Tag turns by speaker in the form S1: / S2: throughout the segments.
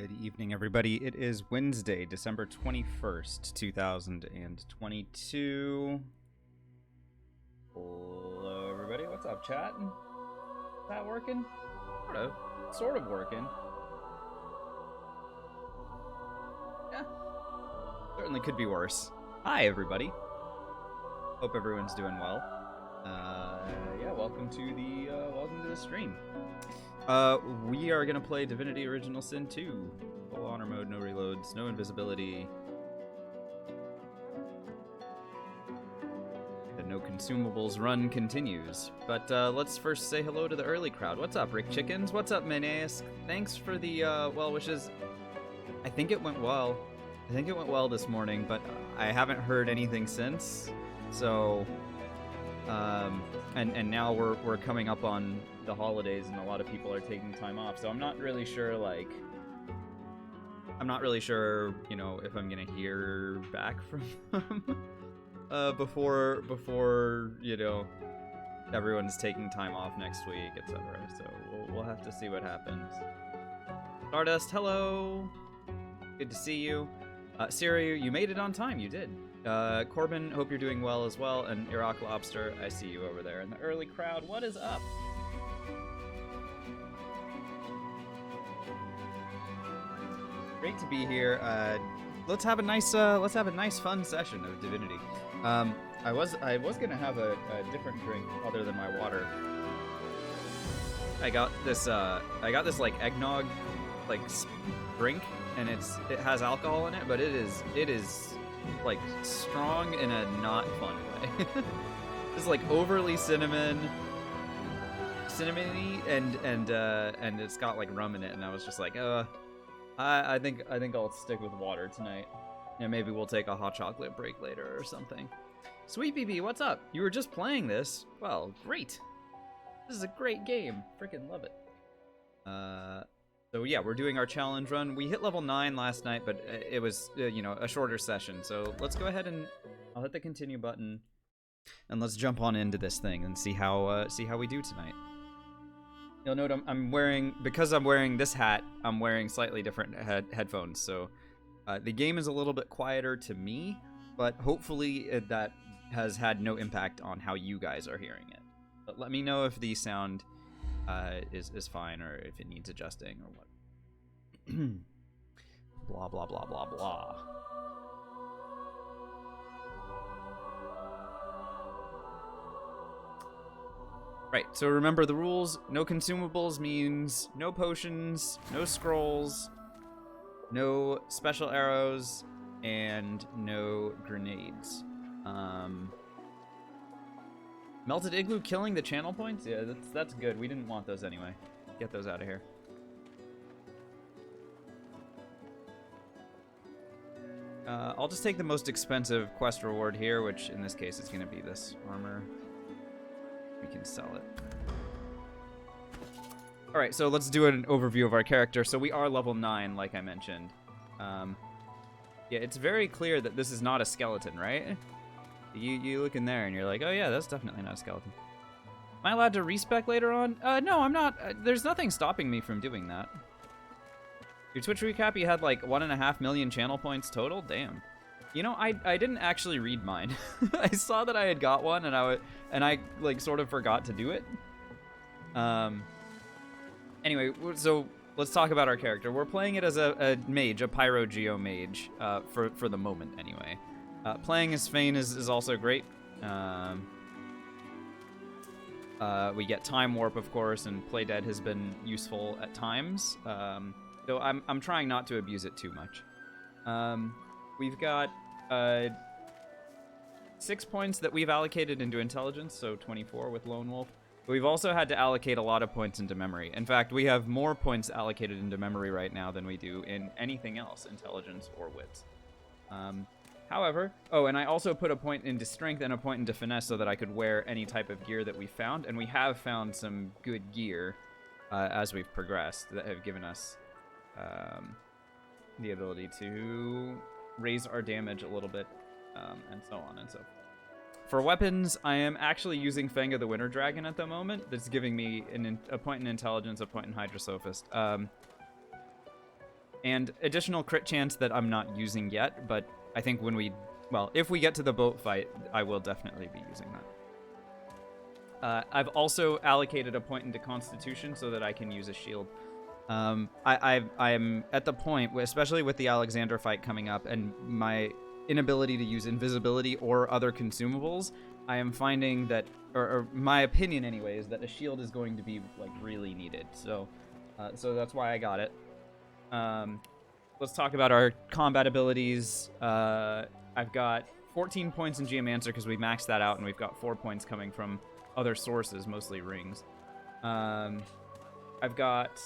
S1: Good evening, everybody. It is Wednesday, December 21st, 2022. Hello, everybody. What's up, chat? Is that working? Sort of working. Yeah. Certainly could be worse. Hi, everybody. Hope everyone's doing well. Yeah, welcome to the stream. We are gonna play Divinity Original Sin 2. Full honor mode, no reloads, no invisibility. The no consumables run continues. But let's first say hello to the early crowd. What's up, Rick Chickens? What's up, Menaeus? Thanks for the well wishes. I think it went well. I think it went well this morning, but I haven't heard anything since. So and now we're coming up on the holidays and a lot of people are taking time off, so I'm not really sure, you know, if I'm gonna hear back from them before you know, everyone's taking time off next week, etc. So we'll have to see what happens. Stardust, hello, good to see you. Siri, you made it on time. You did. Corbin, hope you're doing well as well. And Iraq Lobster, I see you over there in the early crowd. What is up? Great to be here. Let's have a nice fun session of Divinity. I was gonna have a different drink other than my water. I got this like eggnog like drink, and it has alcohol in it, but it is like strong in a not fun way. It's like overly cinnamony, and it's got like rum in it, and I was just like, I think I'll stick with water tonight. And maybe we'll take a hot chocolate break later or something. Sweet BB, what's up? You were just playing this? Well, great. This is a great game. Freaking love it. So yeah, we're doing our challenge run. We hit level 9 last night, but it was, you know, a shorter session. So let's go ahead and I'll hit the continue button, and let's jump on into this thing and see how we do tonight. You'll note I'm wearing, because I'm wearing this hat, I'm wearing slightly different headphones. So the game is a little bit quieter to me, but hopefully that has had no impact on how you guys are hearing it. But let me know if the sound is fine, or if it needs adjusting, or what. Blah blah blah blah blah. Right, so remember the rules. No consumables means no potions, no scrolls, no special arrows, and no grenades. Melted Igloo killing the channel points? Yeah, that's good. We didn't want those anyway. Get those out of here. I'll just take the most expensive quest reward here, which in this case is going to be this armor. We can sell it. Alright, so let's do an overview of our character. So we are level 9, like I mentioned. Yeah, it's very clear that this is not a skeleton, right? You look in there and you're like, oh yeah, that's definitely not a skeleton. Am I allowed to respec later on? No, I'm not. There's nothing stopping me from doing that. Your Twitch recap, you had like 1.5 million channel points total? Damn. You know, I didn't actually read mine. I saw that I had got one, and I like sort of forgot to do it. Anyway, so let's talk about our character. We're playing it as a mage, a Pyro Geo mage, for the moment anyway. Playing as Fane is also great. We get Time Warp, of course, and Play Dead has been useful at times. Though I'm trying not to abuse it too much. We've got 6 points that we've allocated into intelligence, so 24 with Lone Wolf. But we've also had to allocate a lot of points into memory. In fact, we have more points allocated into memory right now than we do in anything else, intelligence or wits. However, oh, and I also put a point into strength and a point into finesse so that I could wear any type of gear that we found, and we have found some good gear as we've progressed that have given us the ability to raise our damage a little bit, and so on and so forth. For weapons, I am actually using Fang of the Winter Dragon at the moment. That's giving me a point in intelligence, a point in Hydrosophist. and additional crit chance that I'm not using yet, but I think when we, well, if we get to the boat fight, I will definitely be using that. I've also allocated a point into Constitution so that I can use a shield. I'm at the point, especially with the Alexander fight coming up and my inability to use invisibility or other consumables, I am finding that, or my opinion anyway, is that a shield is going to be like really needed. So that's why I got it. Let's talk about our combat abilities. I've got 14 points in Geomancer because we maxed that out, and we've got 4 points coming from other sources, mostly rings. I've got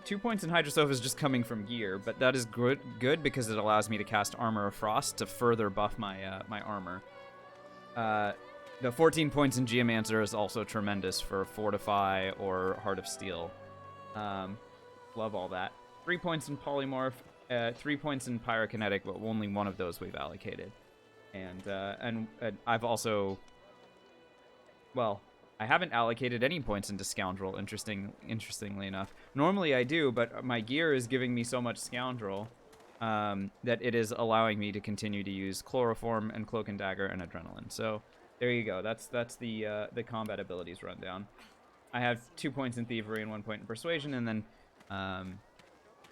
S1: 2 points in Hydrosophis just coming from gear, but that is good because it allows me to cast Armor of Frost to further buff my my armor. The 14 points in Geomancer is also tremendous for Fortify or Heart of Steel. Love all that. 3 points in Polymorph, 3 points in Pyrokinetic, but only one of those we've allocated. And I've also, well, I haven't allocated any points into Scoundrel, interestingly enough. Normally I do, but my gear is giving me so much Scoundrel that it is allowing me to continue to use Chloroform and Cloak and Dagger and Adrenaline. So there you go. That's the combat abilities rundown. I have 2 points in Thievery and 1 point in Persuasion, and then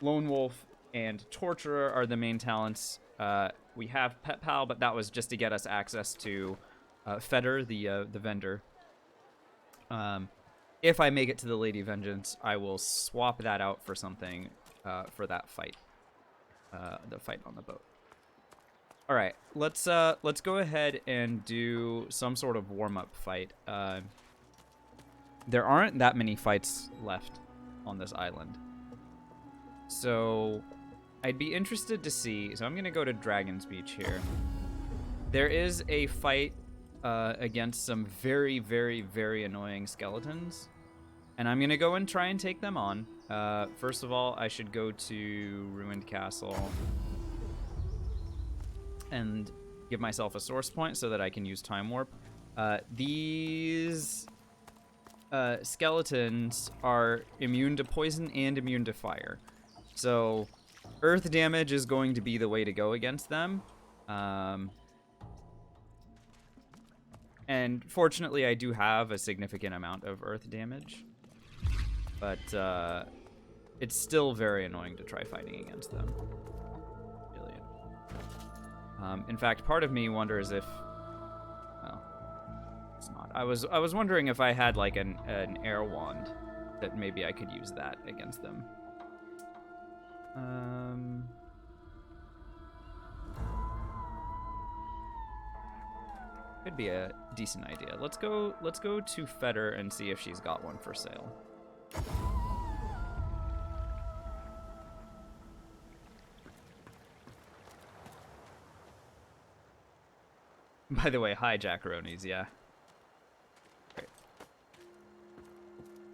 S1: Lone Wolf and Torturer are the main talents. We have Pet Pal, but that was just to get us access to Feder, the vendor. If I make it to the Lady Vengeance, I will swap that out for something for that fight. The fight on the boat. All right, let's go ahead and do some sort of warm-up fight. There aren't that many fights left on this island, so I'd be interested to see. So I'm gonna go to Dragon's Beach here. There is a fight against some very, very, very annoying skeletons, and I'm gonna go and try and take them on. First of all, I should go to Ruined Castle and give myself a source point so that I can use Time Warp. These skeletons are immune to poison and immune to fire, so earth damage is going to be the way to go against them. And fortunately, I do have a significant amount of earth damage, but it's still very annoying to try fighting against them. Really. In fact, part of me wonders if, well, it's not. I was wondering if I had like an air wand, that maybe I could use that against them. Could be a decent idea. Let's go to Feder and see if she's got one for sale. By the way, hi Jackaronis, yeah. Great.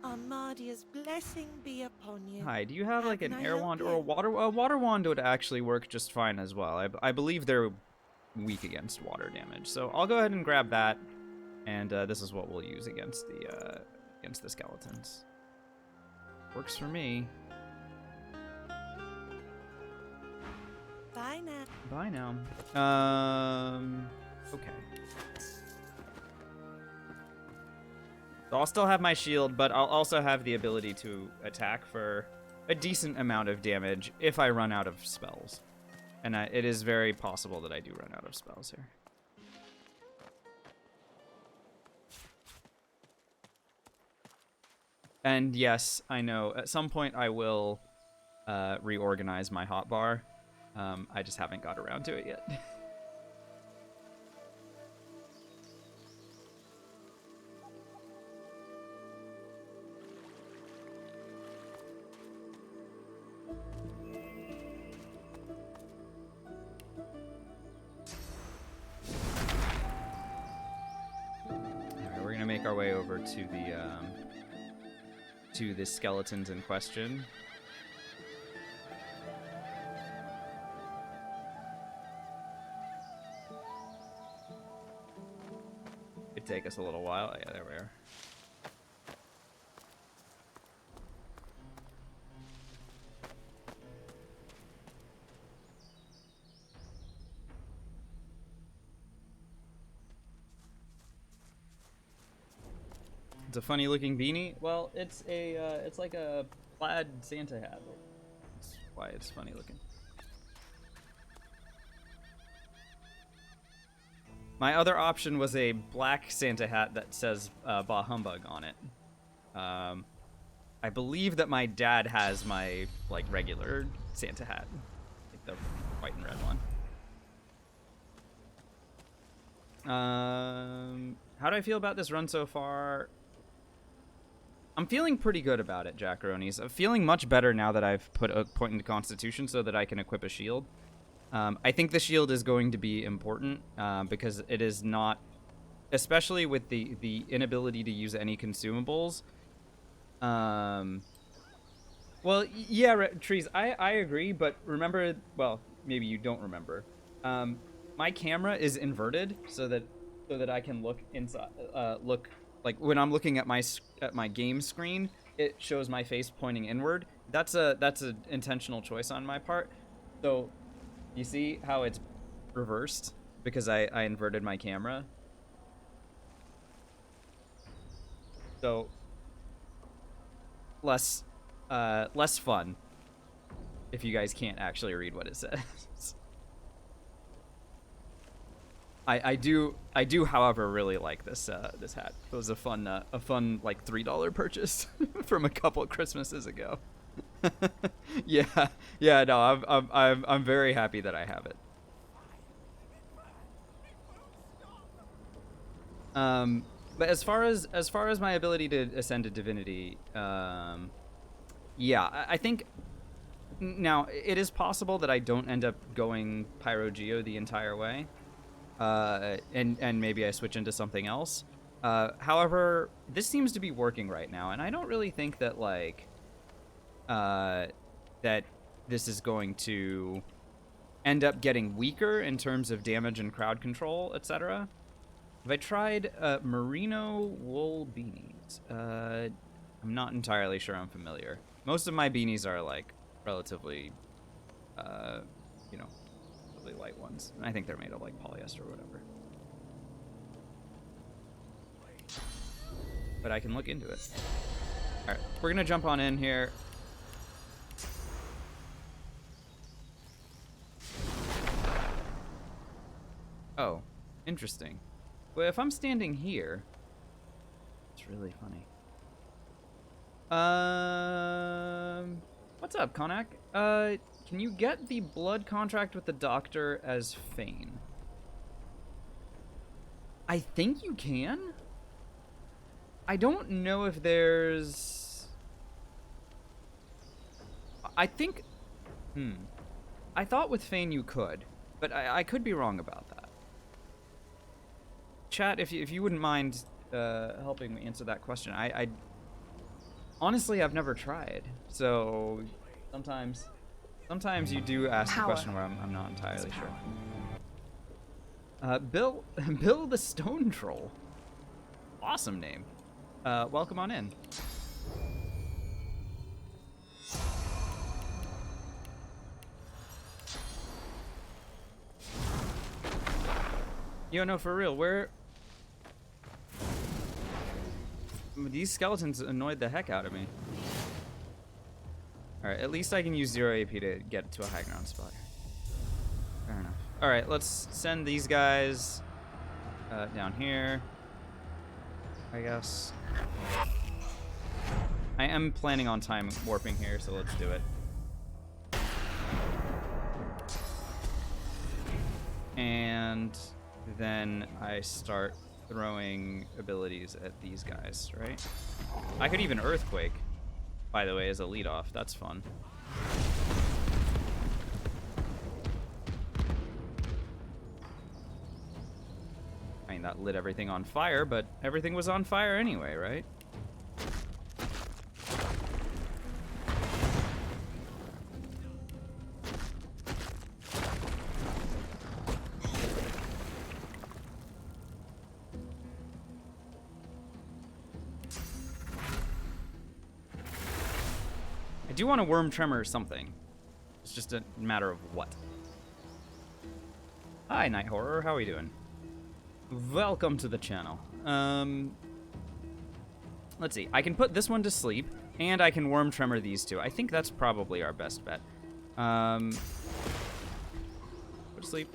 S2: Armadia's blessing be upon you.
S1: Hi, do you have like an
S2: Can I
S1: air
S2: help
S1: wand
S2: you?
S1: or a water wand would actually work just fine as well. I believe they're weak against water damage, so I'll go ahead and grab that, and this is what we'll use against the skeletons. Works for me.
S2: Bye now.
S1: Bye now. Okay. So I'll still have my shield, but I'll also have the ability to attack for a decent amount of damage if I run out of spells. And it is very possible that I do run out of spells here. And yes, I know, at some point I will reorganize my hotbar. I just haven't got around to it yet. Alright, we're gonna make our way over to the skeletons in question. It'd take us a little while. Yeah, there we are. It's a funny looking beanie. Well, it's a it's like a plaid Santa hat. That's why it's funny looking. My other option was a black Santa hat that says Bah Humbug on it. I believe that my dad has my like regular Santa hat, like the white and red one. How do I feel about this run so far? I'm feeling pretty good about it, Jackaronis. I'm feeling much better now that I've put a point into Constitution so that I can equip a shield. I think the shield is going to be important because it is not, especially with the inability to use any consumables. Well, yeah, Trees, I agree, but remember, well, maybe you don't remember. My camera is inverted so that I can look inside, look like when I'm looking at my game screen, it shows my face pointing inward. That's an intentional choice on my part. So you see how it's reversed because I inverted my camera. So less fun if you guys can't actually read what it says. I do, however, really like this this hat. It was a fun like $3 purchase from a couple Christmases ago. yeah, no, I'm very happy that I have it. But as far as my ability to ascend to divinity, yeah, I think now it is possible that I don't end up going Pyro-Geo the entire way. And maybe I switch into something else. However, this seems to be working right now, and I don't really think that like that this is going to end up getting weaker in terms of damage and crowd control, etc. Have I tried merino wool beanies? I'm not entirely sure I'm familiar. Most of my beanies are like relatively, you know, really light ones. I think they're made of like polyester or whatever. But I can look into it. All right, we're gonna jump on in here. Oh, interesting. Well, if I'm standing here, it's really funny. What's up, Konak? Can you get the blood contract with the doctor as Fane? I think you can. I don't know if there's... I think... I thought with Fane you could, but I could be wrong about that. Chat, if you wouldn't mind helping me answer that question. I honestly, I've never tried, so sometimes you do ask a question where I'm not entirely sure. Bill the Stone Troll. Awesome name. Welcome on in. Yo, no, for real, where... These skeletons annoyed the heck out of me. Alright, at least I can use 0 AP to get to a high ground spot. Fair enough. Alright, let's send these guys down here, I guess. I am planning on time warping here, so let's do it. And then I start throwing abilities at these guys, right? I could even Earthquake, by the way, as a lead-off. That's fun. I mean, that lit everything on fire, but everything was on fire anyway, right? I do want a worm tremor or something. It's just a matter of what. Hi, Night Horror. How are we doing? Welcome to the channel. Let's see. I can put this one to sleep, and I can Worm Tremor these two. I think that's probably our best bet. Go to sleep.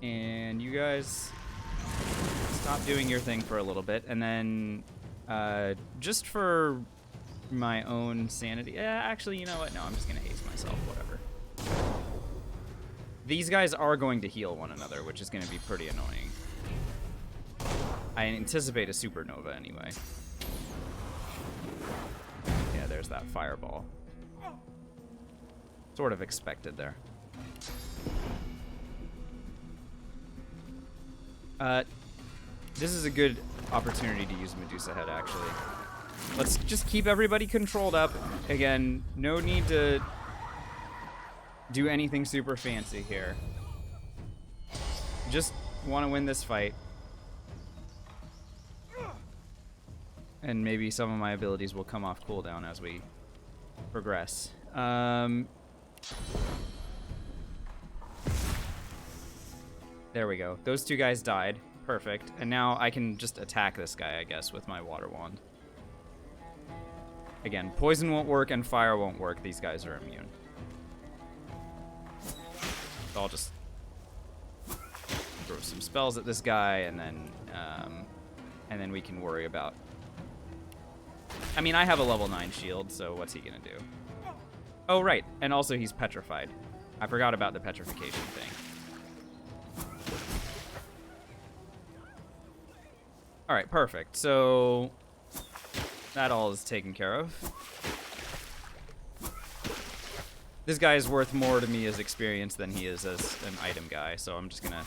S1: And you guys stop doing your thing for a little bit, and then just for my own sanity. Yeah, actually, you know what? No, I'm just gonna haste myself. Whatever. These guys are going to heal one another, which is gonna be pretty annoying. I anticipate a supernova anyway. Yeah, there's that fireball. Sort of expected there. This is a good opportunity to use Medusa Head, actually. Let's just keep everybody controlled up. Again, no need to do anything super fancy here. Just want to win this fight. And maybe some of my abilities will come off cooldown as we progress. There we go. Those two guys died. Perfect. And now I can just attack this guy, I guess, with my water wand. Again, poison won't work and fire won't work. These guys are immune. So I'll just throw some spells at this guy, and then we can worry about... I mean, I have a level 9 shield, so what's he gonna do? Oh, right. And also he's petrified. I forgot about the petrification thing. All right, perfect. So that all is taken care of. This guy is worth more to me as experience than he is as an item guy, so I'm just gonna...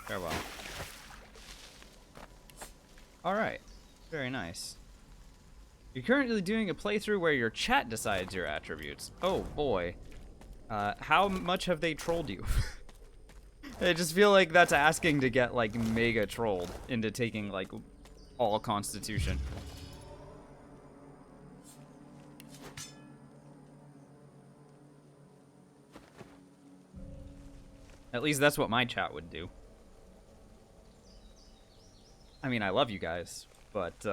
S1: Farewell. All right, very nice. You're currently doing a playthrough where your chat decides your attributes. Oh boy. How much have they trolled you? I just feel like that's asking to get, like, mega trolled into taking, like, all Constitution. At least that's what my chat would do. I mean, I love you guys, but,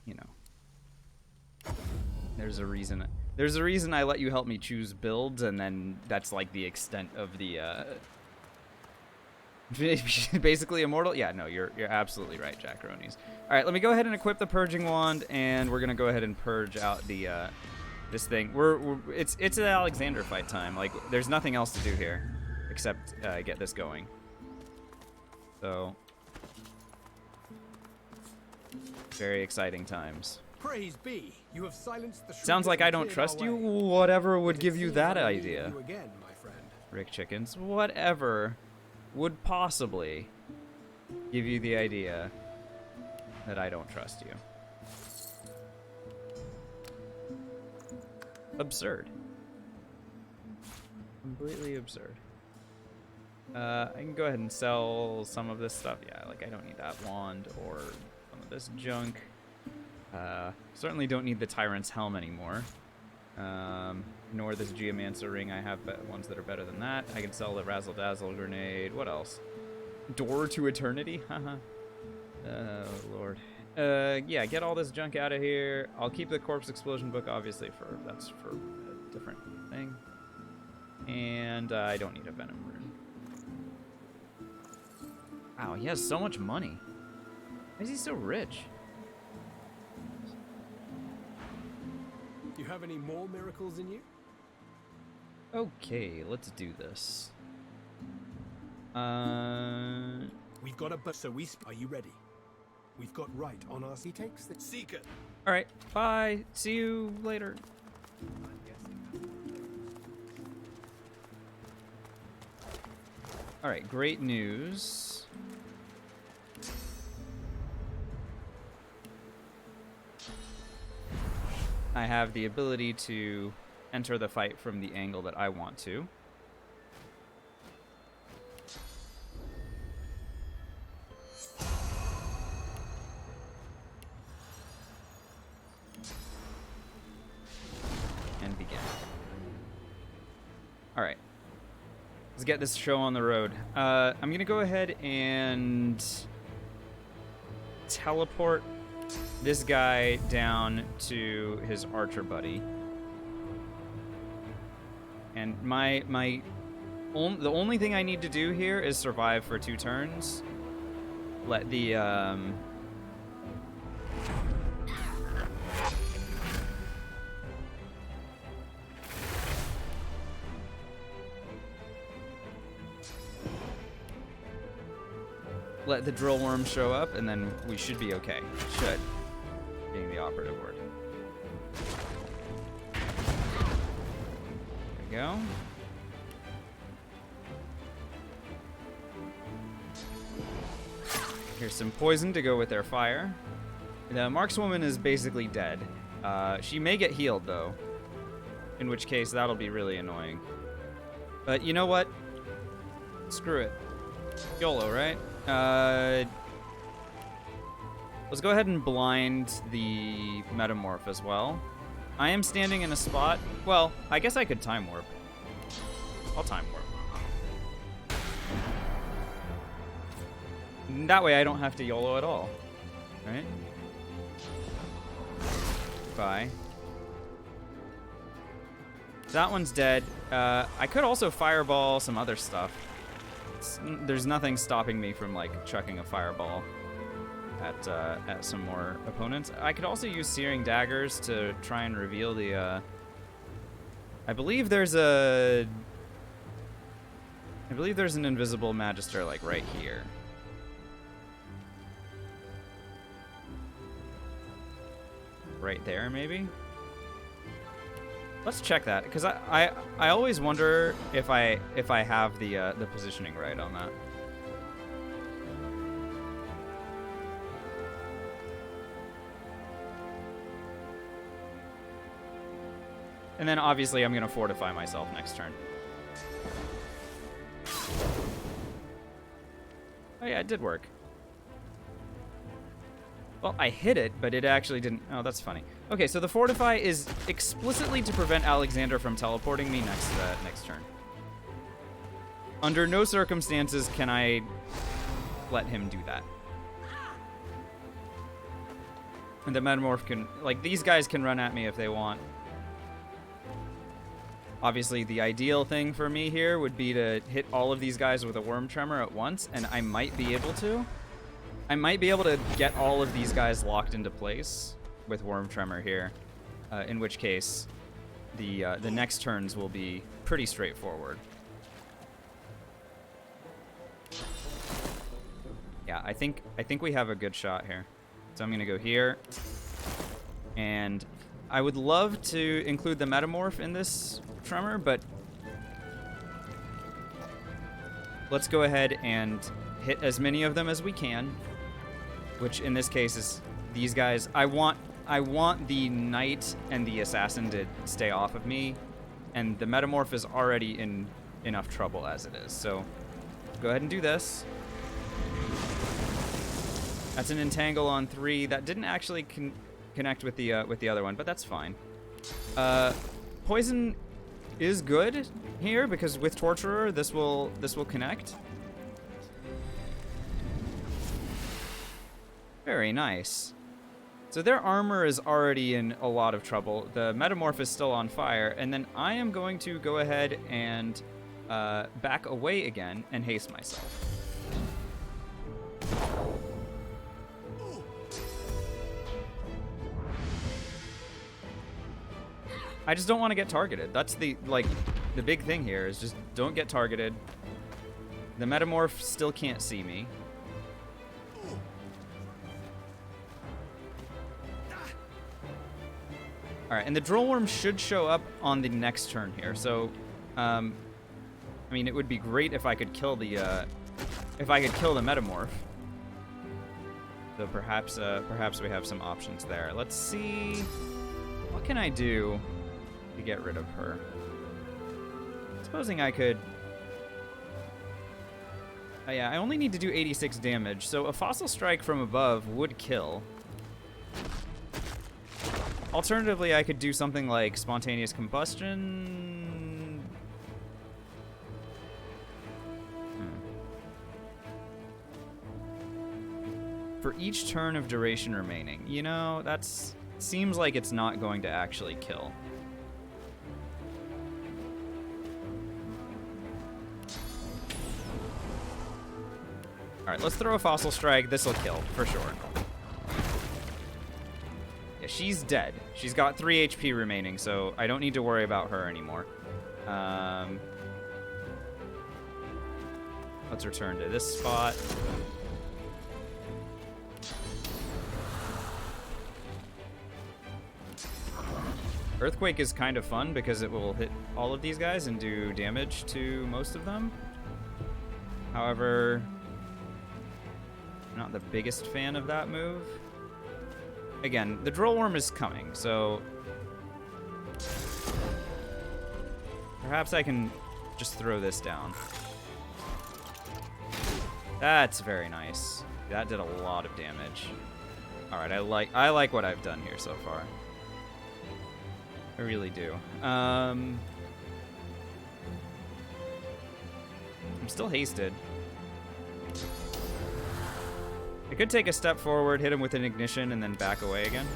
S1: you know. There's a reason I let you help me choose builds, and then that's like the extent of the basically immortal. Yeah, no, you're absolutely right, Jackaronies. All right, let me go ahead and equip the purging wand, and we're gonna go ahead and purge out the this thing. It's an Alexander fight time. Like, there's nothing else to do here except get this going. So very exciting times.
S3: Praise be, you have silenced the
S1: Sounds like I don't trust you. Whatever would give you that idea?
S3: You again, my friend.
S1: Rick Chickens. Whatever would possibly give you the idea that I don't trust you? Absurd. Completely absurd. I can go ahead and sell some of this stuff. Yeah, like, I don't need that wand or some of this junk. Certainly don't need the Tyrant's Helm anymore. Nor this Geomancer ring. I have ones that are better than that. I can sell the Razzle Dazzle Grenade. What else? Door to Eternity? Haha. Oh, Lord. Yeah, get all this junk out of here. I'll keep the Corpse Explosion book, obviously, that's for a different thing. And I don't need a Venom rune. Wow, he has so much money. Why is he so rich?
S3: Do you have any more miracles in you?
S1: Okay, let's do this.
S3: We've got a so are you ready? We've got right on our he takes the Seeker.
S1: All right, bye. See you later. All right, great news. I have the ability to enter the fight from the angle that I want to. Let's get this show on the road. I'm gonna go ahead and teleport this guy down to his archer buddy. And the only thing I need to do here is survive for 2 turns. Let the let the drill worm show up, and then we should be okay. Should, being the operative word. There we go. Here's some poison to go with their fire. The markswoman is basically dead. She may get healed, though, in which case that'll be really annoying. But you know what? Screw it. YOLO, right? Let's go ahead and blind the metamorph as well. I am standing in a spot. Well, I guess I could time warp. I'll time warp. That way I don't have to YOLO at all. Right? Bye. That one's dead. I could also fireball some other stuff. There's nothing stopping me from like chucking a fireball at some more opponents. I could also use searing daggers to try and reveal the I believe there's an invisible magister like right here. Right there, maybe? Let's check that, because I always wonder if I have the positioning right on that. And then obviously I'm gonna fortify myself next turn. Oh yeah, it did work. Well, I hit it, but it actually didn't. Oh, that's funny. Okay, so the fortify is explicitly to prevent Alexander from teleporting me next turn. Under no circumstances can I let him do that. And the metamorph can, like, these guys can run at me if they want. Obviously, the ideal thing for me here would be to hit all of these guys with a worm tremor at once, and I might be able to. I might be able to get all of these guys locked into place with Worm Tremor here, in which case the next turns will be pretty straightforward. Yeah, I think we have a good shot here. So I'm gonna go here, and I would love to include the Metamorph in this Tremor, but let's go ahead and hit as many of them as we can. Which in this case is these guys. I want the knight and the assassin to stay off of me, and the metamorph is already in enough trouble as it is. So go ahead and do this. That's an entangle on 3. That didn't actually connect with the other one, but that's fine. Poison is good here because with Torturer this will connect. Very nice. So their armor is already in a lot of trouble. The metamorph is still on fire, and then I am going to go ahead and back away again and haste myself. I just don't want to get targeted. That's the big thing here is just don't get targeted. The metamorph still can't see me. All right, and the drill worm should show up on the next turn here. So, I mean, it would be great if I could kill the metamorph. So perhaps we have some options there. Let's see, what can I do to get rid of her? Supposing I could. Oh yeah, I only need to do 86 damage, so a fossil strike from above would kill. Alternatively, I could do something like spontaneous combustion. for each turn of duration remaining. You know, that's seems like it's not going to actually kill. All right, let's throw a Fossil Strike. This will kill, for sure. Yeah, she's dead. She's got 3 HP remaining, so I don't need to worry about her anymore. Let's return to this spot. Earthquake is kind of fun because it will hit all of these guys and do damage to most of them. However, I'm not the biggest fan of that move. Again, the Drill Worm is coming, so perhaps I can just throw this down. That's very nice. That did a lot of damage. All right, I like what I've done here so far. I really do. I'm still hasted. I could take a step forward, hit him with an ignition, and then back away again.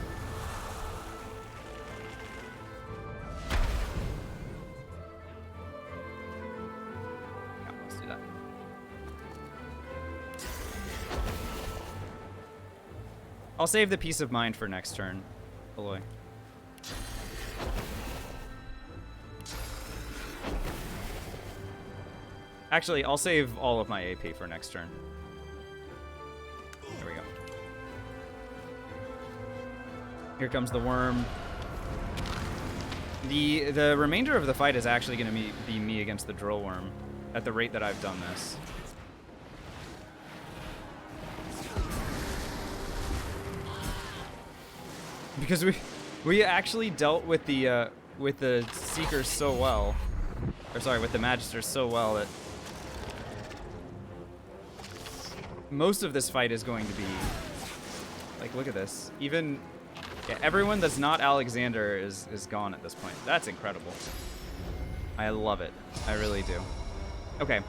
S1: Yeah, let's do that. I'll save the peace of mind for next turn, Aloy. Actually, I'll save all of my AP for next turn. There we go. Here comes the worm. The remainder of the fight is actually going to be me against the drill worm at the rate that I've done this. Because we actually dealt with the Seekers so well, or sorry, with the Magisters so well that most of this fight is going to be like, look at this. Even everyone that's not Alexander is gone at this point. That's incredible. I love it. I really do. Okay,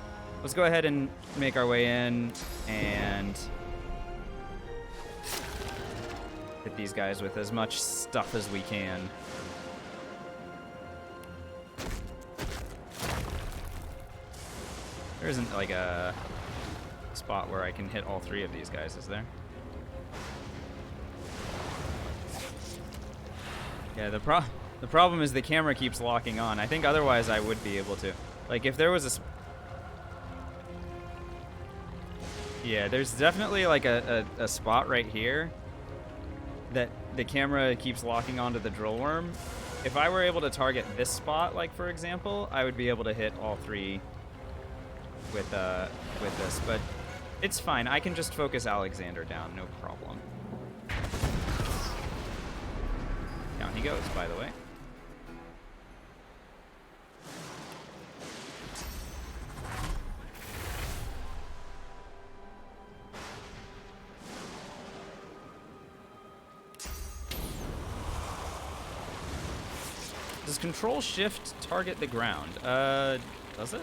S1: let's go ahead and make our way in and hit these guys with as much stuff as we can. There isn't like a spot where I can hit all 3 of these guys, is there? Yeah, the problem is the camera keeps locking on. I think otherwise I would be able to. Like, if there was yeah, there's definitely like a spot right here that the camera keeps locking onto the drill worm. If I were able to target this spot, like for example, I would be able to hit all 3 with this, but it's fine. I can just focus Alexander down, no problem. Down he goes, by the way. Does Control Shift target the ground? Does it?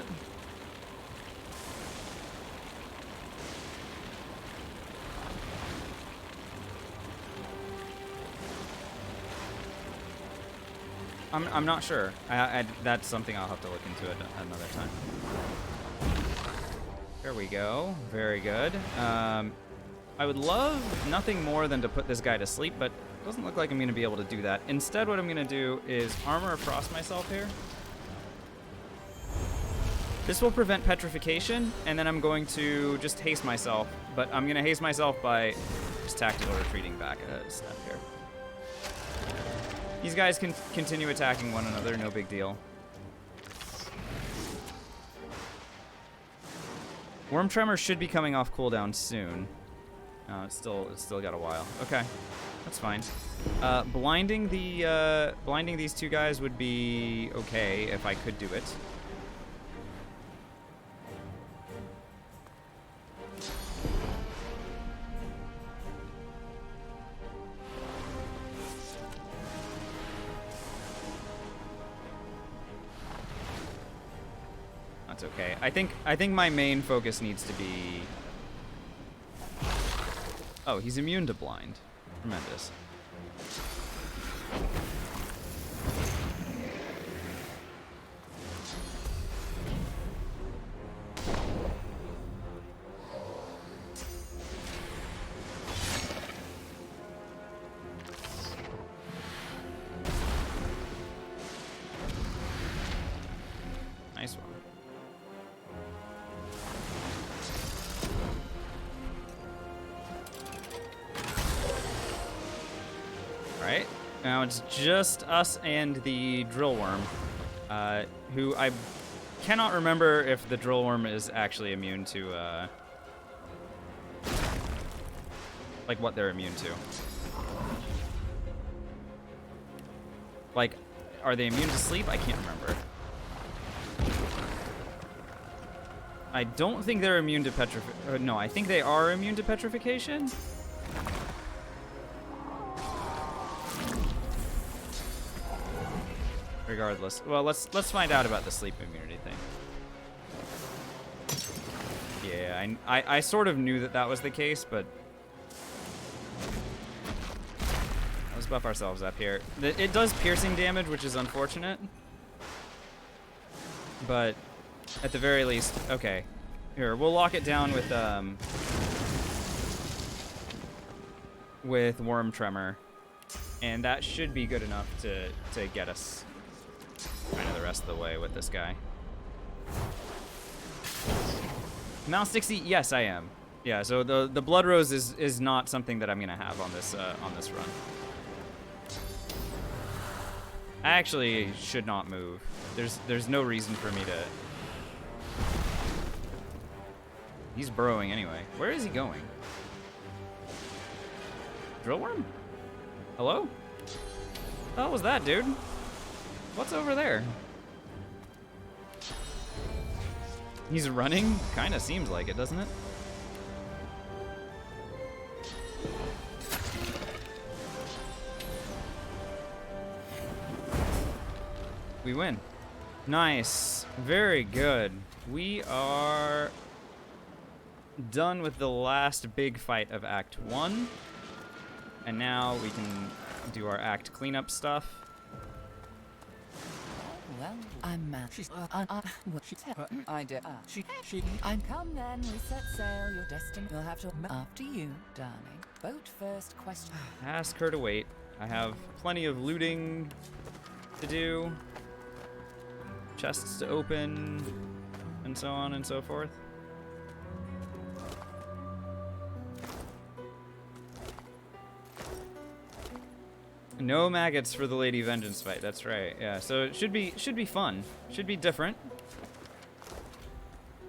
S1: I'm not sure. That's something I'll have to look into at another time. There we go. Very good. I would love nothing more than to put this guy to sleep, but it doesn't look like I'm going to be able to do that. Instead, what I'm going to do is armor across myself here. This will prevent petrification, and then I'm going to just haste myself. But I'm going to haste myself by just tactical retreating back a step here. These guys can continue attacking one another, no big deal. Worm Tremor should be coming off cooldown soon. It's still got a while. Okay, that's fine. Blinding these 2 guys would be okay if I could do it. Okay, I think my main focus needs to be Oh, he's immune to blind. Tremendous. Nice one. Alright, now it's just us and the drill worm, who I cannot remember if the drill worm is actually immune to, like what they're immune to. Like, are they immune to sleep? I can't remember. I don't think they're immune to petrification. No, I think they are immune to petrification. Regardless, well, let's find out about the sleep immunity thing. Yeah, I sort of knew that was the case, but let's buff ourselves up here. It does piercing damage, which is unfortunate, but at the very least, okay. Here, we'll lock it down with Worm Tremor, and that should be good enough to get us kind of the rest of the way with this guy. Mouse Dixie, yes, I am. Yeah, so the Blood Rose is not something that I'm gonna have on this run. I actually should not move. There's no reason for me to. He's burrowing anyway. Where is he going? Drill worm? Hello? What the hell was that, dude? What's over there? He's running? Kinda seems like it, doesn't it? We win. Nice. Very good. We are done with the last big fight of Act 1. And now we can do our Act cleanup stuff.
S4: Well, I'm mad. I did. I'm come then. We set sail. Your destiny will have to after you, darling. Boat first. Question.
S1: Ask her to wait. I have plenty of looting to do, chests to open, and so on and so forth. No maggots for the Lady Vengeance fight. That's right. Yeah. So it should be fun. Should be different.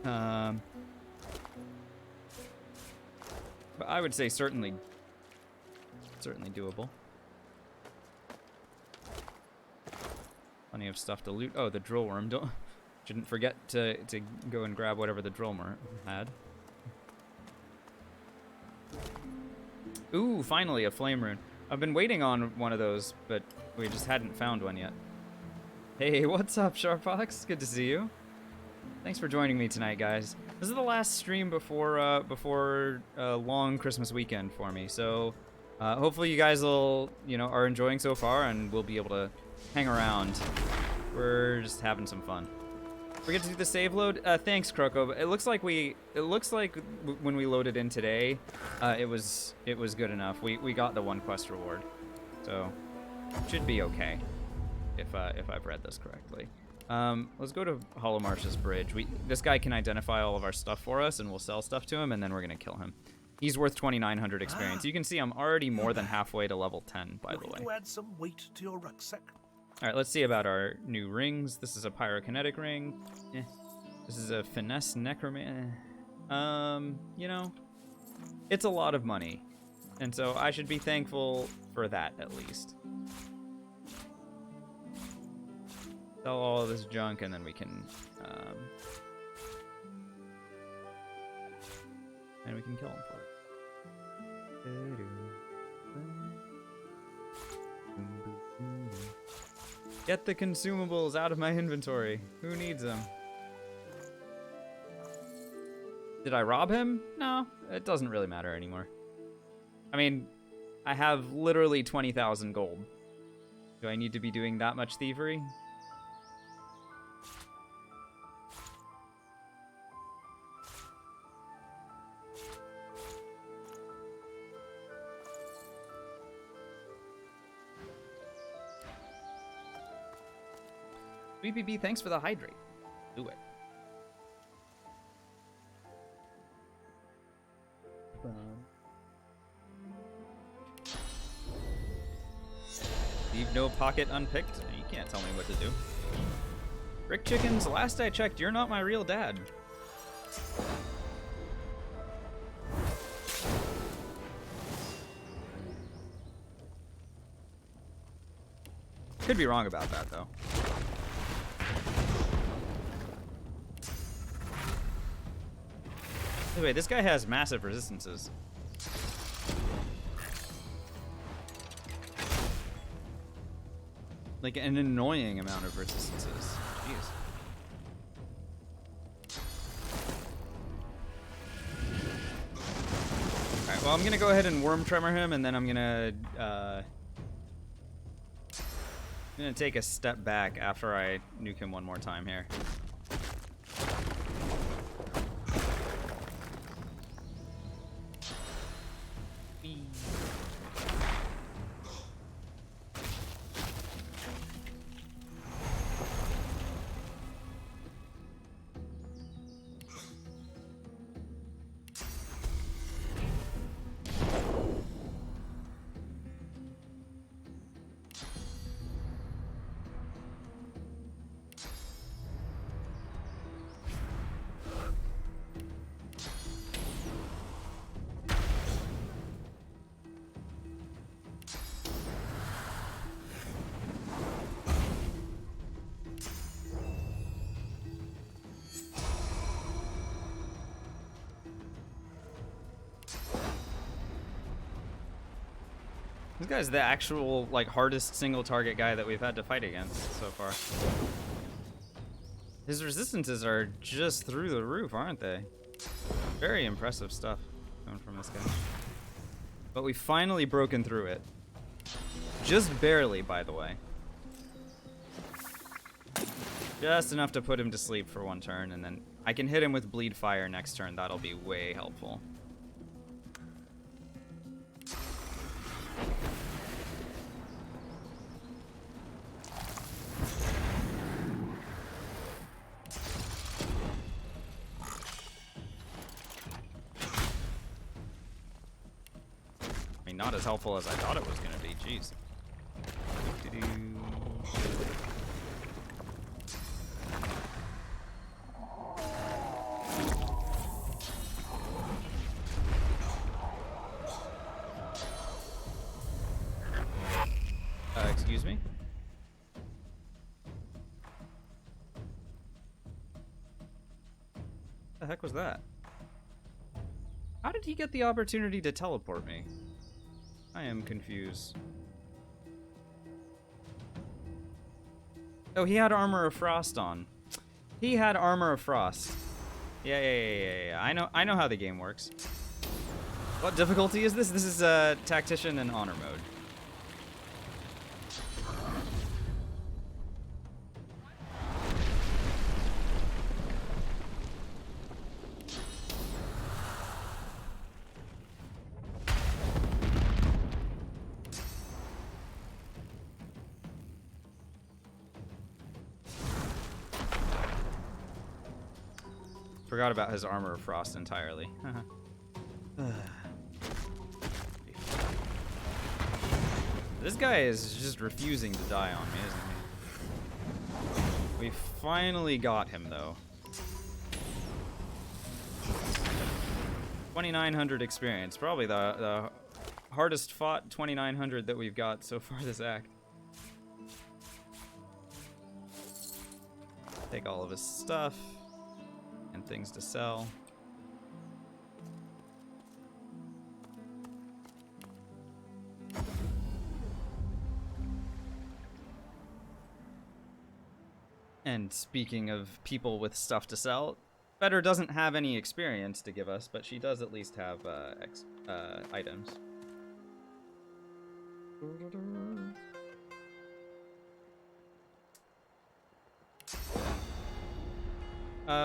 S1: But I would say certainly doable. Plenty of stuff to loot. Oh, the drill worm. Shouldn't forget to go and grab whatever the drill worm had. Ooh, finally a flame rune. I've been waiting on one of those, but we just hadn't found one yet. Hey, what's up, Sharpfox? Good to see you. Thanks for joining me tonight, guys. This is the last stream before a long Christmas weekend for me, so hopefully you guys are enjoying so far, and we'll be able to hang around. We're just having some fun. Forget to do the save load. Thanks, Kroko. It looks like when we loaded in today, it was good enough. We got the one quest reward, so should be okay if I've read this correctly. Let's go to Hollow Marsh's bridge. This guy can identify all of our stuff for us, and we'll sell stuff to him, and then we're gonna kill him. He's worth 2,900 experience. You can see I'm already more than halfway to level 10, by the way.
S3: To add some weight to your rucksack.
S1: All right, let's see about our new rings. This is a pyrokinetic ring. This is a finesse necromancer. You know, it's a lot of money, and so I should be thankful for that at least. Sell all of this junk, and then we can kill him for it. Get the consumables out of my inventory. Who needs them? Did I rob him? No, it doesn't really matter anymore. I mean, I have literally 20,000 gold. Do I need to be doing that much thievery? BBB, thanks for the hydrate. Do it. Leave no pocket unpicked? You can't tell me what to do. Rick Chickens, last I checked, you're not my real dad. Could be wrong about that, though. Anyway, this guy has massive resistances. Like an annoying amount of resistances. Jeez. Alright, well I'm gonna go ahead and worm tremor him, and then I'm gonna take a step back after I nuke him one more time here. This guy's the actual, like, hardest single target guy that we've had to fight against so far. His resistances are just through the roof, aren't they? Very impressive stuff coming from this guy. But we've finally broken through it. Just barely, by the way. Just enough to put him to sleep for one turn, and then I can hit him with Bleed Fire next turn. That'll be way helpful. Not as helpful as I thought it was going to be. Jeez. Excuse me? What the heck was that? How did he get the opportunity to teleport me? I am confused. Oh, he had Armor of Frost on. He had Armor of Frost. Yeah. I know how the game works. What difficulty is this? This is Tactician and Honor mode. Forgot about his Armor of Frost entirely. This guy is just refusing to die on me, isn't he? We finally got him, though. 2,900 experience. Probably the hardest fought 2,900 that we've got so far this act. Take all of his stuff. And things to sell. And speaking of people with stuff to sell, Better doesn't have any experience to give us, but she does at least have items.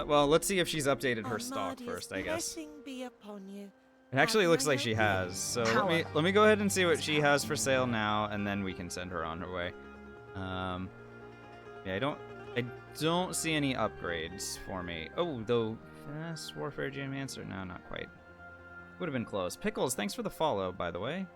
S1: Well, let's see if she's updated her stock
S2: Armadia's
S1: first, I guess.
S2: blessing be upon you.
S1: It actually
S2: How
S1: looks
S2: can I
S1: like she
S2: help you?
S1: has. So let me go ahead and see what she has for sale now, and then we can send her on her way. Yeah, I don't see any upgrades for me. Oh, though, fast warfare geomancer. No, not quite. Would have been close. Pickles, thanks for the follow, by the way.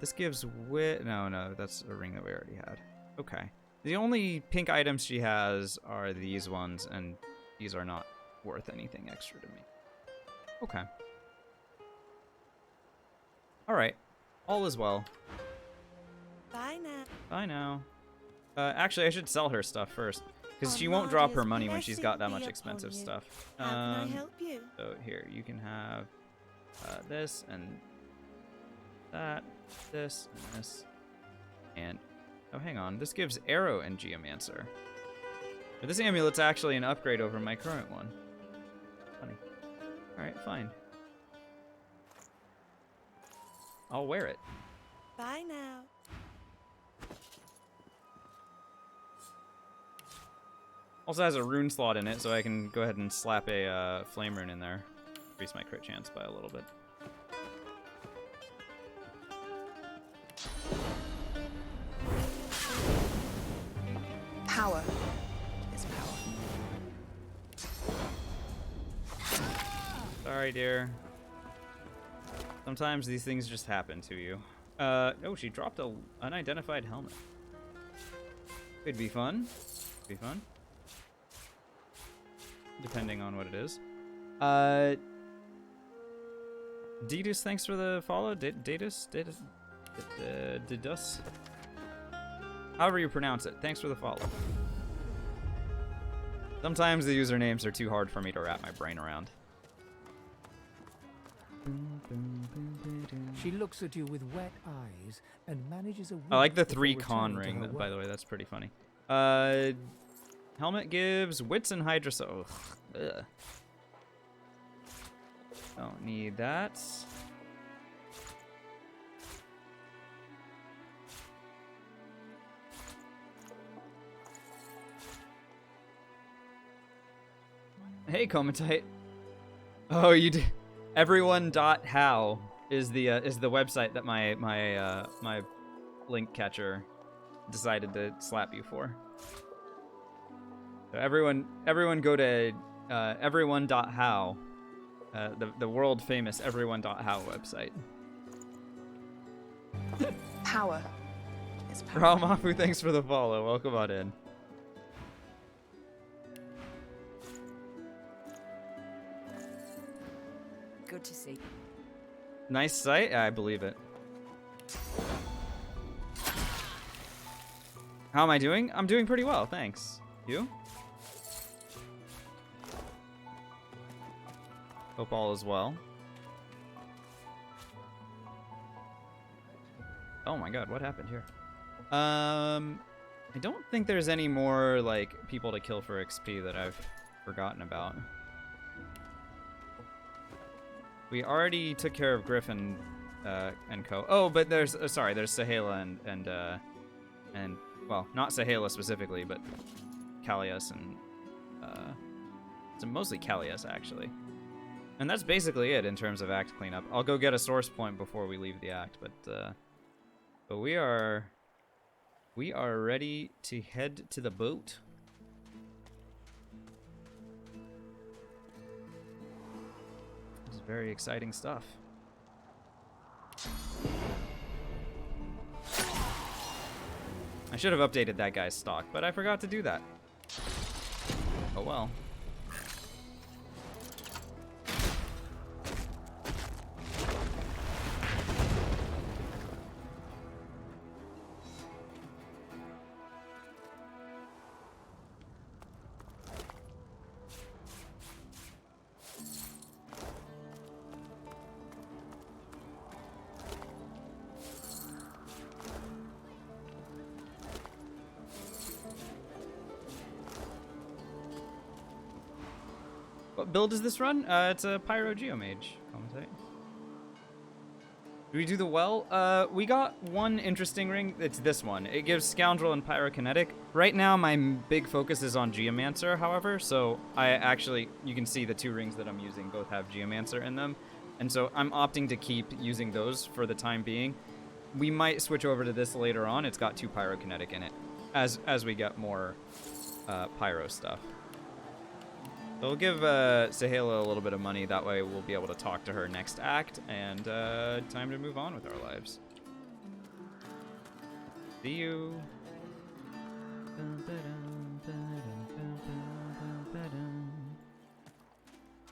S1: This gives wit. No, that's a ring that we already had. Okay. The only pink items she has are these ones, and these are not worth anything extra to me. Okay. Alright. All is well.
S2: Bye now.
S1: Bye now. Actually, I should sell her stuff first, because she won't drop her money when she's got that much expensive stuff.
S2: How can I help you?
S1: So here, you can have this, and that, this, and this, and... Oh, hang on. This gives arrow and geomancer. But this amulet's actually an upgrade over my current one. Funny. Alright, fine. I'll wear it.
S2: Bye now.
S1: Also has a rune slot in it, so I can go ahead and slap a flame rune in there. Increase my crit chance by a little bit.
S4: Power is power.
S1: Sorry, dear. Sometimes these things just happen to you. Oh, she dropped a unidentified helmet. Could be fun. Could be fun. Depending on what it is. Didus, thanks for the follow. Didus? However you pronounce it. Thanks for the follow. Sometimes the usernames are too hard for me to wrap my brain around.
S5: She looks at you with wet eyes and manages a
S1: I like the
S5: wink before
S1: 3 con
S5: returning to
S1: ring,
S5: her
S1: by the
S5: work.
S1: way. That's pretty funny. Helmet gives wits and hydros. Ugh. Don't need that. Hey, Comatite. Oh, you did. Everyone.how is the website that my link catcher decided to slap you for. So everyone go to everyone.how, the world famous everyone.how website.
S4: Power is power.
S1: Ramafu, thanks for the follow. Welcome on in.
S4: Good to see.
S1: Nice site? I believe it. How am I doing? I'm doing pretty well, thanks. You? Hope all is well. Oh my god, what happened here? I don't think there's any more, like, people to kill for XP that I've forgotten about. We already took care of Griffin and co. Oh, but there's sorry, there's Sahala and well, not Sahala specifically, but Callias and it's mostly Callias actually. And that's basically it in terms of act cleanup. I'll go get a source point before we leave the act, but we are ready to head to the boat. Very exciting stuff. I should have updated that guy's stock, but I forgot to do that. Oh well. What build does this run? It's a Pyro Geomage. Commentate. Do we do the well? We got one interesting ring. It's this one. It gives Scoundrel and Pyrokinetic. Right now, my big focus is on Geomancer, however, so I actually, you can see the 2 rings that I'm using both have Geomancer in them, and so I'm opting to keep using those for the time being. We might switch over to this later on. It's got 2 Pyrokinetic in it, as we get more Pyro stuff. So we'll give Sahela a little bit of money. That way we'll be able to talk to her next act, and time to move on with our lives. See you.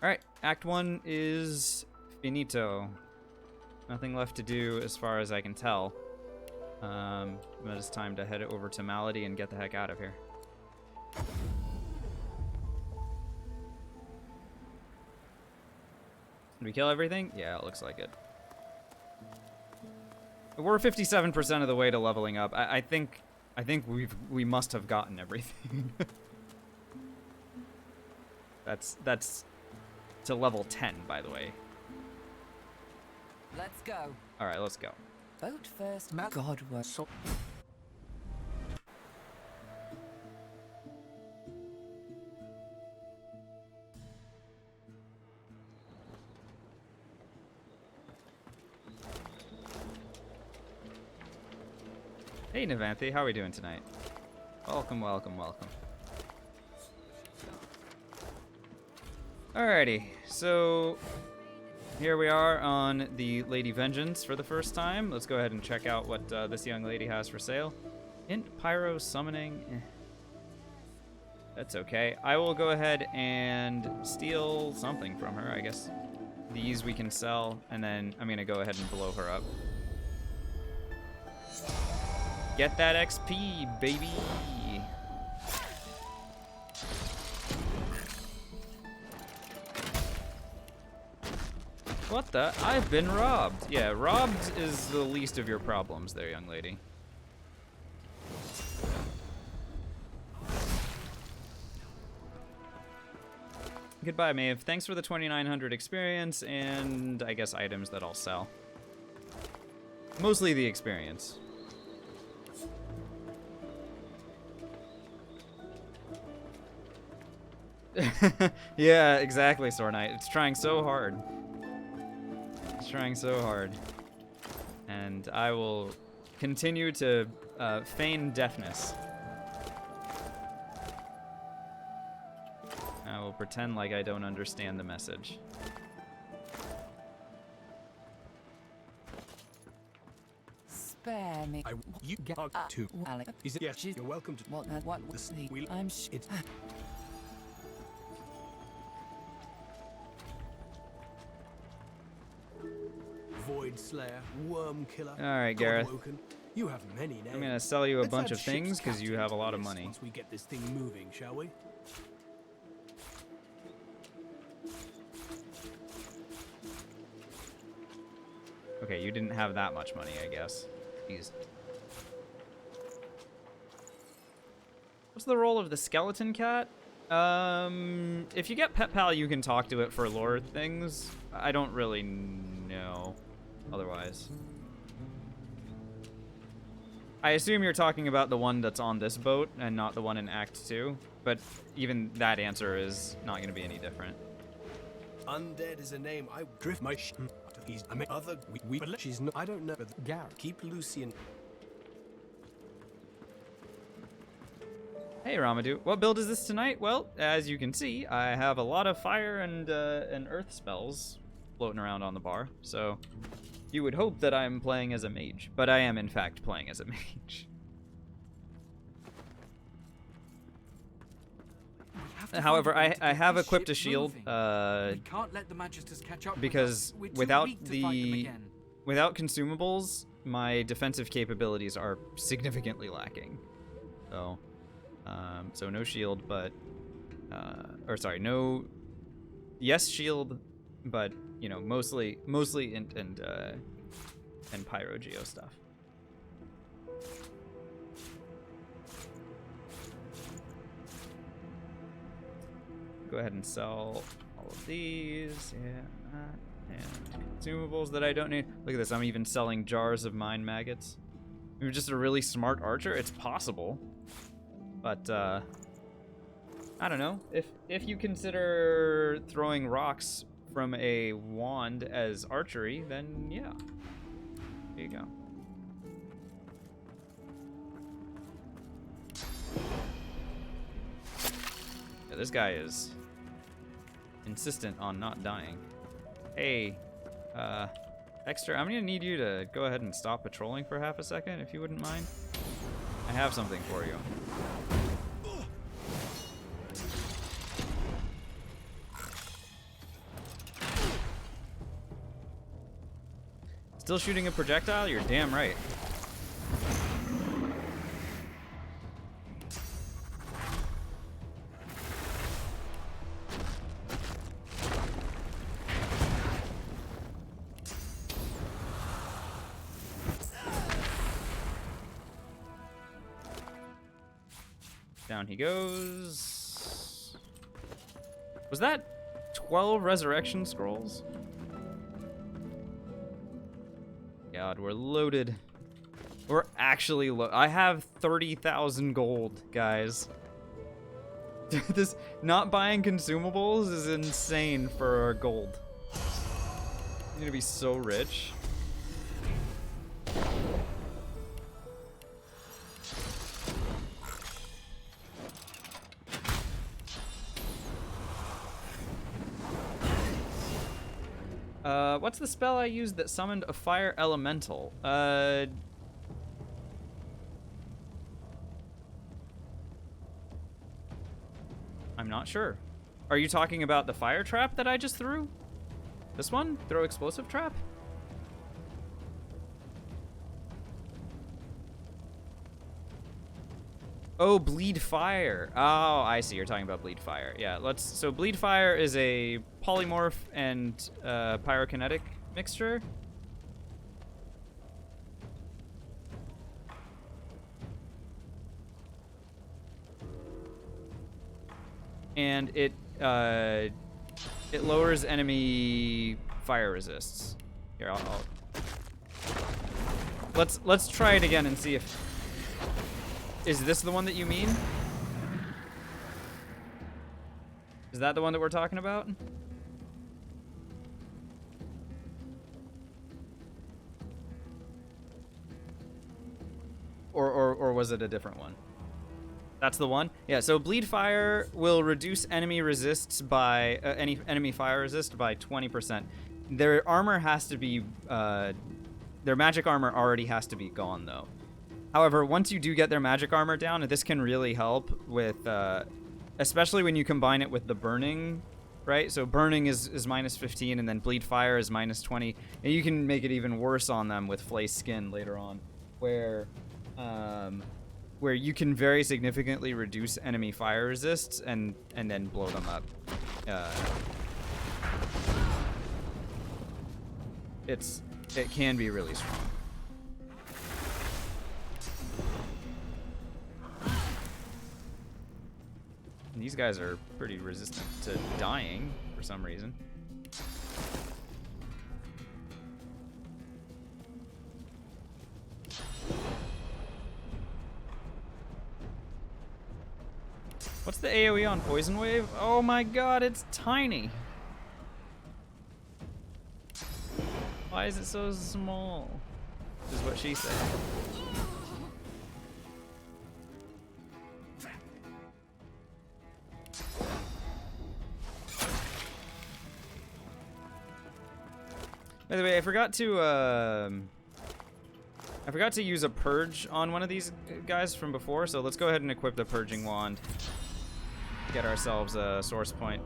S1: Alright, Act 1 is finito. Nothing left to do as far as I can tell. But it's time to head over to Malady and get the heck out of here. Did we kill everything? Yeah, it looks like it. We're 57% of the way to leveling up. I think we must have gotten everything. That's to level 10, by the way.
S4: Let's go.
S1: All right, let's go.
S4: Vote first. God, we're so.
S1: Hey, Navanthi, how are we doing tonight? Welcome, welcome, welcome. Alrighty, so here we are on the Lady Vengeance for the first time. Let's go ahead and check out what this young lady has for sale. Int Pyro Summoning. That's okay. I will go ahead and steal something from her, I guess. These we can sell, and then I'm gonna go ahead and blow her up. Get that XP, baby! What the? I've been robbed. Yeah, robbed is the least of your problems there, young lady. Goodbye, Maeve. Thanks for the 2,900 experience and I guess items that I'll sell. Mostly the experience. Yeah, exactly, Sword Knight. It's trying so hard. It's trying so hard. And I will continue to feign deafness. I will pretend like I don't understand the message.
S4: Spare me.
S3: You get to.
S4: Alex.
S3: Is it? Yes, you're welcome to.
S4: What was the? I'm
S3: It's Void Slayer, Worm Killer.
S1: All right, Gareth.
S3: Godwoken. You have many names.
S1: I'm gonna sell you a
S3: Let's
S1: bunch
S3: add
S1: of things
S3: ship's
S1: because you
S3: captain
S1: have a
S3: to
S1: lot
S3: the
S1: of
S3: list
S1: money.
S3: Once we get this thing moving, shall we?
S1: Okay, you didn't have that much money, I guess. Jeez. What's the role of the skeleton cat? If you get Pet Pal, you can talk to it for lore things. I don't really know otherwise. I assume you're talking about the one that's on this boat and not the one in Act 2, but even that answer is not going to be any different.
S3: Undead is a name. I drift my He's I mean other we but she's not. I don't know. But Garrett, keep Lucian.
S1: Hey Ramadou, what build is this tonight? Well, as you can see, I have a lot of fire and earth spells floating around on the bar, so you would hope that I'm playing as a mage, but I am in fact playing as a mage. However, I have equipped a shield
S6: We can't let the Magisters catch up
S1: because
S6: with us.
S1: without
S6: We're too weak to fight them again.
S1: without consumables, my defensive capabilities are significantly lacking. So, so no shield, but or sorry, no. Yes, shield, but you know, mostly int and pyro geo stuff. Go ahead and sell all of these. Yeah, And consumables that I don't need. Look at this, I'm even selling jars of mine maggots. You're just a really smart archer? It's possible. But, I don't know. If you consider throwing rocks from a wand as archery, then yeah. There you go. Yeah, this guy is insistent on not dying. Hey, Dexter, I'm gonna need you to go ahead and stop patrolling for half a second, if you wouldn't mind. I have something for you. Still shooting a projectile? You're damn right. Down he goes. Was that 12 resurrection scrolls? God, we're loaded. We're actually I have 30,000 gold, guys. This not buying consumables is insane for our gold. I'm gonna be so rich. What's the spell I used that summoned a fire elemental? I'm not sure. Are you talking about the fire trap that I just threw? This one? Throw explosive trap? Oh, bleed fire. Oh, I see. You're talking about bleed fire. Yeah, so bleed fire is a polymorph and pyrokinetic mixture. And it lowers enemy fire resists. Here, let's try it again and see if. Is this the one that you mean? Is that the one that we're talking about? Or was it a different one? That's the one? Yeah, so bleed fire will reduce enemy resists by any enemy fire resist by 20%. Their armor has to be their magic armor already has to be gone though. However, once you do get their magic armor down, this can really help with, especially when you combine it with the burning, right? So burning is minus 15, and then bleed fire is minus 20, and you can make it even worse on them with flay skin later on, where you can very significantly reduce enemy fire resists and then blow them up. It can be really strong. These guys are pretty resistant to dying for some reason. What's the AoE on Poison Wave? Oh my god, it's tiny. Why is it so small? Is what she said. By the way, I forgot to use a purge on one of these guys from before, so let's go ahead and equip the purging wand. Get ourselves a source point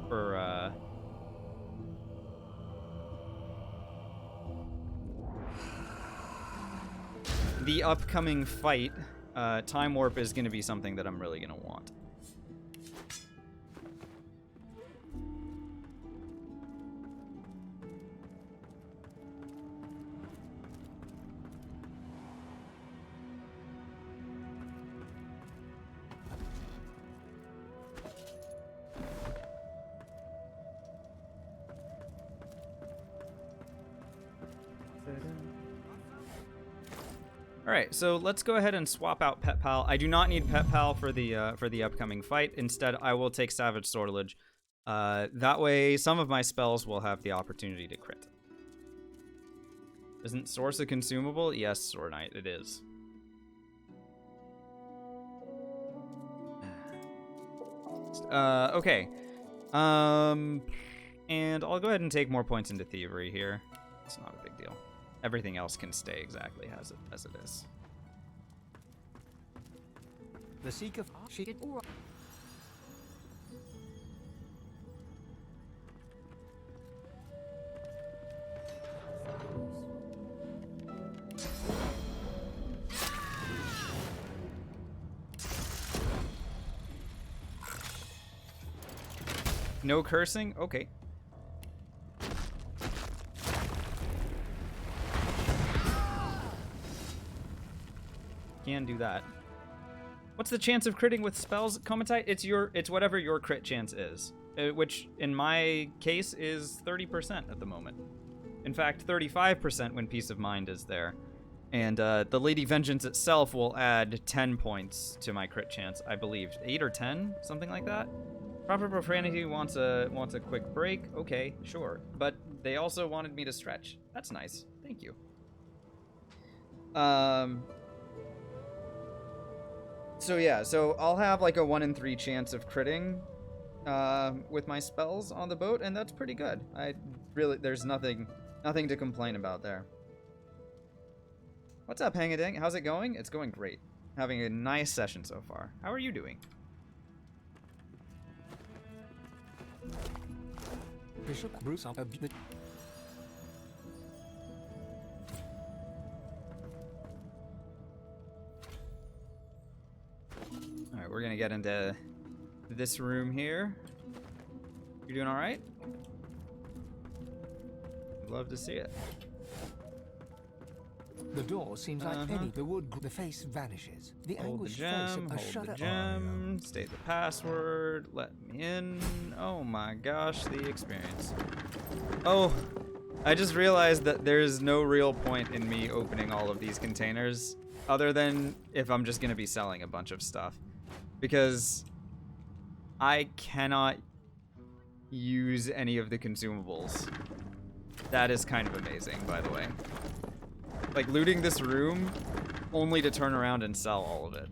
S1: for the upcoming fight. Time warp is going to be something that I'm really going to want. Alright, so let's go ahead and swap out Pet Pal. I do not need Pet Pal for the upcoming fight. Instead, I will take Savage Sortilege. That way, some of my spells will have the opportunity to crit. Isn't Source a consumable? Yes, Sword Knight, it is. Okay. And I'll go ahead and take more points into Thievery here. It's not a big deal. Everything else can stay exactly as it is.
S5: The Seeker. She did.
S1: No cursing? Okay. Can do that. What's the chance of critting with spells, Komatite? It's whatever your crit chance is, which in my case is 30% at the moment. In fact, 35% when Peace of Mind is there. And the Lady Vengeance itself will add 10 points to my crit chance, I believe. 8 or 10, something like that. Proper Profanity wants a quick break. Okay, sure. But they also wanted me to stretch. That's nice. Thank you. So yeah, so I'll have like a 1 in 3 chance of critting with my spells on the boat, and that's pretty good. There's nothing to complain about there. What's up, Hangadang? How's it going? It's going great. Having a nice session so far. How are you doing?
S5: Bishop Bruce.
S1: Alright, we're gonna get into this room here. You doing alright? Love to see it.
S5: The door seems like any. The face vanishes. The
S1: Hold the
S5: anguished
S1: gem,
S5: face of a
S1: hold
S5: shudder.
S1: the gem, state the password, let me in. Oh my gosh, the experience. Oh, I just realized that there's no real point in me opening all of these containers, other than if I'm just gonna be selling a bunch of stuff. Because I cannot use any of the consumables. That is kind of amazing, by the way. Like, looting this room, only to turn around and sell all of it.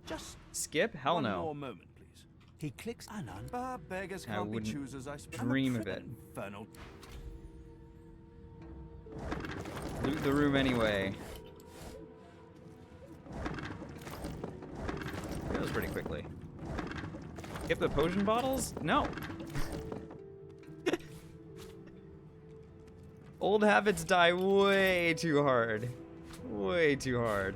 S7: Just
S1: Skip? Hell
S7: one
S1: no.
S7: more moment, please.
S5: He clicks.
S7: Anon. Beggars
S1: I
S7: can't be
S1: wouldn't
S7: choosers, I suppose.
S1: dream of it.
S7: Infernal.
S1: Loot the room anyway. That was pretty quickly. Skip the potion bottles? No. Old habits die way too hard. Way too hard.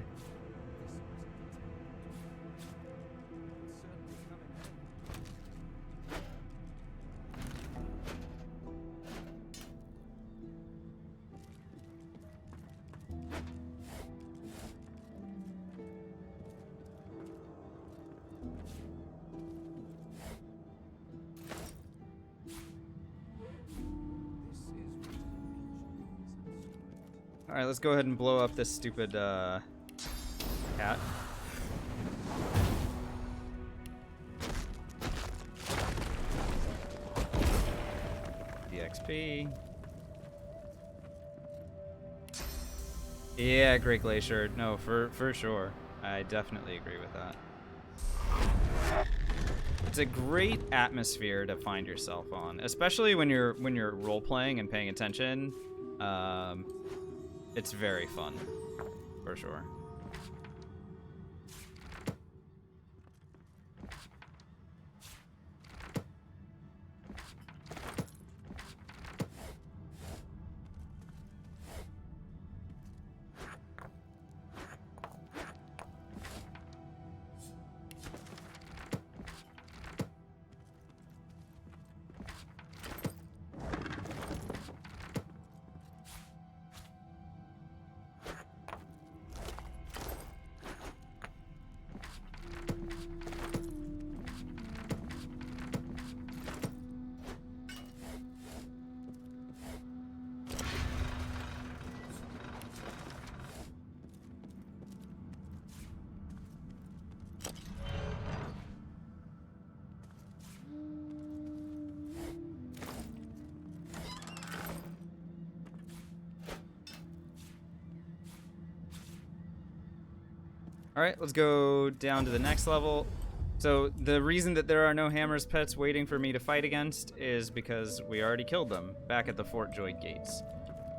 S1: Alright, let's go ahead and blow up this stupid, cat. DXP. Yeah, Great Glacier. No, for sure. I definitely agree with that. It's a great atmosphere to find yourself on, especially when you're role playing and paying attention. It's very fun, for sure. All right, let's go down to the next level. So the reason that there are no Hammer's pets waiting for me to fight against is because we already killed them back at the Fort Joy gates.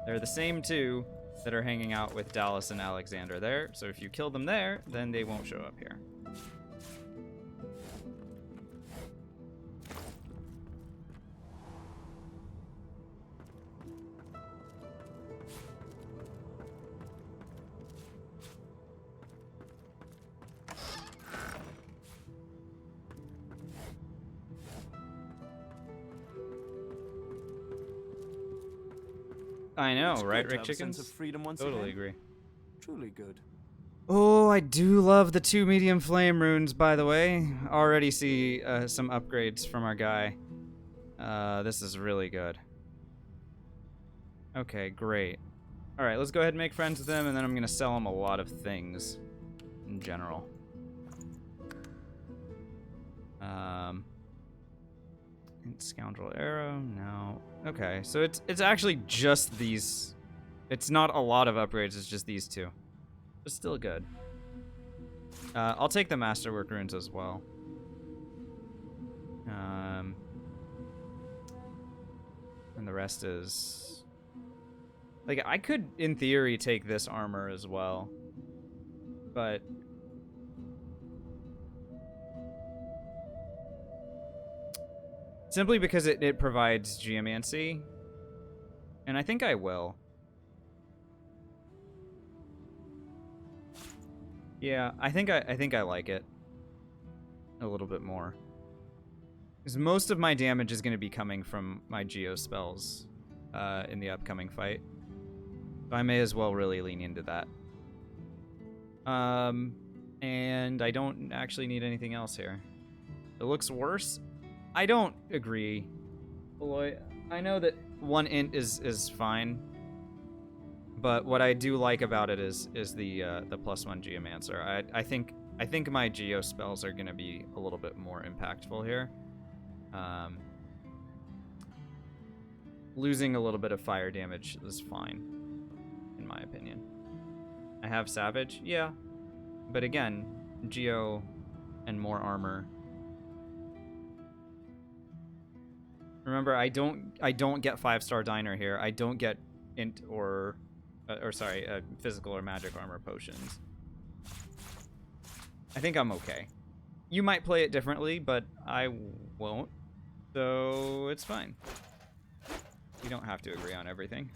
S1: They're the same two that are hanging out with Dallas and Alexander there. So if you kill them there, then they won't show up here. I know,
S7: It's
S1: right,
S7: good to
S1: Rick
S7: have a sense
S1: Chickens?
S7: of freedom once
S1: Totally
S7: again.
S1: agree.
S7: Truly good.
S1: Oh, I do love the 2 medium flame runes, by the way. Already see some upgrades from our guy. This is really good. Okay, great. All right, let's go ahead and make friends with him, and then I'm gonna sell him a lot of things in general. Scoundrel arrow, no. Okay, so it's actually just these. It's not a lot of upgrades, it's just these two. But still good. I'll take the Masterwork runes as well. And the rest is... Like, I could, in theory, take this armor as well. But... Simply because it provides geomancy. And I think I will. Yeah, I think I like it a little bit more. Because most of my damage is going to be coming from my geo spells in the upcoming fight. So I may as well really lean into that. And I don't actually need anything else here. It looks worse. I don't agree. Aloy, I know that 1 int is fine. But what I do like about it is the +1 Geomancer. I think my Geo spells are gonna be a little bit more impactful here. Losing a little bit of fire damage is fine, in my opinion. I have Savage, yeah, but again, Geo and more armor. Remember, I don't get 5-star Diner here. I don't get int or physical or magic armor potions. I think I'm okay. You might play it differently, but I won't. So it's fine. You don't have to agree on everything.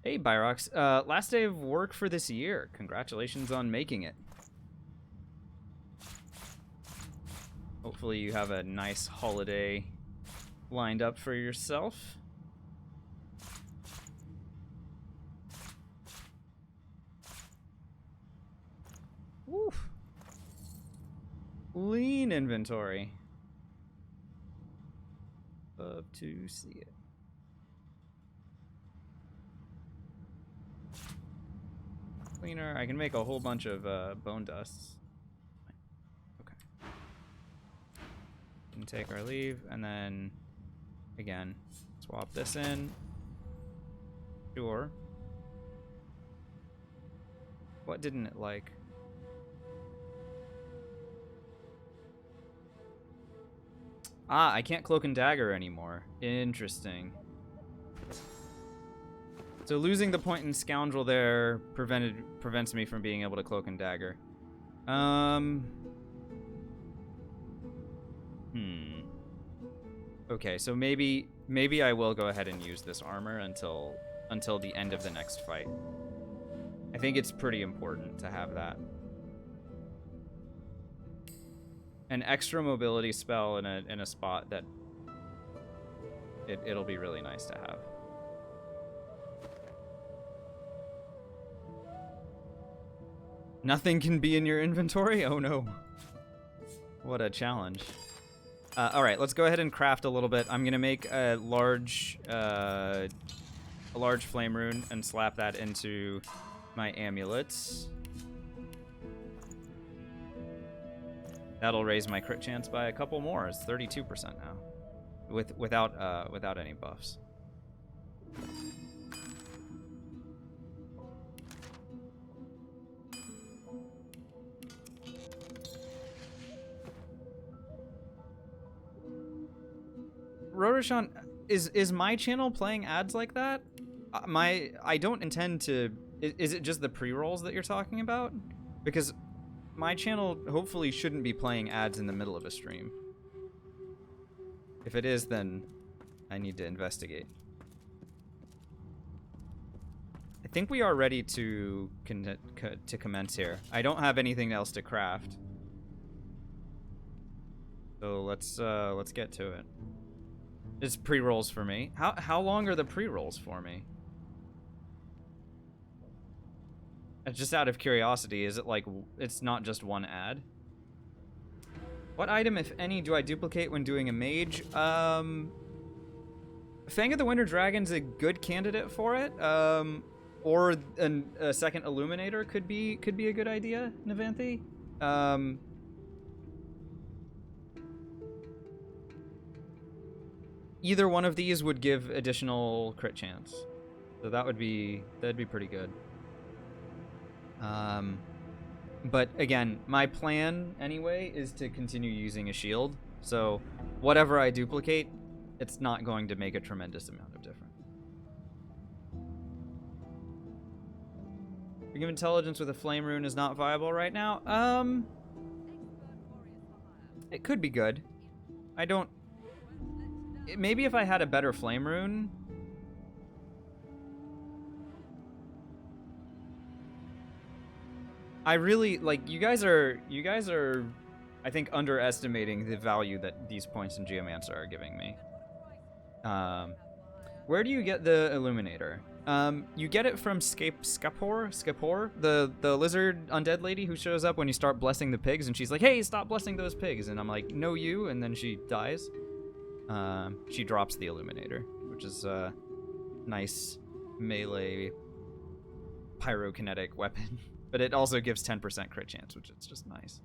S1: Hey, Byrox. Last day of work for this year. Congratulations on making it. Hopefully you have a nice holiday lined up for yourself. Woof. Lean inventory. Love to see it. Cleaner. I can make a whole bunch of bone dusts. Okay. We can take our leave and then again swap this in. Sure. What didn't it like? Ah, I can't cloak and dagger anymore. Interesting. So losing the point in Scoundrel there prevents me from being able to cloak and dagger. Okay, so maybe I will go ahead and use this armor until the end of the next fight. I think it's pretty important to have that. An extra mobility spell in a spot that it'll be really nice to have. Nothing can be in your inventory? Oh no. What a challenge. All right, let's go ahead and craft a little bit. I'm gonna make a large flame rune and slap that into my amulets. That'll raise my crit chance by a couple more. It's 32% now, without any buffs. Roroshan, is my channel playing ads like that? I don't intend to. Is it just the pre-rolls that you're talking about? Because my channel hopefully shouldn't be playing ads in the middle of a stream. If it is, then I need to investigate. I think we are ready to commence here. I don't have anything else to craft, so let's get to it. It's pre-rolls for me. How long are the pre-rolls for me? Just out of curiosity, is it like it's not just one ad? What item, if any, do I duplicate when doing a mage? Fang of the Winter Dragon's a good candidate for it. Or a second Illuminator could be a good idea, Navanthi. Either one of these would give additional crit chance, so that'd be pretty good. But again, my plan anyway is to continue using a shield, so whatever I duplicate, it's not going to make a tremendous amount of difference. Forgive intelligence with a flame rune is not viable right now. It could be good. I don't... Maybe if I had a better flame rune... I really, like, you guys are, I think, underestimating the value that these points in Geomancer are giving me. Where do you get the Illuminator? You get it from Skapor, the lizard undead lady who shows up when you start blessing the pigs, and she's like, hey, stop blessing those pigs, and I'm like, no you, and then she dies. She drops the Illuminator, which is a nice melee pyrokinetic weapon. But it also gives 10% crit chance, which is just nice.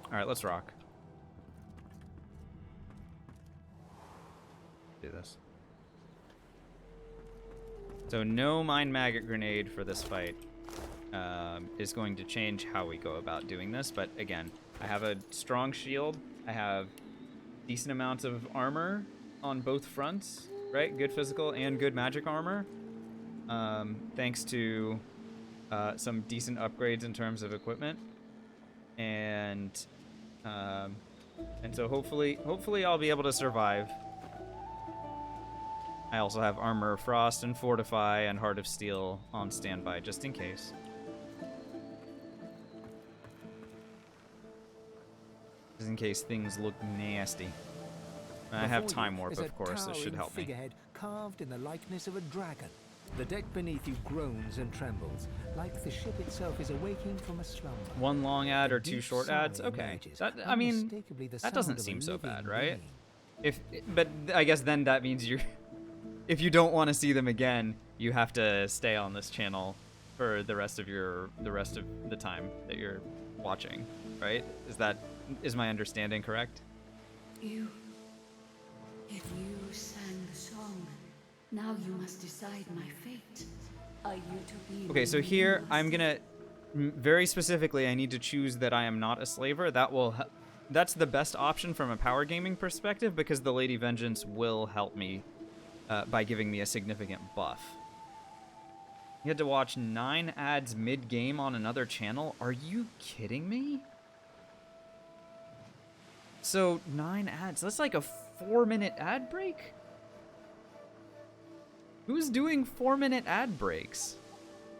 S1: All right, let's rock. Do this. So no Mind Maggot Grenade for this fight. Is going to change how we go about doing this, but again, I have a strong shield, I have decent amounts of armor on both fronts, right? Good physical and good magic armor, thanks to some decent upgrades in terms of equipment, and so hopefully I'll be able to survive. I also have Armor of Frost and Fortify and Heart of Steel on standby just in case. Just in case things look nasty. And I have Time Warp, of course, that should help me.
S5: Figurehead carved in the likeness of a dragon. The deck beneath you groans and trembles, like the ship itself is awaking from a slumber.
S1: One long ad or two short ads? Okay. I mean, that doesn't seem so bad, right? But I guess then that means if you don't want to see them again, you have to stay on this channel for the rest of the time that you're watching, right? Is my understanding correct?
S8: If you sang the song, now you must decide my fate. Are you to be...
S1: Okay, so here I'm gonna very specifically, I need to choose that I am not a slaver. That's the best option from a power gaming perspective, because the Lady Vengeance will help me by giving me a significant buff. You had to watch 9 ads mid-game on another channel? Are you kidding me? So 9 ads, that's like a 4-minute ad break? Who's doing 4-minute ad breaks?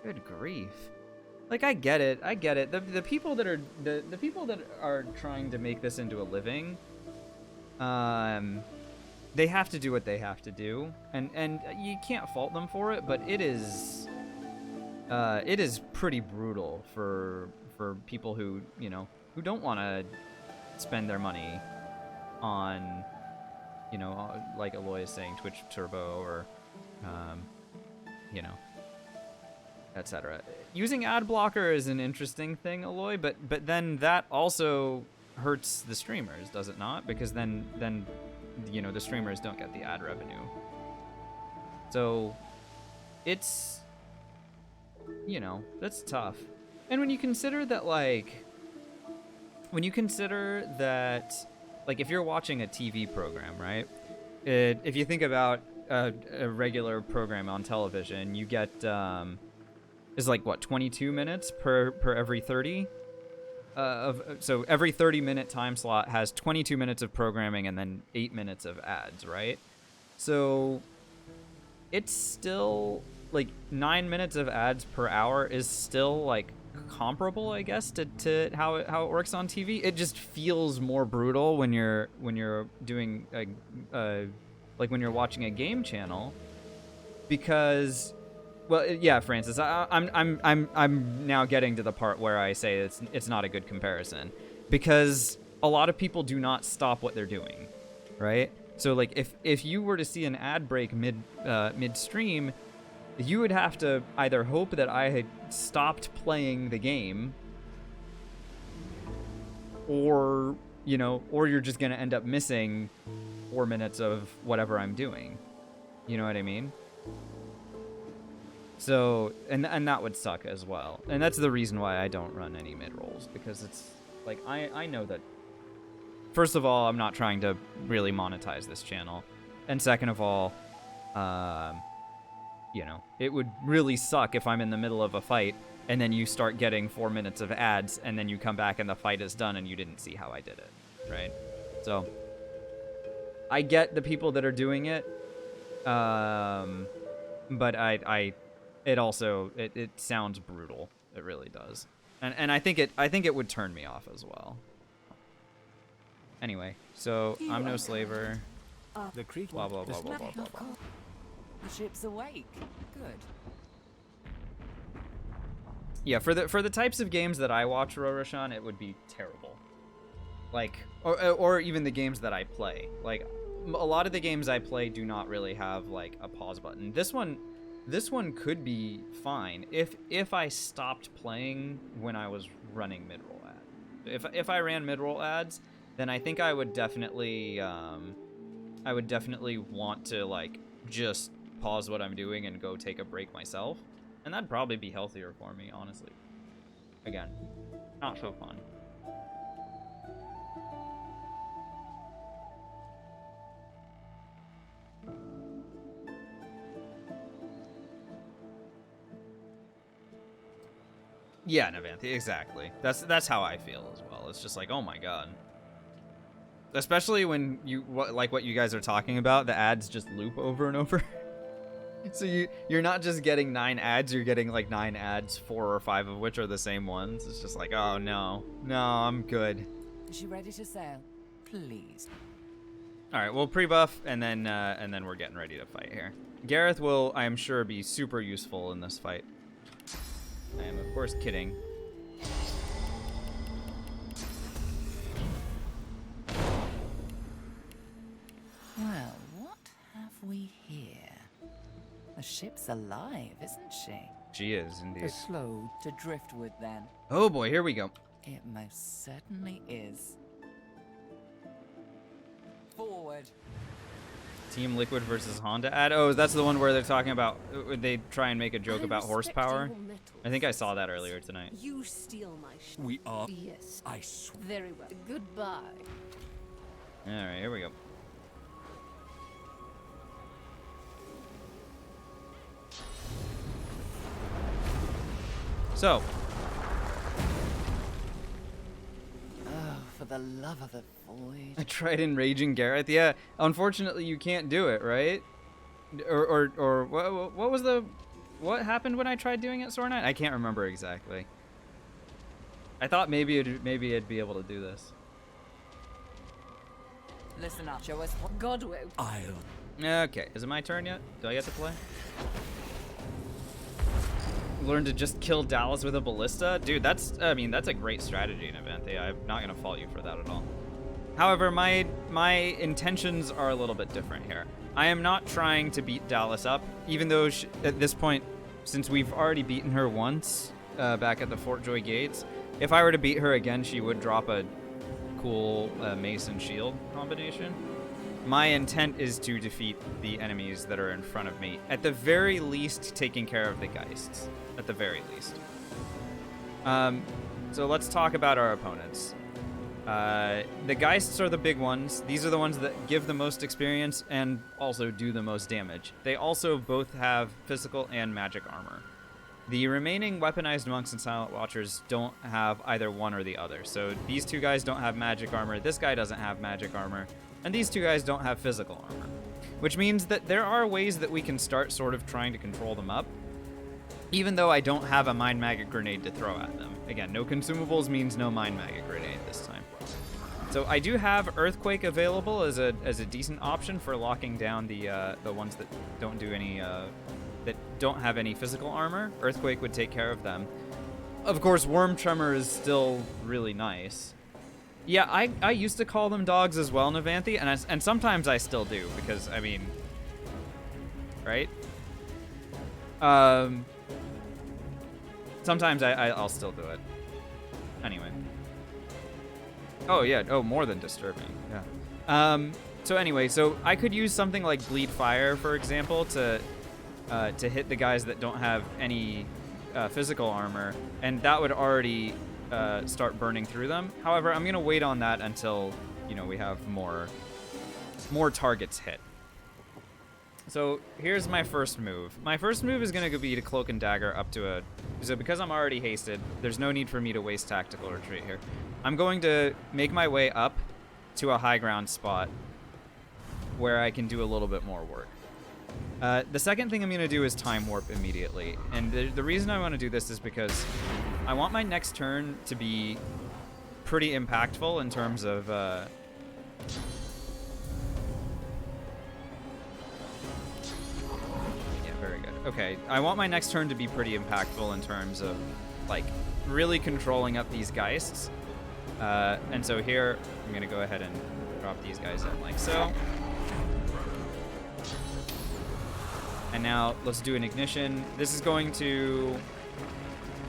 S1: Good grief. Like, I get it. The people that are trying to make this into a living, they have to do what they have to do, and you can't fault them for it, but it is pretty brutal for people who don't want to spend their money on, you know, like Aloy is saying, Twitch Turbo or, you know, etc. Using ad blocker is an interesting thing, Aloy, but then that also hurts the streamers, does it not? Because then you know, the streamers don't get the ad revenue. So it's, you know, that's tough. And when you consider that, like, if you're watching a TV program, right? If you think about a regular program on television, you get is like what, 22 minutes per every 30. So every 30-minute time slot has 22 minutes of programming and then 8 minutes of ads, right? So it's still like 9 minutes of ads per hour is still like comparable, I guess, to how it works on TV. It just feels more brutal when you're doing like when you're watching a game channel, because, well, yeah, Francis, I'm now getting to the part where I say it's not a good comparison, because a lot of people do not stop what they're doing, right? So like if you were to see an ad break midstream, you would have to either hope that I had stopped playing the game, or, you know, or you're just gonna end up missing 4 minutes of whatever I'm doing. You know what I mean? So, and that would suck as well. And that's the reason why I don't run any mid-rolls, because it's like, I know that, first of all, I'm not trying to really monetize this channel, and second of all, you know, it would really suck if I'm in the middle of a fight and then you start getting 4 minutes of ads and then you come back and the fight is done and you didn't see how I did it, right? So I get the people that are doing it, but it also sounds brutal. It really does, and I think it would turn me off as well. Anyway, so I'm no slaver.
S5: The creek.
S1: Blah blah blah blah blah blah blah.
S4: The ship's awake. Good.
S1: Yeah, for the types of games that I watch, Roroshan, it would be terrible. Like, or even the games that I play. Like, a lot of the games I play do not really have like a pause button. This one could be fine if I stopped playing when I was running mid-roll ads. If I ran mid-roll ads, then I think I would definitely want to like just pause what I'm doing and go take a break myself, and that'd probably be healthier for me, honestly. Again, not so fun. Yeah, Navanthi, exactly. That's how I feel as well. It's just like, oh my god. Especially when like what you guys are talking about, the ads just loop over and over. So you're not just getting 9 ads, you're getting like 9 ads, 4 or 5 of which are the same ones. It's just like, oh no, I'm good.
S4: Is she ready to sail? Please.
S1: All right, we'll pre-buff and then we're getting ready to fight here. Gareth will, I am sure, be super useful in this fight. I am of course kidding.
S4: Well, what have we here? The ship's alive, isn't she?
S1: She is indeed.
S5: A slow.
S4: To driftwood, then.
S1: Oh boy, here we go.
S4: It most certainly is. Forward.
S1: Team Liquid versus Honda ad. Oh, that's the one where they're talking about, they try and make a joke about horsepower. I think I saw that earlier tonight.
S8: You steal my ship.
S7: We are.
S8: Yes.
S7: I swear.
S8: Very well. Goodbye.
S1: All right, here we go. So,
S4: Oh, for the love of the void.
S1: I tried enraging Gareth. Yeah, unfortunately you can't do it, right? Or what was what happened when I tried doing it, Sore Knight? I can't remember exactly. I thought maybe I'd be able to do this.
S4: Listen up. Show us what
S8: God will.
S7: I'll.
S1: Okay, is it my turn yet? Do I get to play? Learn to just kill Dallas with a ballista? Dude, that's a great strategy in Avante. I'm not gonna fault you for that at all. However, my intentions are a little bit different here. I am not trying to beat Dallas up, even though at this point, since we've already beaten her once back at the Fort Joy Gates, if I were to beat her again, she would drop a cool mace and shield combination. My intent is to defeat the enemies that are in front of me. At the very least, taking care of the Geists. At the very least. So let's talk about our opponents. The Geists are the big ones. These are the ones that give the most experience and also do the most damage. They also both have physical and magic armor. The remaining weaponized monks and silent watchers don't have either one or the other. So these two guys don't have magic armor, this guy doesn't have magic armor, and these two guys don't have physical armor. Which means that there are ways that we can start sort of trying to control them up, even though I don't have a Mind Maggot Grenade to throw at them. Again, no consumables means no Mind Maggot Grenade this time. So I do have Earthquake available as a decent option for locking down the ones that don't do any that don't have any physical armor. Earthquake would take care of them. Of course, Worm Tremor is still really nice. Yeah, I used to call them dogs as well, Navanthi, and sometimes I still do because I mean, right? Sometimes I'll still do it. Anyway. Oh yeah, oh more than disturbing. Yeah. So anyway, so I could use something like Bleed Fire, for example, to hit the guys that don't have any physical armor, and that would already start burning through them. However, I'm gonna wait on that until we have more targets hit. So here's my first move. My first move is gonna be to Cloak and Dagger up to a. So because I'm already hasted, there's no need for me to waste tactical retreat here. I'm going to make my way up to a high ground spot where I can do a little bit more work. The second thing I'm going to do is Time Warp immediately. And the reason I want to do this is because I want my next turn to be pretty impactful in terms of... Yeah, very good. Okay, I want my next turn to be pretty impactful in terms of, like, really controlling up these Geists. And so here, I'm going to go ahead and drop these guys in like so. And now let's do an ignition. This is going to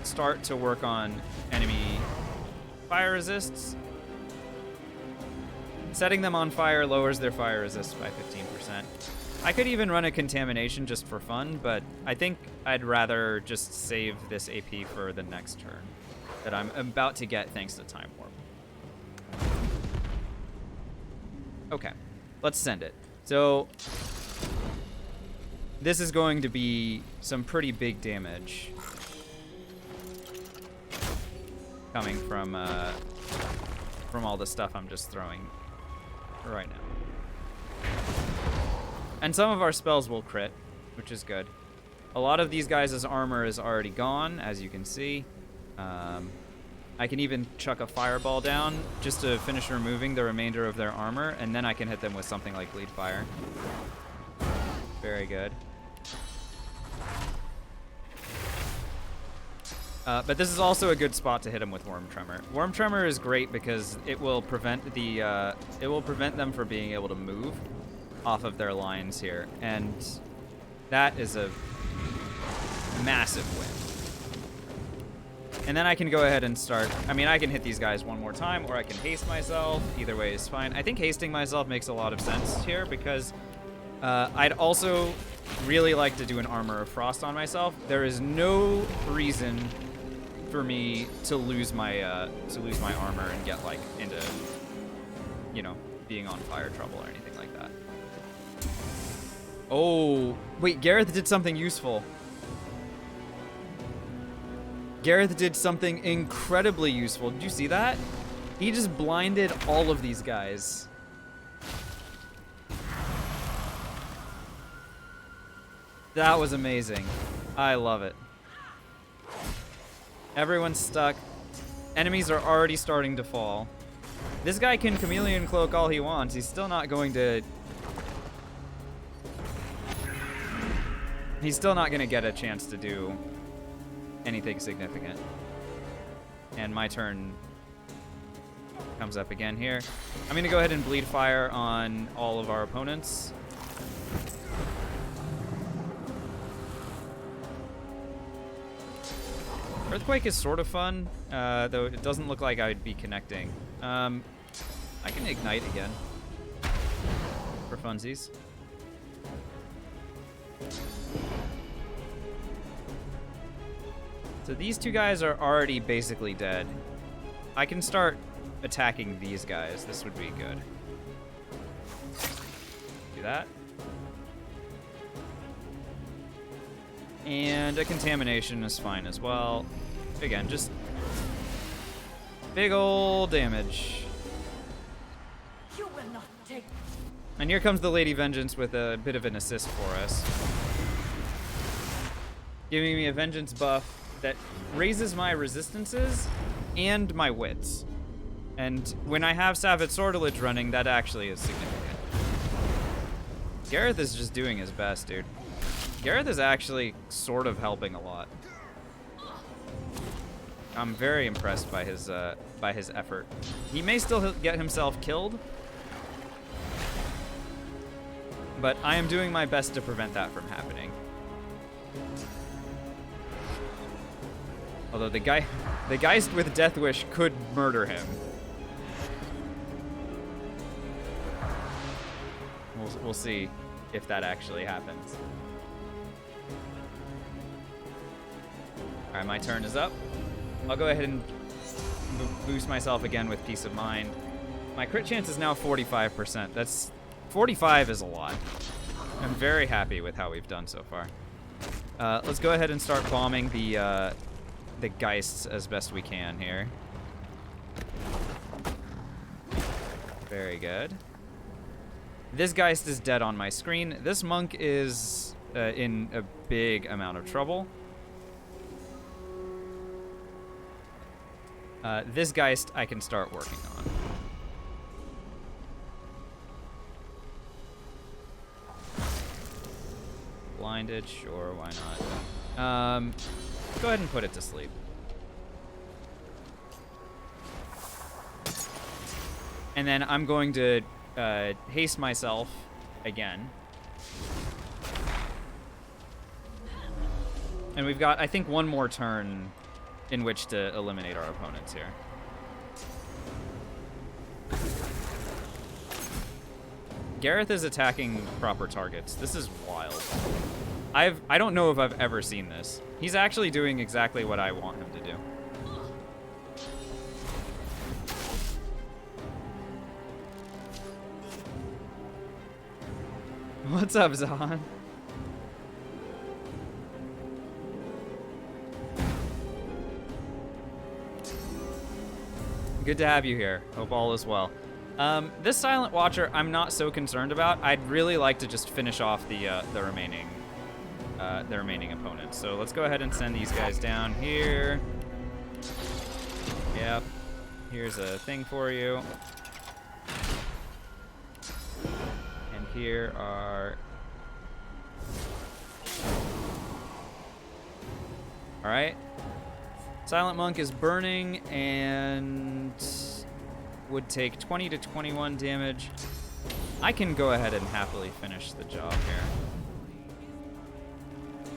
S1: start to work on enemy fire resists. Setting them on fire lowers their fire resist by 15%. I could even run a contamination just for fun, but I think I'd rather just save this AP for the next turn that I'm about to get thanks to Time Warp. Okay, let's send it. So this is going to be some pretty big damage coming from all the stuff I'm just throwing right now. And some of our spells will crit, which is good. A lot of these guys' armor is already gone, as you can see. I can even chuck a fireball down just to finish removing the remainder of their armor, and then I can hit them with something like Bleed Fire. Very good. But this is also a good spot to hit them with Worm Tremor. Worm Tremor is great because it will prevent them from being able to move off of their lines here, and that is a massive win. And then I can go ahead and start. I mean, I can hit these guys one more time, or I can haste myself. Either way is fine. I think hasting myself makes a lot of sense here because I'd also really like to do an Armor of Frost on myself. There is no reason for me to lose my armor and get like into, being on fire trouble or anything like that. Oh, wait, Gareth did something useful. Gareth did something incredibly useful. Did you see that? He just blinded all of these guys. That was amazing. I love it. Everyone's stuck. Enemies are already starting to fall. This guy can Chameleon Cloak all he wants. He's still not going to... He's still not going to get a chance to do anything significant. And my turn Comes up again here. I'm going to go ahead and bleed fire on all of our opponents. Earthquake is sort of fun, though it doesn't look like I'd be connecting. I can ignite again for funsies. So these two guys are already basically dead. I can start attacking these guys. This would be good. Do that. And a contamination is fine as well. Again, just big ol' damage.
S8: You will not take.
S1: And here comes the Lady Vengeance with a bit of an assist for us. Giving me a Vengeance buff that raises my resistances and my wits. And when I have Savage Sortilege running, that actually is significant. Gareth is just doing his best, dude. Gareth is actually sort of helping a lot. I'm very impressed by his effort. He may still get himself killed, but I am doing my best to prevent that from happening. Although the Geist with Death Wish could murder him. We'll see if that actually happens. Alright, my turn is up. I'll go ahead and boost myself again with Peace of Mind. My crit chance is now 45%. 45 is a lot. I'm very happy with how we've done so far. Let's go ahead and start bombing the Geists as best we can here. Very good. This Geist is dead on my screen. This monk is in a big amount of trouble. This Geist I can start working on. Blinded, sure, why not? Go ahead and put it to sleep. And then I'm going to haste myself again. And we've got, I think, one more turn in which to eliminate our opponents here. Gareth is attacking proper targets. This is wild. I don't know if I've ever seen this. He's actually doing exactly what I want him to do. What's up, Zahan? Good to have you here. Hope all is well. This Silent Watcher, I'm not so concerned about. I'd really like to just finish off the remaining opponents. So let's go ahead and send these guys down here. Yep. Here's a thing for you. And here are... Alright. Silent Monk is burning and would take 20 to 21 damage. I can go ahead and happily finish the job here.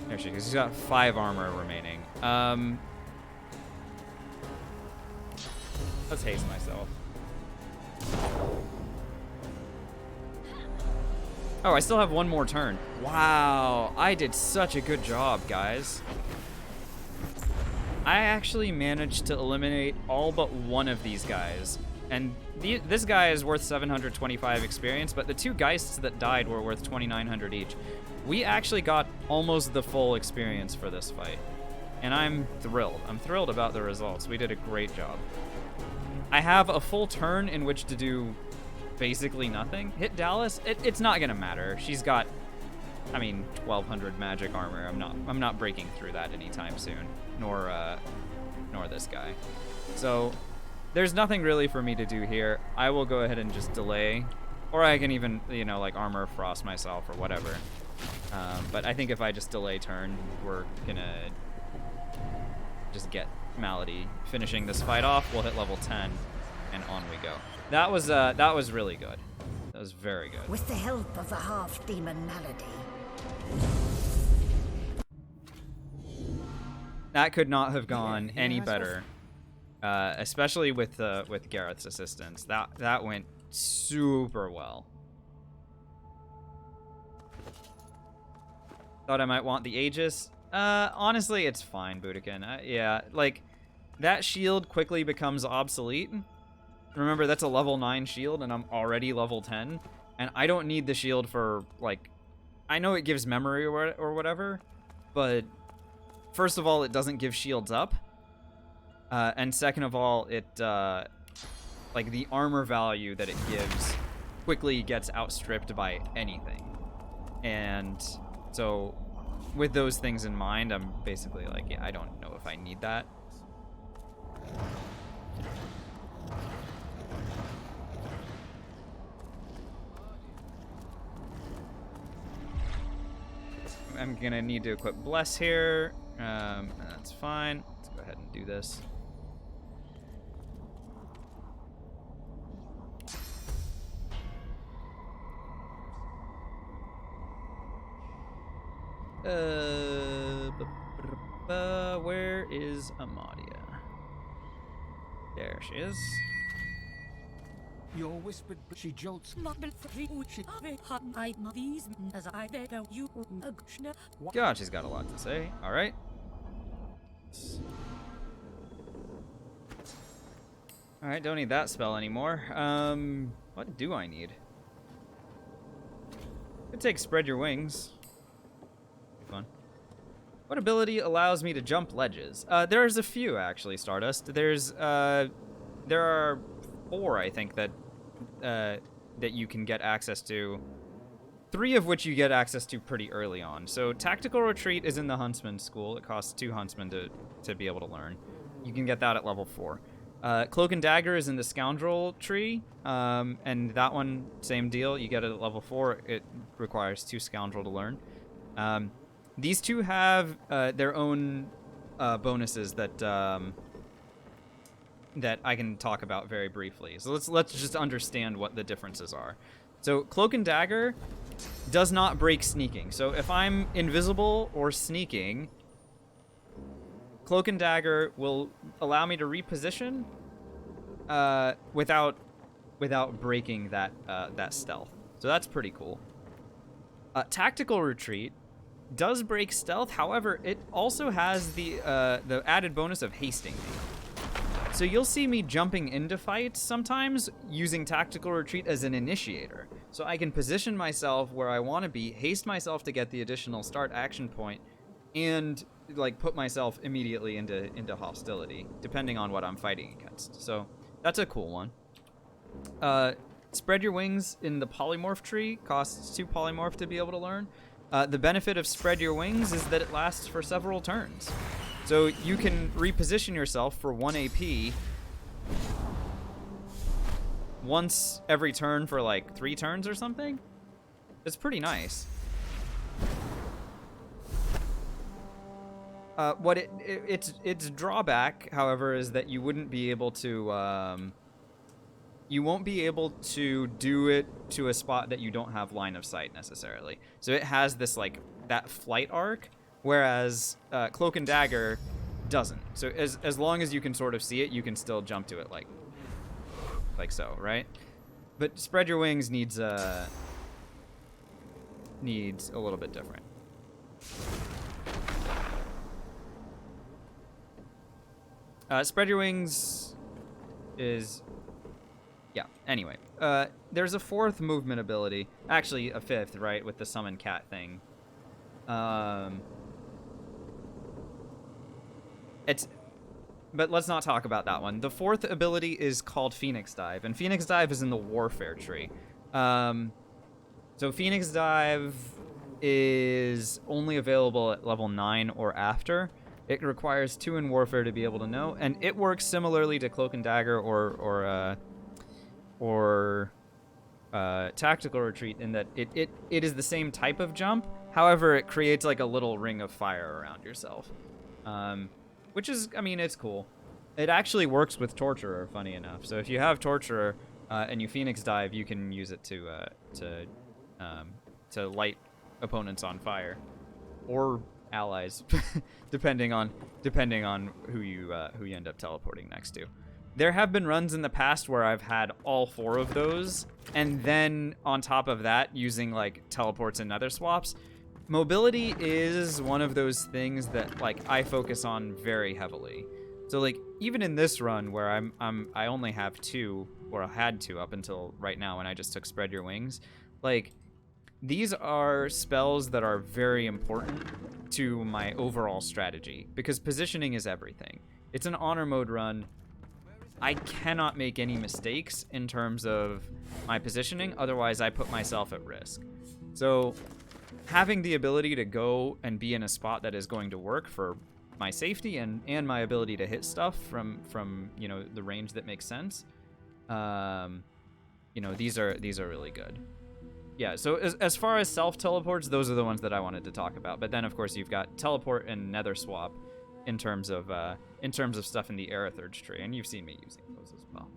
S1: There she goes. He's got 5 armor remaining. Let's haste myself. Oh, I still have one more turn. Wow, I did such a good job, guys. I actually managed to eliminate all but one of these guys. And this guy is worth 725 experience, but the 2 Geists that died were worth 2,900 each. We actually got almost the full experience for this fight. And I'm thrilled. I'm thrilled about the results. We did a great job. I have a full turn in which to do basically nothing. Hit Dallas, it's not gonna matter. She's got, I mean, 1,200 magic armor. I'm not breaking through that anytime soon. Nor this guy. So there's nothing really for me to do here. I will go ahead and just delay, or I can even, you know, like armor frost myself or whatever. But I think if I just delay turn, we're gonna just get Malady finishing this fight off. We'll hit level 10. and on we go. That was really good. That was very good.
S9: With the help of the half-demon malady.
S1: That could not have gone any better, especially with Gareth's assistance. That went super well. Thought I might want the Aegis. Honestly, it's fine, Budokan. Yeah, like, that shield quickly becomes obsolete. Remember, that's a level 9 shield, and I'm already level 10. And I don't need the shield for, like... I know it gives memory or whatever, but... First of all, it doesn't give shields up. And second of all, it... like, the armor value that it gives quickly gets outstripped by anything. And... So, with those things in mind, I'm basically like, yeah, I don't know if I need that. I'm gonna need to equip Bless here. That's fine. Let's go ahead and do this. Where is Amadia? There she is.
S5: Your whispered, she jolts.
S1: God, she's got a lot to say. All right. All right, don't need that spell anymore. What do I need? Could take Spread Your Wings. Fun. What ability allows me to jump ledges? There's a few, actually, Stardust. There are 4, I think, that you can get access to. 3 of which you get access to pretty early on. So Tactical Retreat is in the Huntsman School. It costs 2 Huntsmen to be able to learn. You can get that at level 4. Cloak and Dagger is in the Scoundrel tree, and that one, same deal. You get it at level 4. It requires 2 Scoundrel to learn. These 2 have their own bonuses that that I can talk about very briefly. So let's just understand what the differences are. So Cloak and Dagger does not break sneaking. So if I'm invisible or sneaking, Cloak and Dagger will allow me to reposition without breaking that stealth. So that's pretty cool. Tactical Retreat does break stealth. However, it also has the added bonus of hasting me. So you'll see me jumping into fights sometimes using Tactical Retreat as an initiator. So I can position myself where I want to be, haste myself to get the additional start action point, and like put myself immediately into hostility, depending on what I'm fighting against. So that's a cool one. Spread Your Wings in the Polymorph tree costs 2 Polymorph to be able to learn. The benefit of Spread Your Wings is that it lasts for several turns. So you can reposition yourself for 1 AP once every turn for like 3 turns or something. It's pretty nice. Its drawback, however, is that you wouldn't be able to you won't be able to do it to a spot that you don't have line of sight necessarily. So it has this like that flight arc, whereas Cloak and Dagger doesn't. So as long as you can sort of see it, you can still jump to it like so, right? But Spread Your Wings needs a little bit different. Spread Your Wings is... Yeah, anyway. There's a 4th movement ability. Actually, a 5th, right, with the Summon Cat thing. But let's not talk about that one. The 4th ability is called Phoenix Dive, and Phoenix Dive is in the Warfare tree. So Phoenix Dive is only available at level 9 or after. It requires 2 in Warfare to be able to know, and it works similarly to Cloak and Dagger or Tactical Retreat in that it is the same type of jump. However, it creates like a little ring of fire around yourself, which is, I mean, it's cool. It actually works with Torturer, funny enough. So if you have Torturer and you Phoenix Dive, you can use it to light opponents on fire, or allies, depending on who you end up teleporting next to. There have been runs in the past where I've had all 4 of those, and then on top of that, using like teleports and nether swaps. Mobility is one of those things that like I focus on very heavily. So like even in this run where I only have 2, or I had 2 up until right now when I just took Spread Your Wings, like these are spells that are very important to my overall strategy because positioning is everything. It's an honor mode run. I cannot make any mistakes in terms of my positioning, otherwise I put myself at risk. So having the ability to go and be in a spot that is going to work for my safety and my ability to hit stuff from you know, the range that makes sense, you know, these are really good. Yeah, so as far as self teleports, those are the ones that I wanted to talk about. But then of course you've got teleport and nether swap in terms of stuff in the Aerithurge tree, and you've seen me using those as well.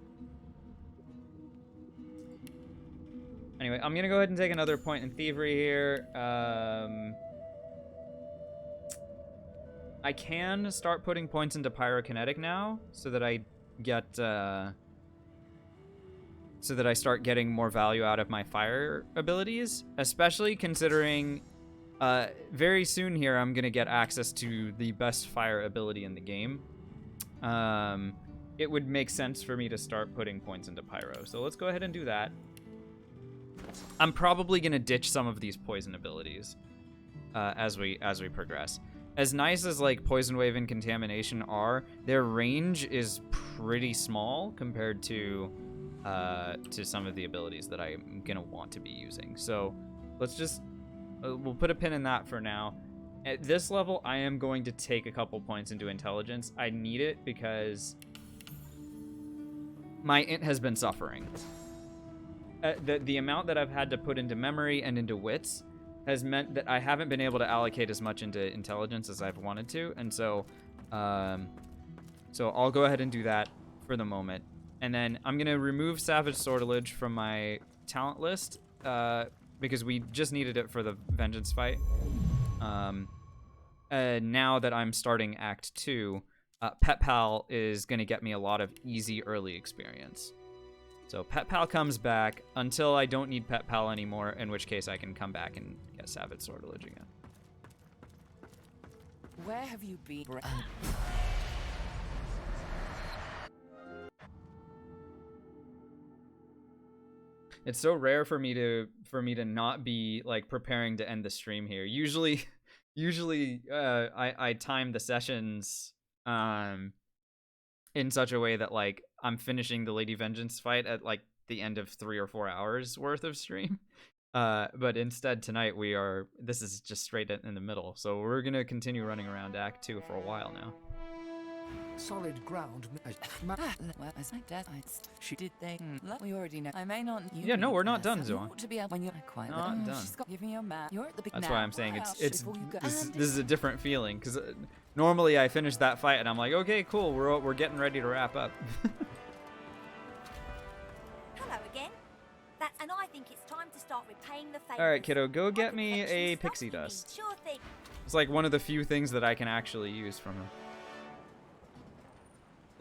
S1: Anyway, I'm gonna go ahead and take another point in thievery here. I can start putting points into pyrokinetic now, so that I get so that I start getting more value out of my fire abilities, especially considering very soon here I'm gonna get access to the best fire ability in the game. It would make sense for me to start putting points into pyro, so let's go ahead and do that. I'm probably gonna ditch some of these poison abilities as we progress. As nice as like Poison Wave and Contamination are, their range is pretty small compared to some of the abilities that I'm gonna want to be using. So let's just we'll put a pin in that for now. At this level, I am going to take a couple points into intelligence. I need it because my int has been suffering. The amount that I've had to put into memory and into wits has meant that I haven't been able to allocate as much into intelligence as I've wanted to, and so I'll go ahead and do that for the moment. And then I'm gonna remove Savage Sortilege from my talent list because we just needed it for the Vengeance fight. Now that I'm starting Act 2, Pet Pal is gonna get me a lot of easy early experience. So Pet Pal comes back until I don't need Pet Pal anymore, in which case I can come back and get Savage Sortilege again.
S4: Where have you been?
S1: It's so rare for me to not be like preparing to end the stream here. Usually I time the sessions in such a way that like I'm finishing the Lady Vengeance fight at like the end of 3 or 4 hours worth of stream. But instead tonight this is just straight in the middle. So we're gonna continue running around Act 2 for a while now.
S5: Solid ground.
S4: Well, as my death, she did they. We already know. I may not.
S1: Yeah, no, we're not done, Zoan.
S4: To be when you're quite
S1: not done.
S4: She's got give me your map. You're at the big.
S1: That's
S4: now.
S1: why I'm saying this
S4: This
S1: is a different feeling, because normally I finish that fight and I'm like, okay, cool, we're getting ready to wrap up.
S10: Hello again. And I think it's time to start repaying the favors.
S1: All right, kiddo, go get me a pixie dust.
S10: Sure thing.
S1: It's like one of the few things that I can actually use from her.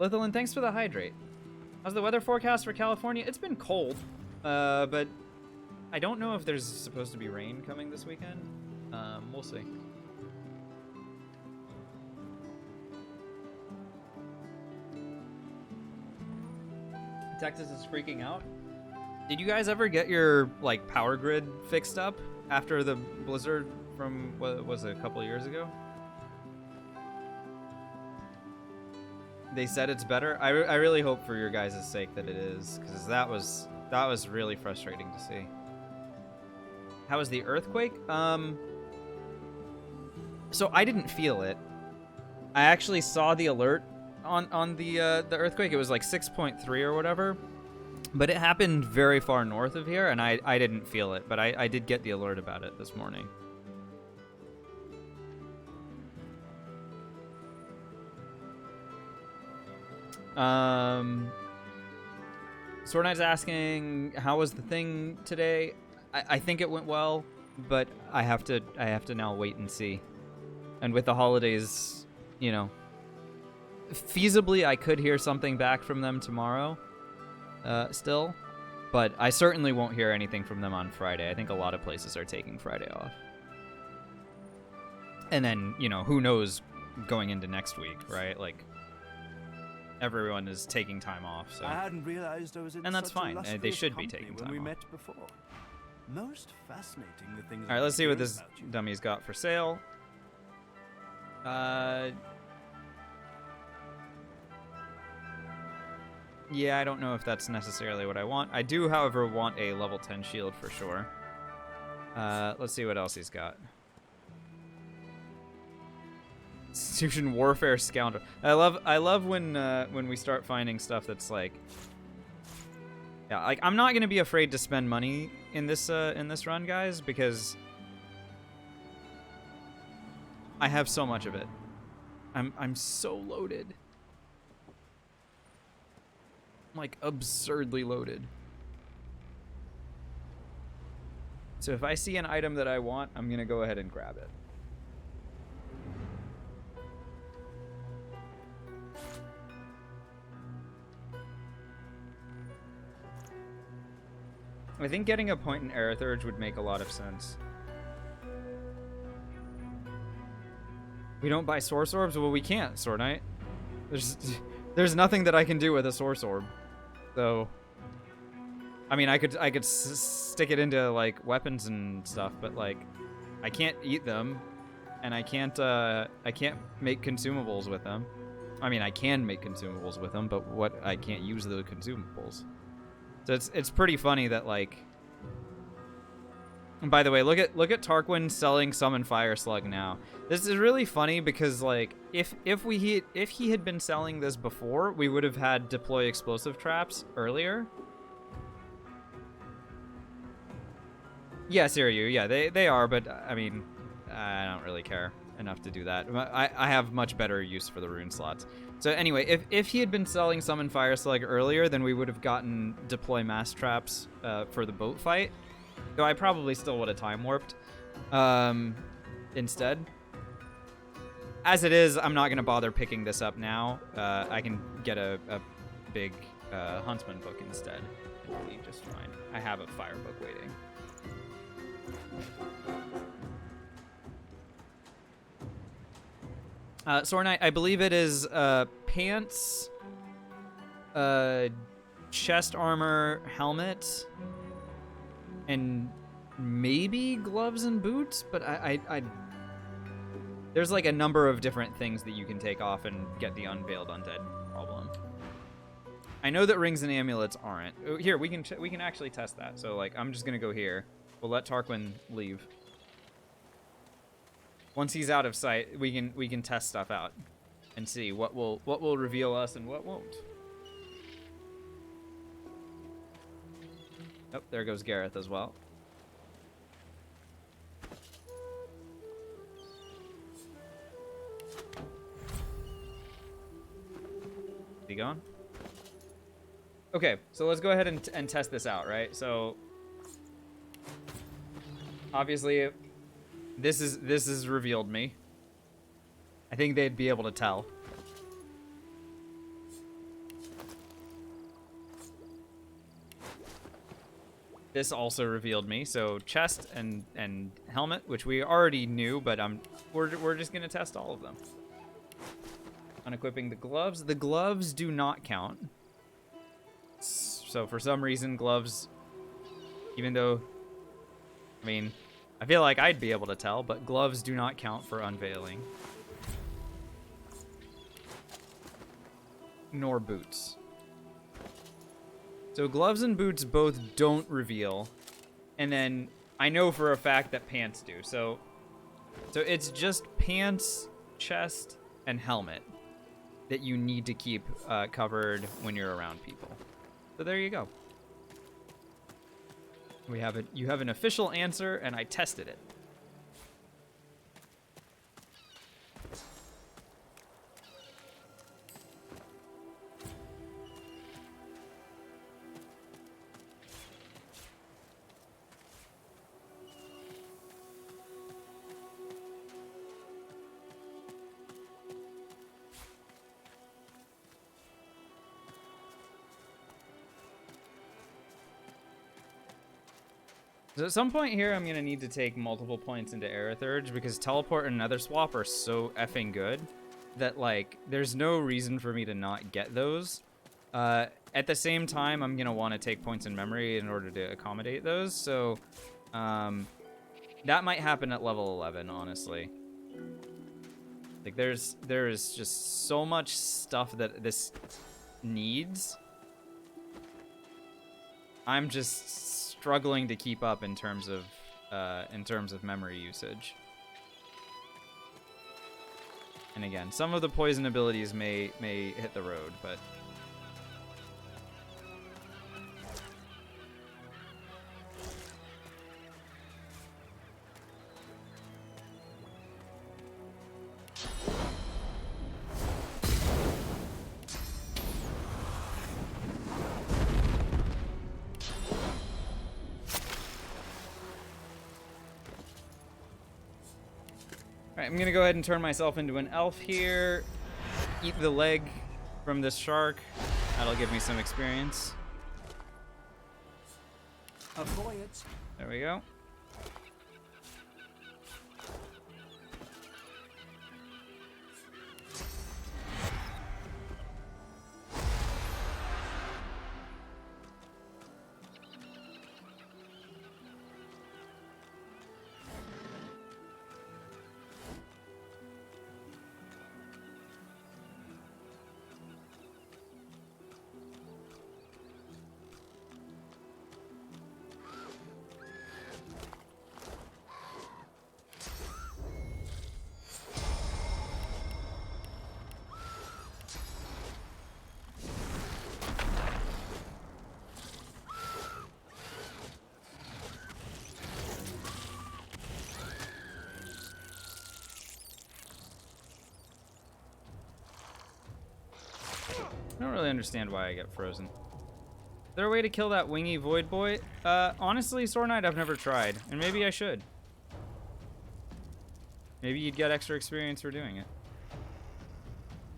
S1: Lithlin, thanks for the hydrate. How's the weather forecast for California? It's been cold, but I don't know if there's supposed to be rain coming this weekend. We'll see. Texas is freaking out. Did you guys ever get your like power grid fixed up after the blizzard from what was it, a couple of years ago? They said it's better. I really hope for your guys' sake that it is, because that was really frustrating to see. How was the earthquake? So I didn't feel it. I actually saw the alert on the earthquake. It was like 6.3 or whatever, but it happened very far north of here, and I didn't feel it, but I did get the alert about it this morning. Sword Knight's asking, how was the thing today? I think it went well, but I have to now wait and see. And with the holidays, you know, feasibly I could hear something back from them tomorrow, still, but I certainly won't hear anything from them on Friday. I think a lot of places are taking Friday off. And then, you know, who knows going into next week, right? Like, everyone is taking time off, so.
S7: I hadn't realized I was in
S1: and that's
S7: such a
S1: fine. They
S7: illustrious
S1: should be
S7: company
S1: taking
S7: when
S1: time
S7: we
S1: off.
S7: met before. Most fascinating the things.
S1: All right, let's see what this
S7: about you.
S1: dummy's got for sale. Yeah, I don't know if that's necessarily what I want. I do, however, want a level 10 shield for sure. Let's see what else he's got. Institution Warfare Scoundrel. I love when we start finding stuff that's like, yeah, like I'm not gonna be afraid to spend money in this run, guys, because I have so much of it. I'm so loaded. I'm like absurdly loaded. So if I see an item that I want, I'm gonna go ahead and grab it. I think getting a point in Aerithurge would make a lot of sense. We don't buy Source Orbs? Well, we can't, Sword Knight. There's nothing that I can do with a Source Orb. So, I mean, I could stick it into, like, weapons and stuff, but, like, I can't eat them, and I can't make consumables with them. I mean, I can make consumables with them, but I can't use the consumables. So it's pretty funny that, like, and by the way, look at Tarquin selling Summon Fire Slug now. This is really funny because, like, if he had been selling this before, we would have had deploy explosive traps earlier. Yeah, Siryu, yeah, they are, but I mean, I don't really care enough to do that. I have much better use for the rune slots. So anyway, if he had been selling Summon Fire Slug earlier, then we would have gotten deploy mass traps for the boat fight. Though I probably still would have time warped instead. As it is, I'm not going to bother picking this up now. I can get a big Huntsman book instead. It'll be just fine. I have a fire book waiting. Sword Knight, I believe it is pants, chest armor, helmet, and maybe gloves and boots, but I there's like a number of different things that you can take off and get the unveiled undead problem. I know that rings and amulets aren't. Here, we can actually test that. So like I'm just gonna go here. We'll let Tarquin leave. Once he's out of sight, we can test stuff out and see what will reveal us and what won't. Oh, there goes Gareth as well. Is he gone? Okay, so let's go ahead and test this out, right? So obviously this is revealed me. I think they'd be able to tell. This also revealed me. So chest and helmet, which we already knew, but we're just gonna test all of them. Unequipping the gloves. The gloves do not count. So for some reason, gloves, even though, I mean, I feel like I'd be able to tell, but gloves do not count for unveiling. Nor boots. So gloves and boots both don't reveal. And then I know for a fact that pants do. So it's just pants, chest, and helmet that you need to keep covered when you're around people. So there you go. You have an official answer, and I tested it. So at some point here, I'm gonna need to take multiple points into Aerith Urge because Teleport and Nether Swap are so effing good that, like, there's no reason for me to not get those. At the same time, I'm gonna want to take points in memory in order to accommodate those, so that might happen at level 11, honestly. Like, there is just so much stuff that this needs. I'm just struggling to keep up in terms of memory usage. And again, some of the poison abilities may hit the road, but Alright, I'm gonna go ahead and turn myself into an elf here. Eat the leg from this shark. That'll give me some experience. There we go. I don't really understand why I get frozen. Is there a way to kill that wingy void boy? Honestly, Sword Knight, I've never tried, and maybe I should. Maybe you'd get extra experience for doing it.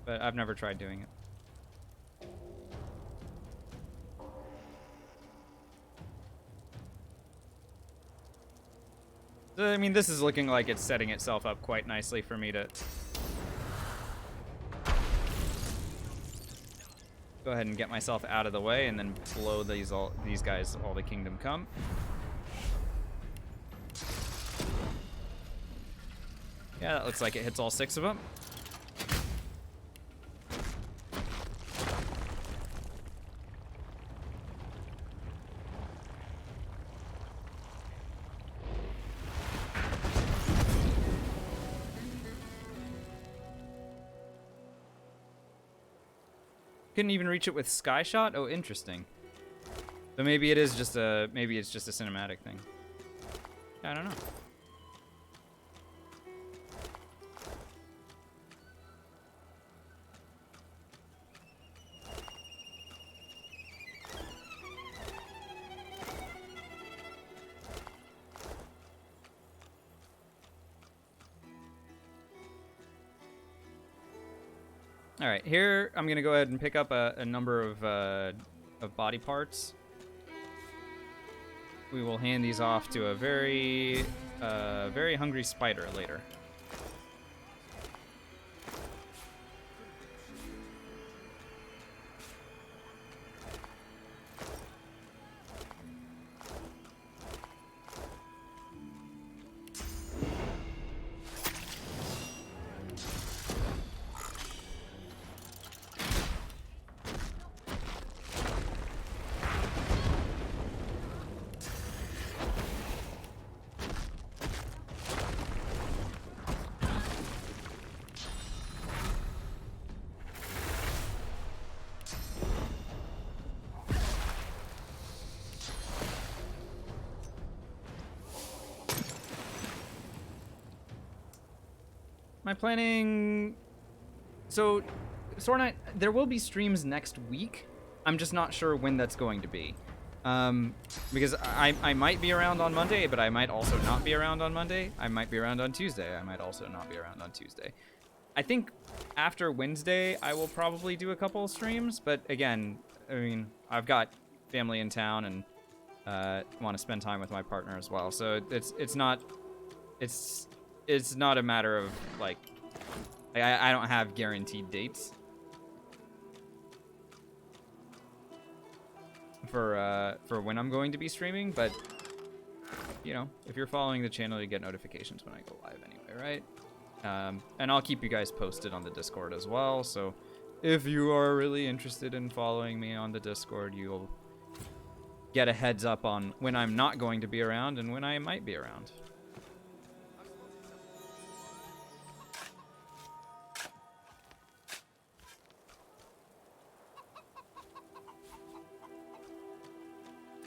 S1: But I've never tried doing it. So, I mean, this is looking like it's setting itself up quite nicely for me to go ahead and get myself out of the way and then blow these guys all the kingdom come. Yeah, that looks like it hits all 6 of them. Couldn't even reach it with Sky Shot? Oh, interesting. So maybe it is just a cinematic thing. I don't know. All right, here I'm gonna go ahead and pick up a number of body parts. We will hand these off to a very hungry spider later. My planning... So, Sword Knight, there will be streams next week. I'm just not sure when that's going to be. Because I might be around on Monday, but I might also not be around on Monday. I might be around on Tuesday. I might also not be around on Tuesday. I think after Wednesday, I will probably do a couple of streams. But again, I mean, I've got family in town, and want to spend time with my partner as well. So it's not a matter of like I don't have guaranteed dates for when I'm going to be streaming, but you know, if you're following the channel, you get notifications when I go live anyway, right? And I'll keep you guys posted on the Discord as well. So if you are really interested in following me on the Discord, you'll get a heads up on when I'm not going to be around and when I might be around.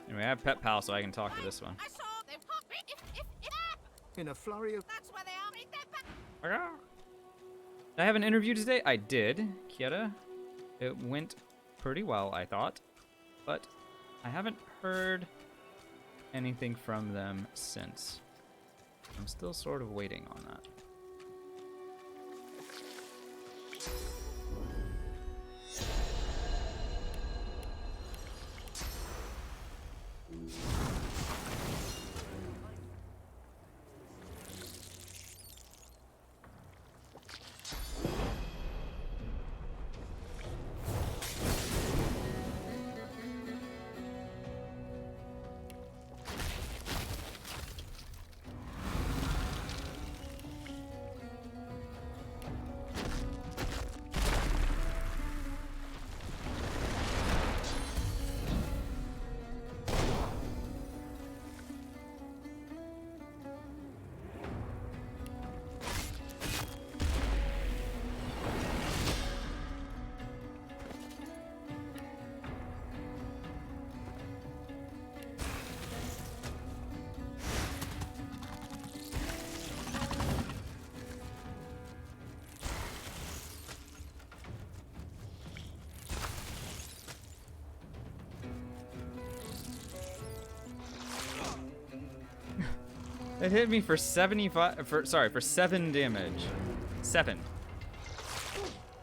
S1: Anyway, I have Pet Pal, so I can talk to this one.
S5: In a flurry of...
S10: That's where they are.
S1: Did I have an interview today? I did, Kieta. It went pretty well, I thought. But I haven't heard anything from them since. I'm still sort of waiting on that. It hit me for 7 damage. 7.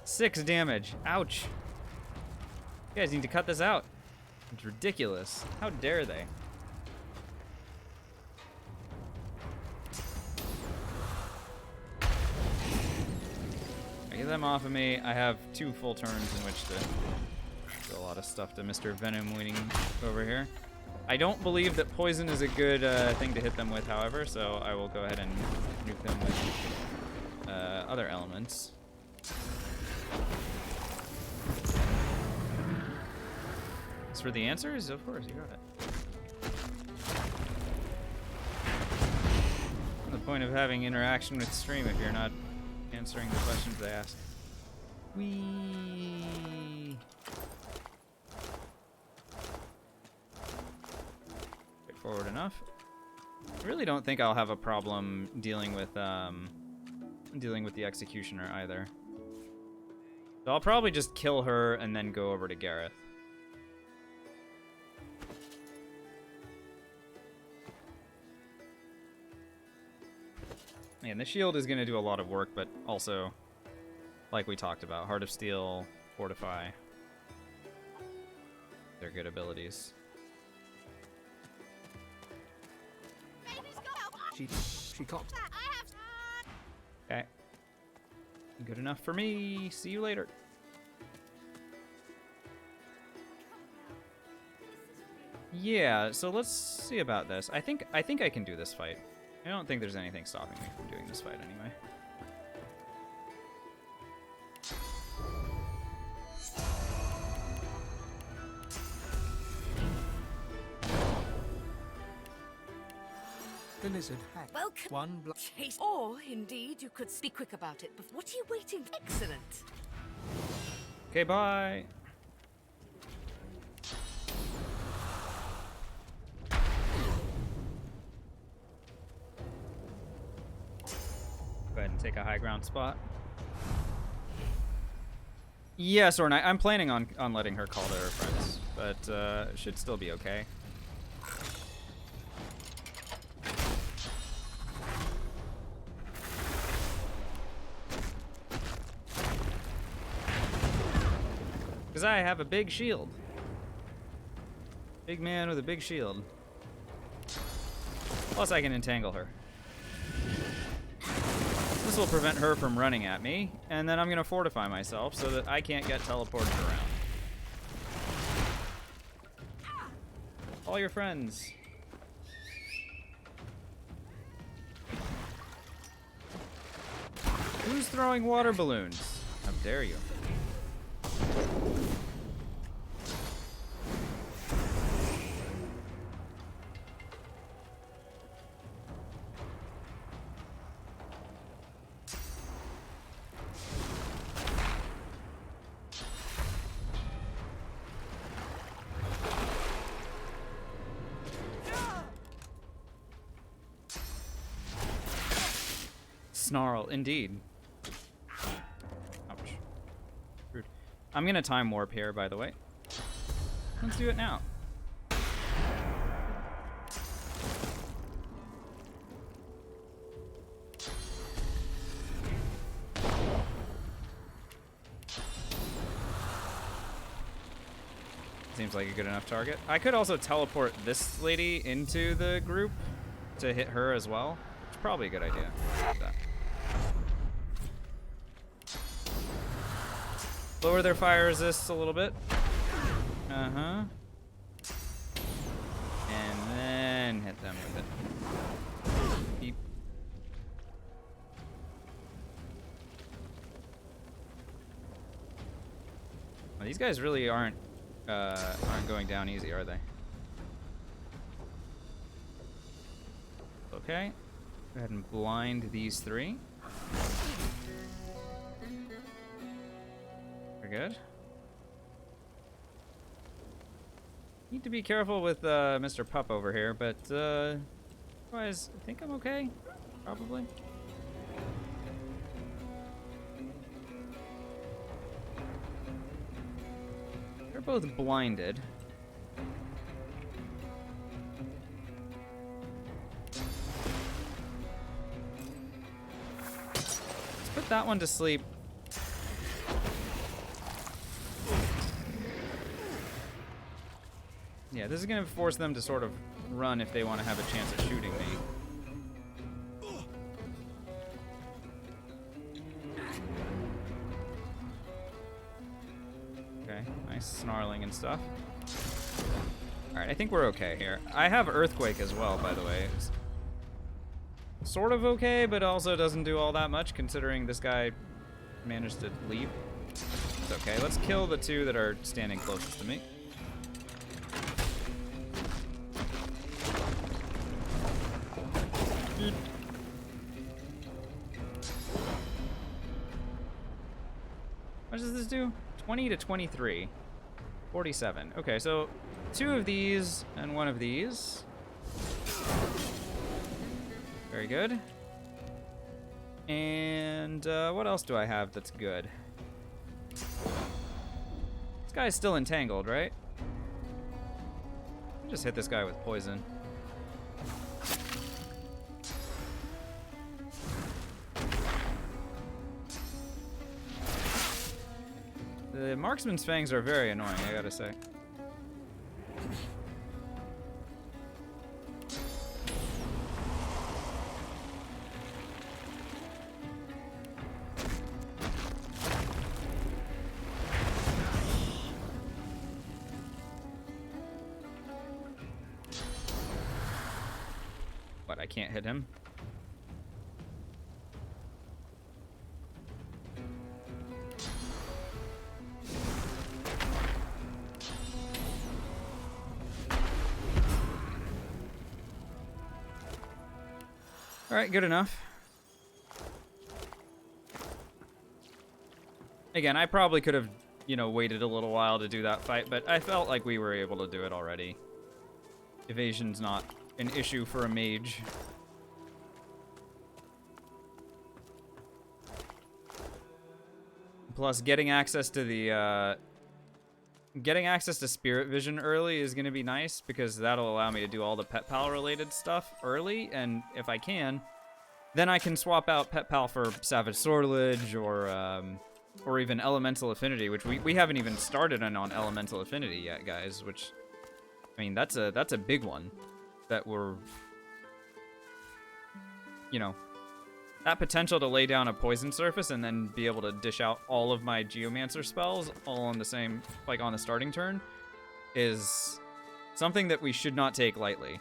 S1: 6 damage. Ouch. You guys need to cut this out. It's ridiculous. How dare they? Get them off of me. I have 2 full turns in which to do a lot of stuff to Mr. Venom waiting over here. I don't believe that poison is a good thing to hit them with, however, so I will go ahead and nuke them with other elements. As for the answers, of course, you got it. What's the point of having interaction with stream if you're not answering the questions they ask? Whee! Forward enough. I really don't think I'll have a problem dealing with the executioner either. So I'll probably just kill her and then go over to Gareth. Man, the shield is gonna do a lot of work, but also, like we talked about, Heart of Steel, Fortify. They're good abilities.
S5: She can't.
S1: Okay. Good enough for me. See you later. Yeah, so let's see about this. I think I can do this fight. I don't think there's anything stopping me from doing this fight anyway.
S5: The lizard hack.
S10: Welcome.
S5: One block.
S10: Or, indeed, you could be quick about it. But what are you waiting? Excellent.
S1: Okay, bye. Go ahead and take a high ground spot. Yeah, Soren, I'm planning on letting her call to her friends, but it should still be okay. Because I have a big shield. Big man with a big shield. Plus, I can entangle her. This will prevent her from running at me, and then I'm going to fortify myself so that I can't get teleported around. All your friends. Who's throwing water balloons? How dare you? Snarl, indeed. Ouch. Rude. I'm gonna time warp here, by the way. Let's do it now. Seems like a good enough target. I could also teleport this lady into the group to hit her as well. It's probably a good idea. Do that. Lower their fire resist a little bit. Uh-huh. And then hit them with it. Beep. Well, these guys really aren't going down easy, are they? Okay. Go ahead and blind these three. We're good. Need to be careful with Mr. Pup over here, but otherwise, I think I'm okay. Probably. They're both blinded. Let's put that one to sleep. Yeah, this is going to force them to sort of run if they want to have a chance at shooting me. Okay, nice snarling and stuff. Alright, I think we're okay here. I have Earthquake as well, by the way. It's sort of okay, but also doesn't do all that much considering this guy managed to leave. It's okay, let's kill the two that are standing closest to me. What does this do? 20 to 23. 47. Okay, so 2 of these and 1 of these. Very good. And what else do I have that's good? This guy's still entangled, right? I'll just hit this guy with poison. The marksman's fangs are very annoying, I gotta say. What, I can't hit him? Alright, good enough. Again, I probably could have, you know, waited a little while to do that fight, but I felt like we were able to do it already. Evasion's not an issue for a mage. Plus, getting access to the, getting access to Spirit Vision early is going to be nice, because that'll allow me to do all the Pet Pal related stuff early, and if I can, then I can swap out Pet Pal for Savage Sortilege, or even Elemental Affinity, which we haven't even started on Elemental Affinity yet, guys, which, I mean, that's a big one that we're you know, that potential to lay down a poison surface and then be able to dish out all of my Geomancer spells all on the same, like on the starting turn, is something that we should not take lightly.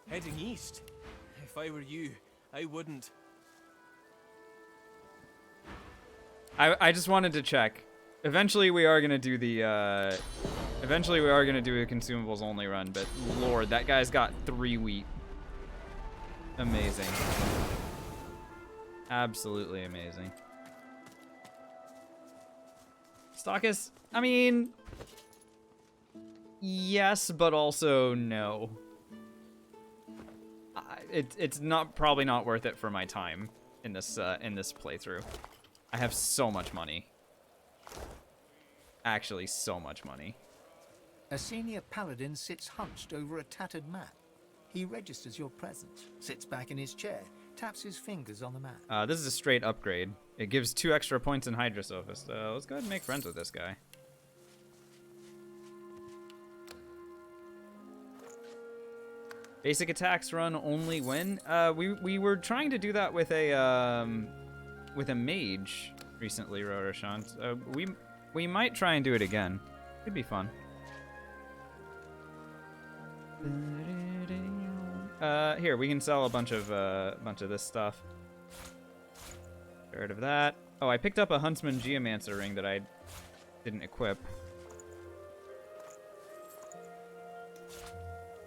S3: Heading east. If I were you, I wouldn't.
S1: I just wanted to check. Eventually we are gonna do the eventually we are gonna do a consumables only run, but Lord, that guy's got 3 wheat. Amazing. Absolutely amazing. Stockist, I mean, yes, but also no. It's probably not worth it for my time in this playthrough. I have so much money. Actually, so much money.
S5: A senior paladin sits hunched over a tattered map. He registers your presence, sits back in his chair, taps his fingers on the map.
S1: This is a straight upgrade. It gives 2 extra points in Hydrosophist. Let's go ahead and make friends with this guy. Basic attacks run only when we were trying to do that with a mage recently, Rorashant. We might try and do it again. It'd be fun. Here we can sell a bunch of this stuff. Get rid of that. Oh, I picked up a Huntsman Geomancer ring that I didn't equip.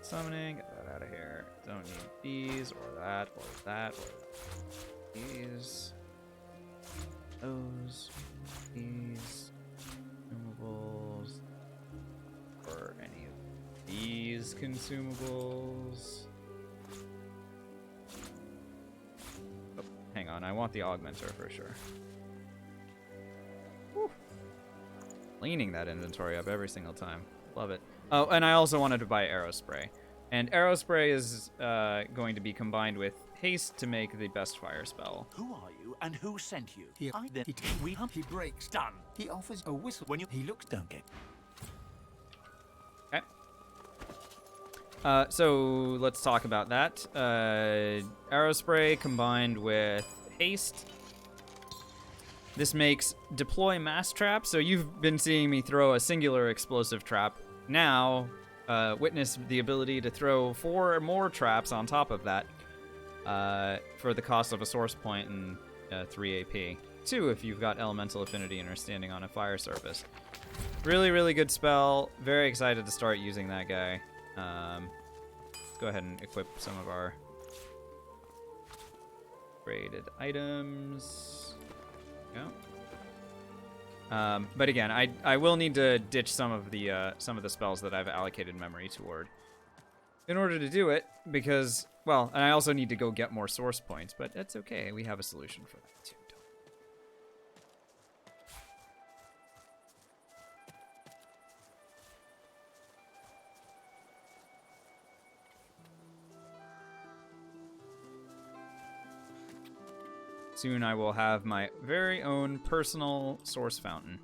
S1: Summoning, get that out of here. Don't need these, or that, or that, or that. These. Those. These. Consumables. Or any of these consumables. Oh, hang on, I want the augmenter for sure. Whew. Cleaning that inventory up every single time. Love it. Oh, and I also wanted to buy arrow spray. And arrow spray is going to be combined with haste to make the best fire spell.
S11: Who are you and who sent you?
S5: He breaks.
S11: Done.
S5: He offers a whistle
S11: When you
S5: he looks
S11: don't get.
S1: Okay. So let's talk about that. Arrow spray combined with haste. This makes deploy mass trap. So you've been seeing me throw a singular explosive trap. Now, witness the ability to throw 4 more traps on top of that for the cost of a source point and 3 AP. 2 if you've got elemental affinity and are standing on a fire surface. Really, really good spell. Very excited to start using that guy. Let's go ahead and equip some of our graded items. There we go. But again, I will need to ditch some of the spells that I've allocated memory toward in order to do it, because, well, and I also need to go get more source points, but that's okay. We have a solution for that too. Soon I will have my very own personal source fountain.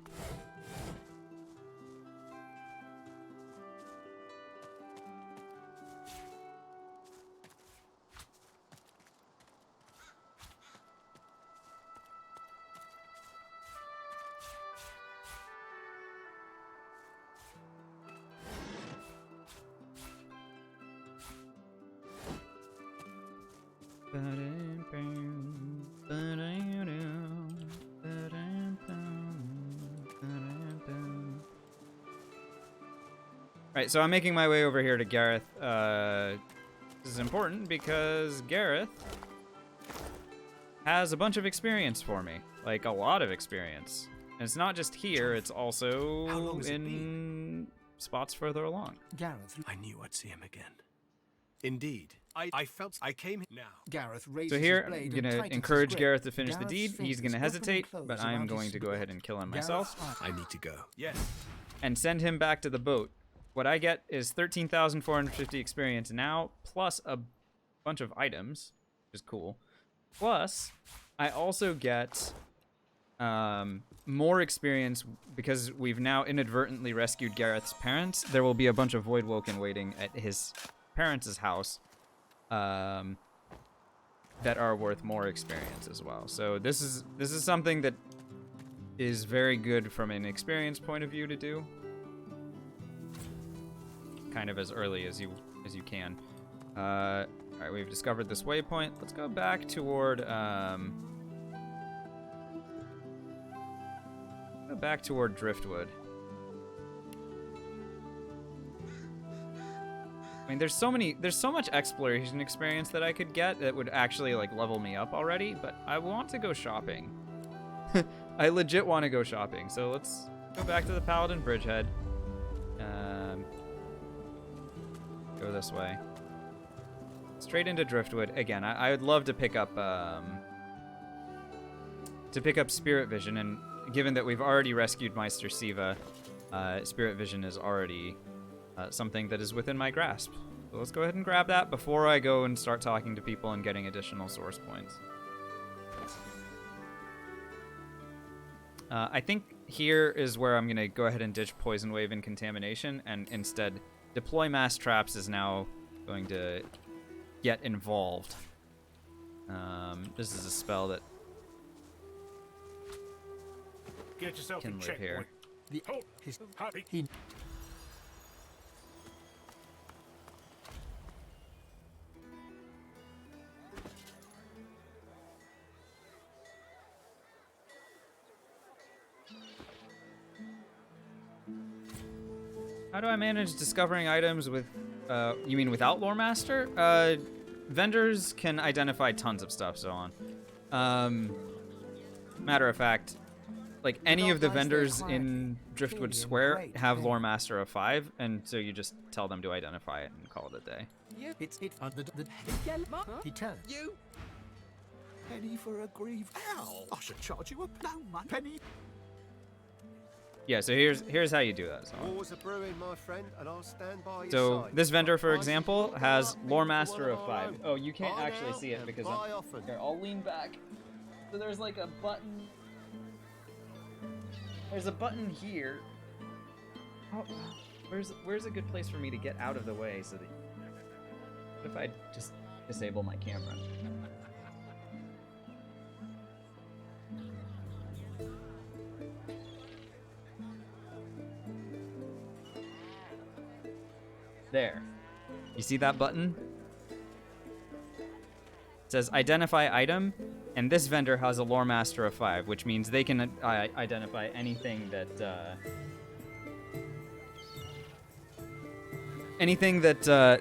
S1: Right, so I'm making my way over here to Gareth. This is important because Gareth has a bunch of experience for me. Like, a lot of experience. And it's not just here, it's also in spots further along.
S5: Gareth,
S3: I knew I'd see him again. Indeed. I felt I came now.
S5: Gareth raises
S1: So here,
S5: his blade
S1: I'm going
S5: and
S1: to
S5: tightens
S1: encourage
S5: his grip.
S1: Gareth to finish the
S5: Gareth's
S1: deed. He's
S5: fingers
S1: going to
S5: open and
S1: hesitate,
S5: close
S1: but I am
S5: around
S1: going
S5: his
S1: to go ahead and kill him myself.
S3: I need to go. Yes.
S1: And send him back to the boat what I get is 13,450 experience now, plus a bunch of items, which is cool. Plus, I also get more experience because we've now inadvertently rescued Gareth's parents. There will be a bunch of Voidwoken waiting at his parents' house that are worth more experience as well. So this is something that is very good from an experience point of view to do. Kind of as early as you can. Alright, we've discovered this waypoint. Let's go back toward Driftwood. I mean, there's so much exploration experience that I could get that would actually like level me up already, but I want to go shopping. I legit want to go shopping, so let's go back to the Paladin Bridgehead. Go this way. Straight into Driftwood. Again, I would love to pick up Spirit Vision, and given that we've already rescued Meister Siva, Spirit Vision is already something that is within my grasp. So let's go ahead and grab that before I go and start talking to people and getting additional source points. I think here is where I'm going to go ahead and ditch Poison Wave and Contamination, and instead Deploy Mass Traps is now going to get involved. This is a spell that
S3: Get yourself
S1: can
S3: in
S1: live
S3: check,
S1: here.
S3: boy. The hope is happy.
S1: How do I manage discovering items with, you mean without Lore Master? Vendors can identify tons of stuff, so on. Matter of fact, like any of the vendors in Driftwood Square have Lore Master of 5, and so you just tell them to identify it and call it a day.
S5: It's under the he turns.
S11: You penny for a grieve. Ow! I should charge you a penny.
S1: Yeah, so here's how you do that.
S3: Always a brewing, my friend, and I'll stand by your
S1: So
S3: side.
S1: this vendor, for example, has Lore Master of 5. Oh, you can't actually see it because here, I'll lean back. So there's like a button. There's a button here. Oh, where's a good place for me to get out of the way so that? What if I just disable my camera? There. You see that button? It says identify item, and this vendor has a Lore Master of 5, which means they can identify anything that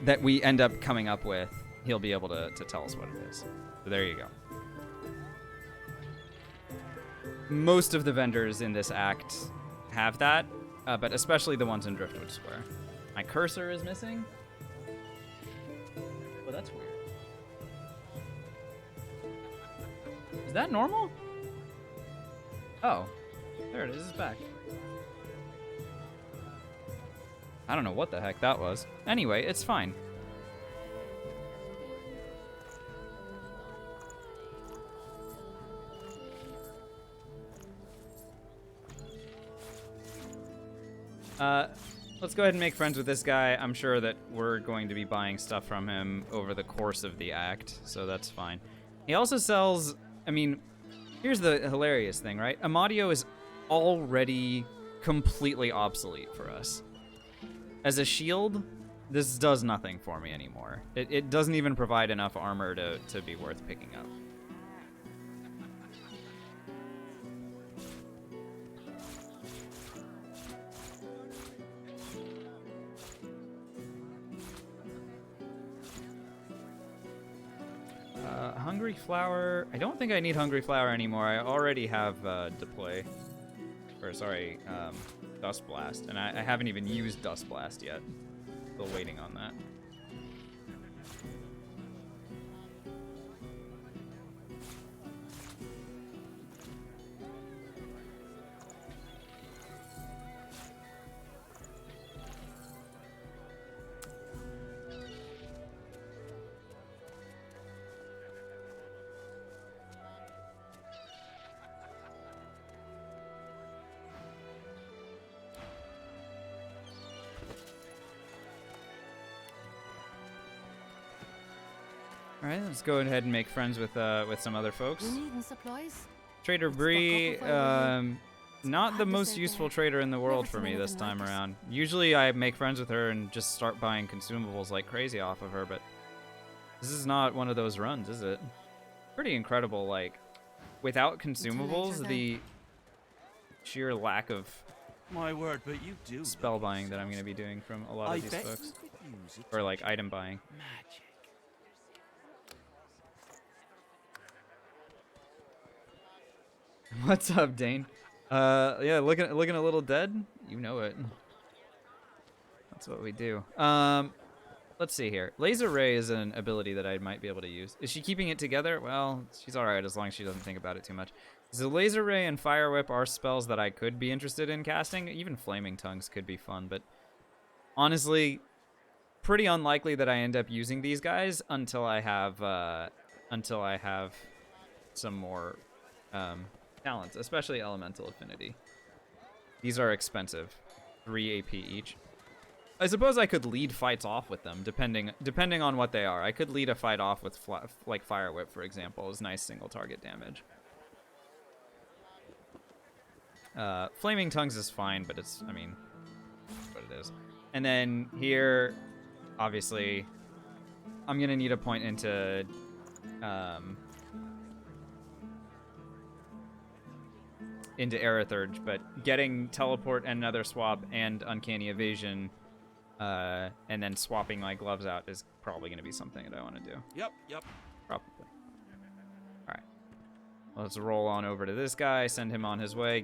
S1: that we end up coming up with. He'll be able to tell us what it is. So there you go. Most of the vendors in this act have that, but especially the ones in Driftwood Square. My cursor is missing? Well, that's weird. Is that normal? Oh, there it is. It's back. I don't know what the heck that was. Anyway, it's fine. Let's go ahead and make friends with this guy. I'm sure that we're going to be buying stuff from him over the course of the act, so that's fine. He also sells, I mean, here's the hilarious thing, right? Amadio is already completely obsolete for us. As a shield, this does nothing for me anymore. It doesn't even provide enough armor to be worth picking up. Hungry Flower. I don't think I need Hungry Flower anymore. I already have Deploy. Or, sorry, Dust Blast. And I haven't even used Dust Blast yet. Still waiting on that. All right, let's go ahead and make friends with some other folks.
S8: You needing supplies?
S1: Trader Bree, not the most useful trader in the world for me this time around. Usually I make friends with her and just start buying consumables like crazy off of her, but this is not one of those runs, is it? Pretty incredible, like, without consumables, the sheer lack of
S7: My word, but you do
S1: spell buying that I'm going to be doing from a lot of these folks. Or, like, item buying.
S7: Magic.
S1: What's up, Dane? Yeah, looking a little dead. You know it. That's what we do. Let's see here. Laser Ray is an ability that I might be able to use. Is she keeping it together? Well, she's alright as long as she doesn't think about it too much. So Laser Ray and Fire Whip are spells that I could be interested in casting. Even Flaming Tongues could be fun, but honestly, pretty unlikely that I end up using these guys until I have some more talents, especially Elemental Affinity. These are expensive, 3 AP each. I suppose I could lead fights off with them, depending on what they are. I could lead a fight off with like Fire Whip, for example, is nice single target damage. Flaming Tongues is fine, but it's, I mean, that's what it is. And then here, obviously, I'm gonna need a point into Aerithurge, but getting Teleport and Nether Swap and Uncanny Evasion, and then swapping my gloves out is probably going to be something that I want to do.
S7: Yep.
S1: Probably. Alright. Let's roll on over to this guy, send him on his way,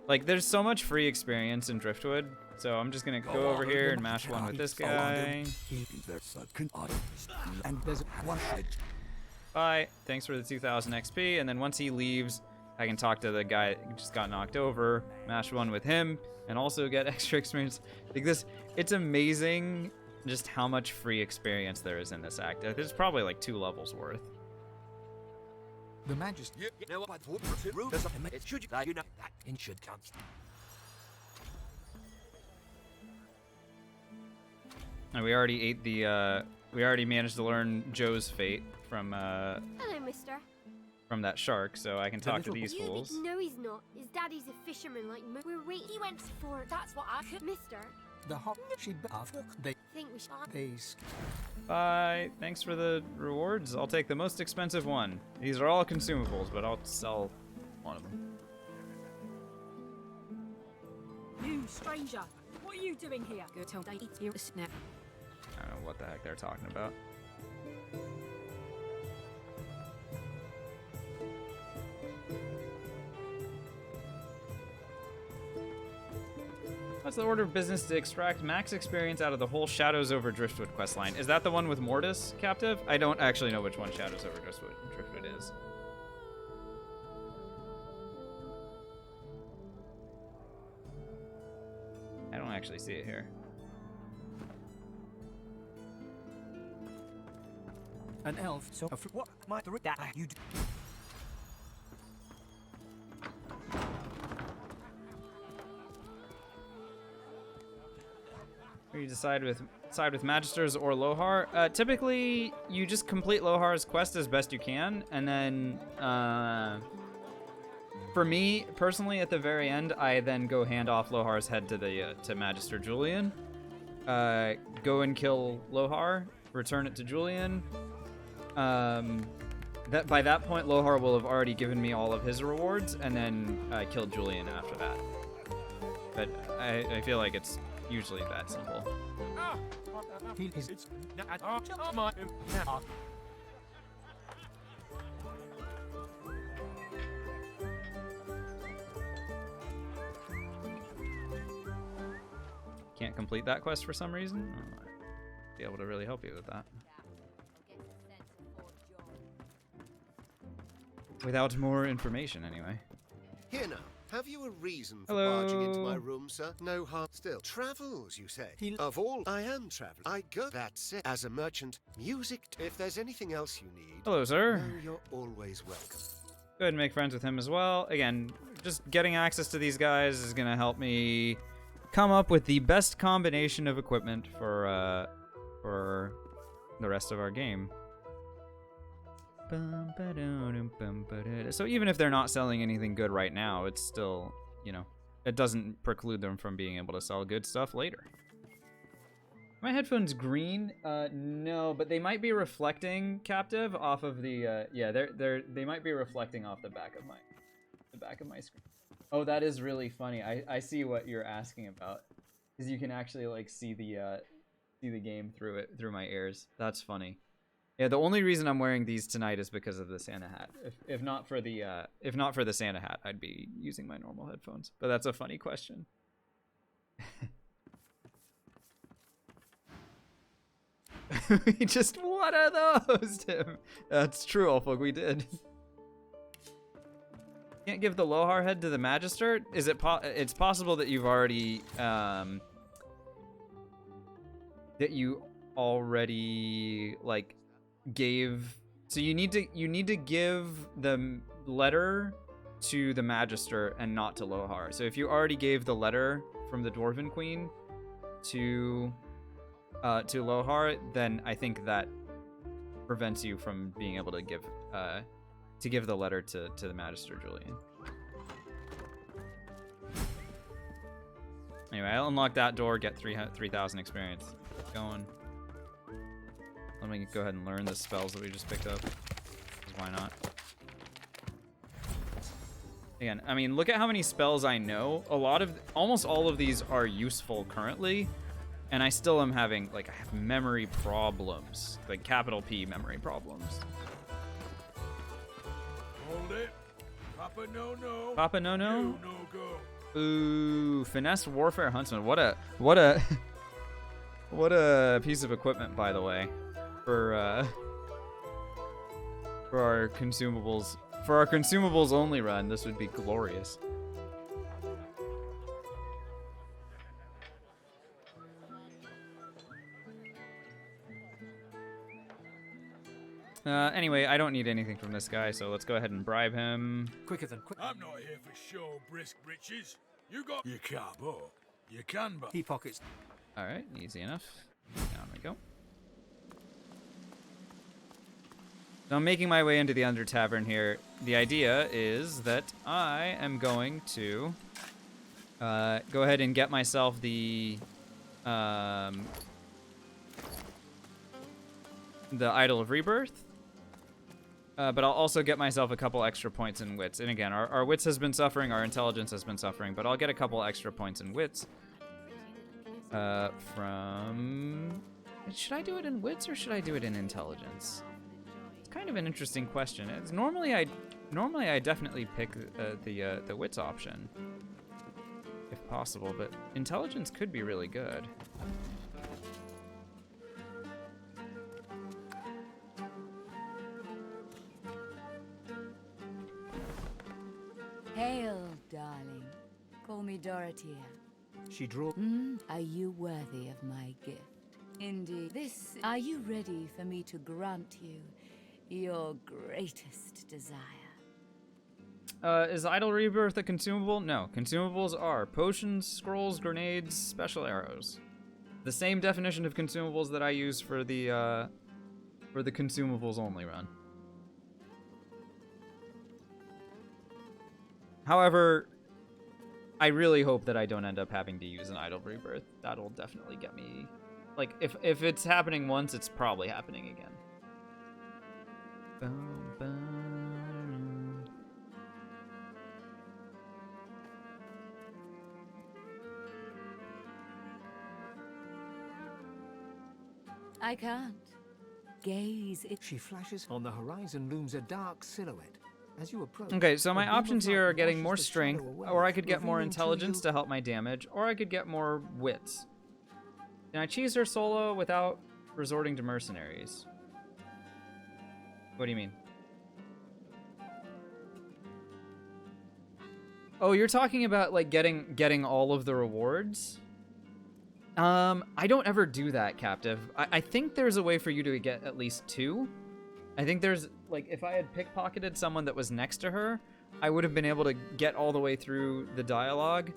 S1: like, there's so much free experience in Driftwood, so I'm just going to go over here and mash one with this guy.
S5: And there's one side.
S1: Bye. Thanks for the 2,000 XP, and then once he leaves, I can talk to the guy who just got knocked over, mash one with him, and also get extra experience. Like this, it's amazing just how much free experience there is in this act. There's probably like 2 levels worth.
S5: The Majesty.
S3: It should you know that in should come.
S1: And we already ate the we already managed to learn Joe's fate from
S10: Hello, mister.
S1: from that shark, so I can talk to these fools.
S10: No, he's not. His daddy's a fisherman like me. We're waiting. He went for it. That's what I could. Mister.
S5: The hop she after they
S10: Think we should.
S5: they
S1: Bye. Thanks for the rewards. I'll take the most expensive one. These are all consumables, but I'll sell one of them.
S8: You, stranger. What are you doing here? Go tell Dave you snap.
S1: I don't know what the heck they're talking about. What's the order of business to extract max experience out of the whole Shadows over Driftwood questline? Is that the one with Mortis, Captive? I don't actually know which one Shadows over Driftwood is. I don't actually see it here.
S5: an elf. So what might that you do?
S1: You decide with Magisters or Lohar. Typically, you just complete Lohar's quest as best you can, and then for me personally, at the very end, I then go hand off Lohar's head to Magister Julian. Go and kill Lohar, return it to Julian. That by that point, Lohar will have already given me all of his rewards, and then kill Julian after that. But I feel like it's usually that simple. Can't complete that quest for some reason? I might be able to really help you with that. Without more information, anyway.
S12: Here now. Have you a reason for
S1: Hello.
S12: barging into my room, sir? No harm still. Travels, you say? Of all, I am traveling. I go. That's it. As a merchant, music. If there's anything else you need.
S1: Hello, sir.
S12: No, you're always welcome.
S1: Go ahead and make friends with him as well. Again, just getting access to these guys is going to help me come up with the best combination of equipment for the rest of our game. So even if they're not selling anything good right now, it's still, you know, it doesn't preclude them from being able to sell good stuff later. My headphones green? No, but they might be reflecting, Captive, off of the yeah, they might be reflecting off the back of my screen. Oh, that is really funny. I see what you're asking about, because you can actually like see the game through my ears. That's funny. Yeah, the only reason I'm wearing these tonight is because of the Santa hat. If not for the Santa hat, I'd be using my normal headphones. But that's a funny question. We just, what are those, Tim? That's true, Ulfug, we did. Can't give the Lohar head to the Magister? Is it it's possible that you've already like gave, so you need to give the letter to the Magister and not to Lohar. So if you already gave the letter from the Dwarven Queen to Lohar, then I think that prevents you from being able to give the letter to the Magister, Julian. Anyway, I'll unlock that door, get 3,000 experience. Keep going. Let me go ahead and learn the spells that we just picked up. Why not? Again, I mean, look at how many spells I know. Almost all of these are useful currently, and I still am having, like, I have memory problems. Like, capital P memory problems.
S11: Hold it. Papa no.
S1: Papa no.
S11: You no go.
S1: Ooh, finesse warfare huntsman. What a piece of equipment, by the way, for our consumables. For our consumables only run, this would be glorious. Anyway, I don't need anything from this guy, so let's go ahead and bribe him.
S5: Quicker than quick.
S11: I'm not here for show, brisk britches. You can't, but you can, but
S5: he pockets.
S1: All right, easy enough. Down we go. So I'm making my way into the Under Tavern here. The idea is that I am going to go ahead and get myself the Idol of Rebirth. But I'll also get myself a couple extra points in wits. And again, our wits has been suffering, our intelligence has been suffering, but I'll get a couple extra points in wits. From... Should I do it in wits or should I do it in intelligence? It's kind of an interesting question. Normally I definitely pick the wits option, if possible, but intelligence could be really good.
S8: Hail, darling. Call me Dorothea.
S5: She drew.
S8: Are you worthy of my gift? Indeed. Are you ready for me to grant you your greatest desire?
S1: Is Idol Rebirth a consumable? No. Consumables are potions, scrolls, grenades, special arrows. The same definition of consumables that I use for the consumables only run. However, I really hope that I don't end up having to use an Idol Rebirth. That'll definitely get me... Like, if it's happening once, it's probably happening again.
S8: I can't. Gaze it.
S5: She flashes. On the horizon looms a dark silhouette. As you approach,
S1: okay, so my options here are getting more strength, or I could get more intelligence to help my damage, or I could get more wits. Can I cheese her solo without resorting to mercenaries? What do you mean? Oh, you're talking about like getting all of the rewards? I don't ever do that, Captive. I think there's a way for you to get at least 2. I think there's, like, if I had pickpocketed someone that was next to her, I would have been able to get all the way through the dialogue,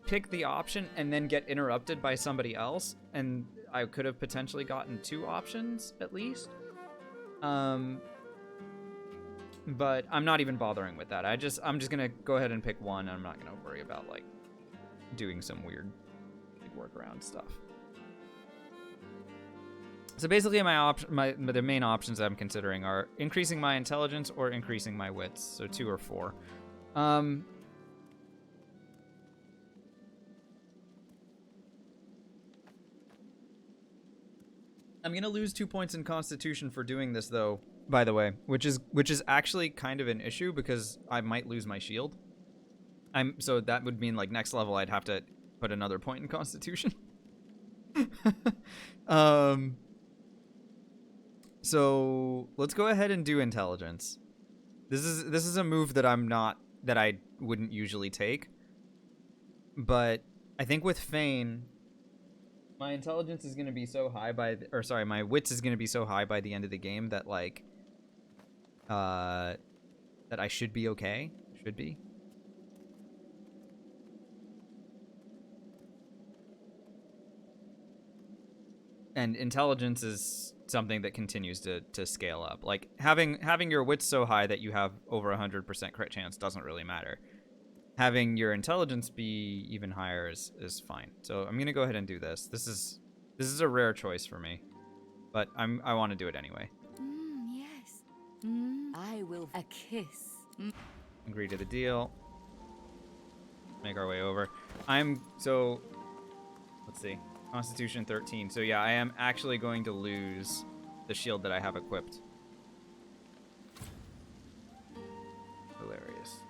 S1: pick the option, and then get interrupted by somebody else, and I could have potentially gotten 2 options, at least. But I'm not even bothering with that. I'm just gonna go ahead and pick one. I'm not gonna worry about like doing some weird like, workaround stuff. So basically, the main options I'm considering are increasing my intelligence or increasing my wits. So 2 or 4. I'm gonna lose 2 points in Constitution for doing this, though. By the way, which is actually kind of an issue because I might lose my shield. So that would mean like next level I'd have to put another point in Constitution. So let's go ahead and do intelligence. This is a move that I wouldn't usually take. But I think with Fane, my intelligence is going to be so high my wits is going to be so high by the end of the game that like that I should be okay. Should be. And intelligence is something that continues to scale up. Like having your wits so high that you have over 100% crit chance doesn't really matter. Having your intelligence be even higher is fine. So I'm gonna go ahead and do this. This is a rare choice for me, but I want to do it anyway.
S8: Yes. I will. A kiss.
S1: Agree to the deal. Make our way over. Let's see. Constitution 13. So yeah, I am actually going to lose the shield that I have equipped. Hilarious.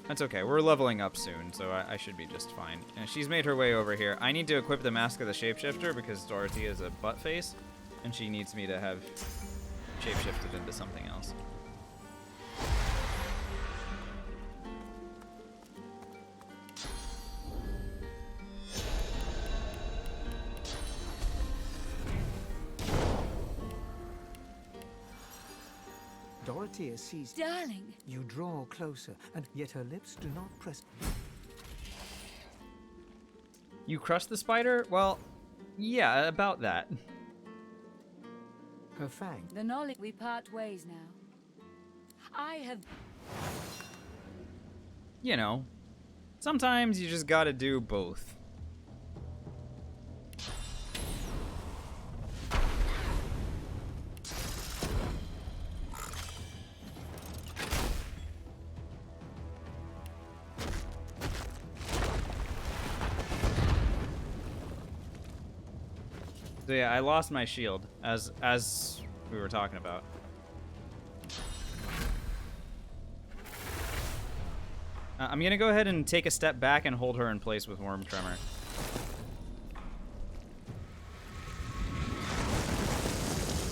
S1: That's okay. We're leveling up soon, so I should be just fine. And she's made her way over here. I need to equip the Mask of the Shapeshifter because Dorothy is a butt face, and she needs me to have shapeshifted into something else.
S5: Dorothea sees.
S8: Darling.
S5: You draw closer, and yet her lips do not press.
S1: You crushed the spider? Well, yeah, about that.
S5: Her fang.
S8: The knowledge we part ways now. I have.
S1: You know, sometimes you just gotta do both. So yeah, I lost my shield, as we were talking about. I'm gonna go ahead and take a step back and hold her in place with Worm Tremor.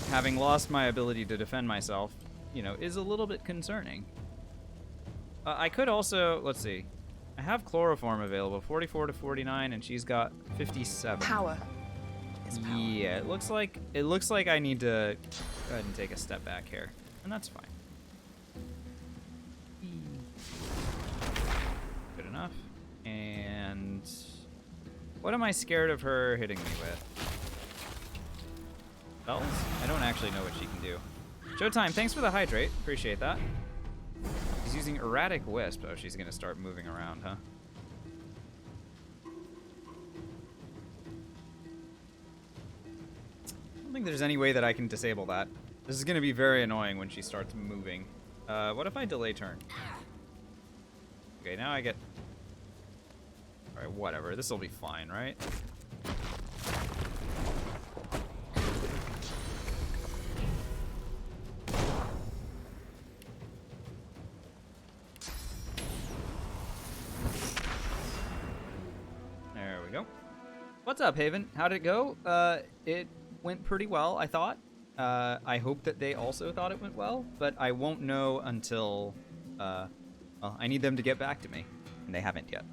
S1: Having lost my ability to defend myself, you know, is a little bit concerning. I could also, let's see, I have Chloroform available, 44 to 49, and she's got 57.
S13: Power.
S1: Yeah, it looks like I need to go ahead and take a step back here, and that's fine. Good enough. And what am I scared of her hitting me with? Spells? I don't actually know what she can do. Showtime, thanks for the hydrate. Appreciate that. She's using Erratic Wisp. Oh, she's gonna start moving around, huh? I don't think there's any way that I can disable that. This is going to be very annoying when she starts moving. What if I delay turn? Okay, now I get... Alright, whatever. This will be fine, right? There we go. What's up, Haven? How'd it go? It went pretty well, I thought. I hope that they also thought it went well, but I won't know until, well, I need them to get back to me, and they haven't yet.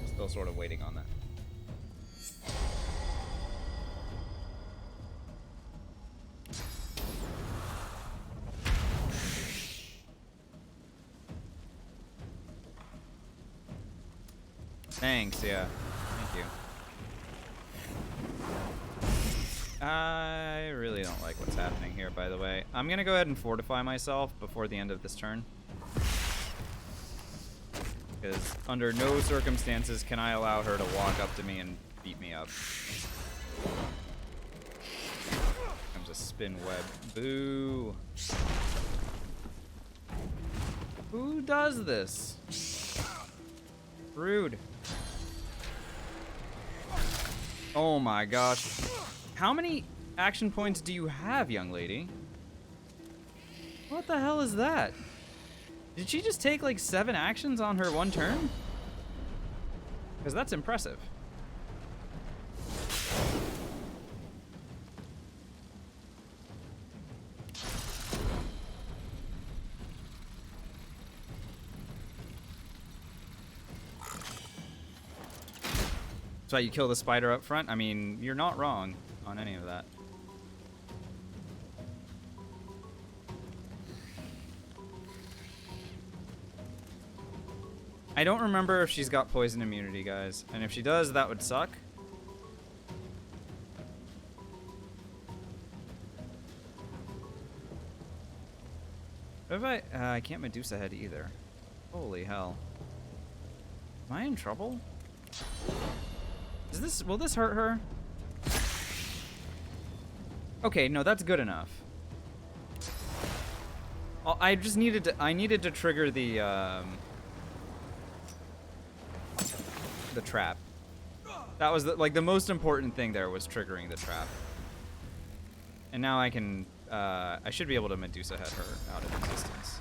S1: Still sort of waiting on that. Thanks, yeah. Thank you. I really don't like what's happening here, by the way. I'm gonna go ahead and fortify myself before the end of this turn. Because under no circumstances can I allow her to walk up to me and beat me up. Comes a spin web. Boo. Who does this? Rude. Oh my gosh. How many action points do you have, young lady? What the hell is that? Did she just take like 7 actions on her one turn? Because that's impressive. That's why you kill the spider up front? I mean, you're not wrong on any of that. I don't remember if she's got poison immunity, guys. And if she does, that would suck. What if I can't Medusa head either. Holy hell. Am I in trouble? Will this hurt her? Okay, no, that's good enough. I needed to trigger the trap. That was the most important thing there was triggering the trap. And now I can, I should be able to Medusa head her out of existence.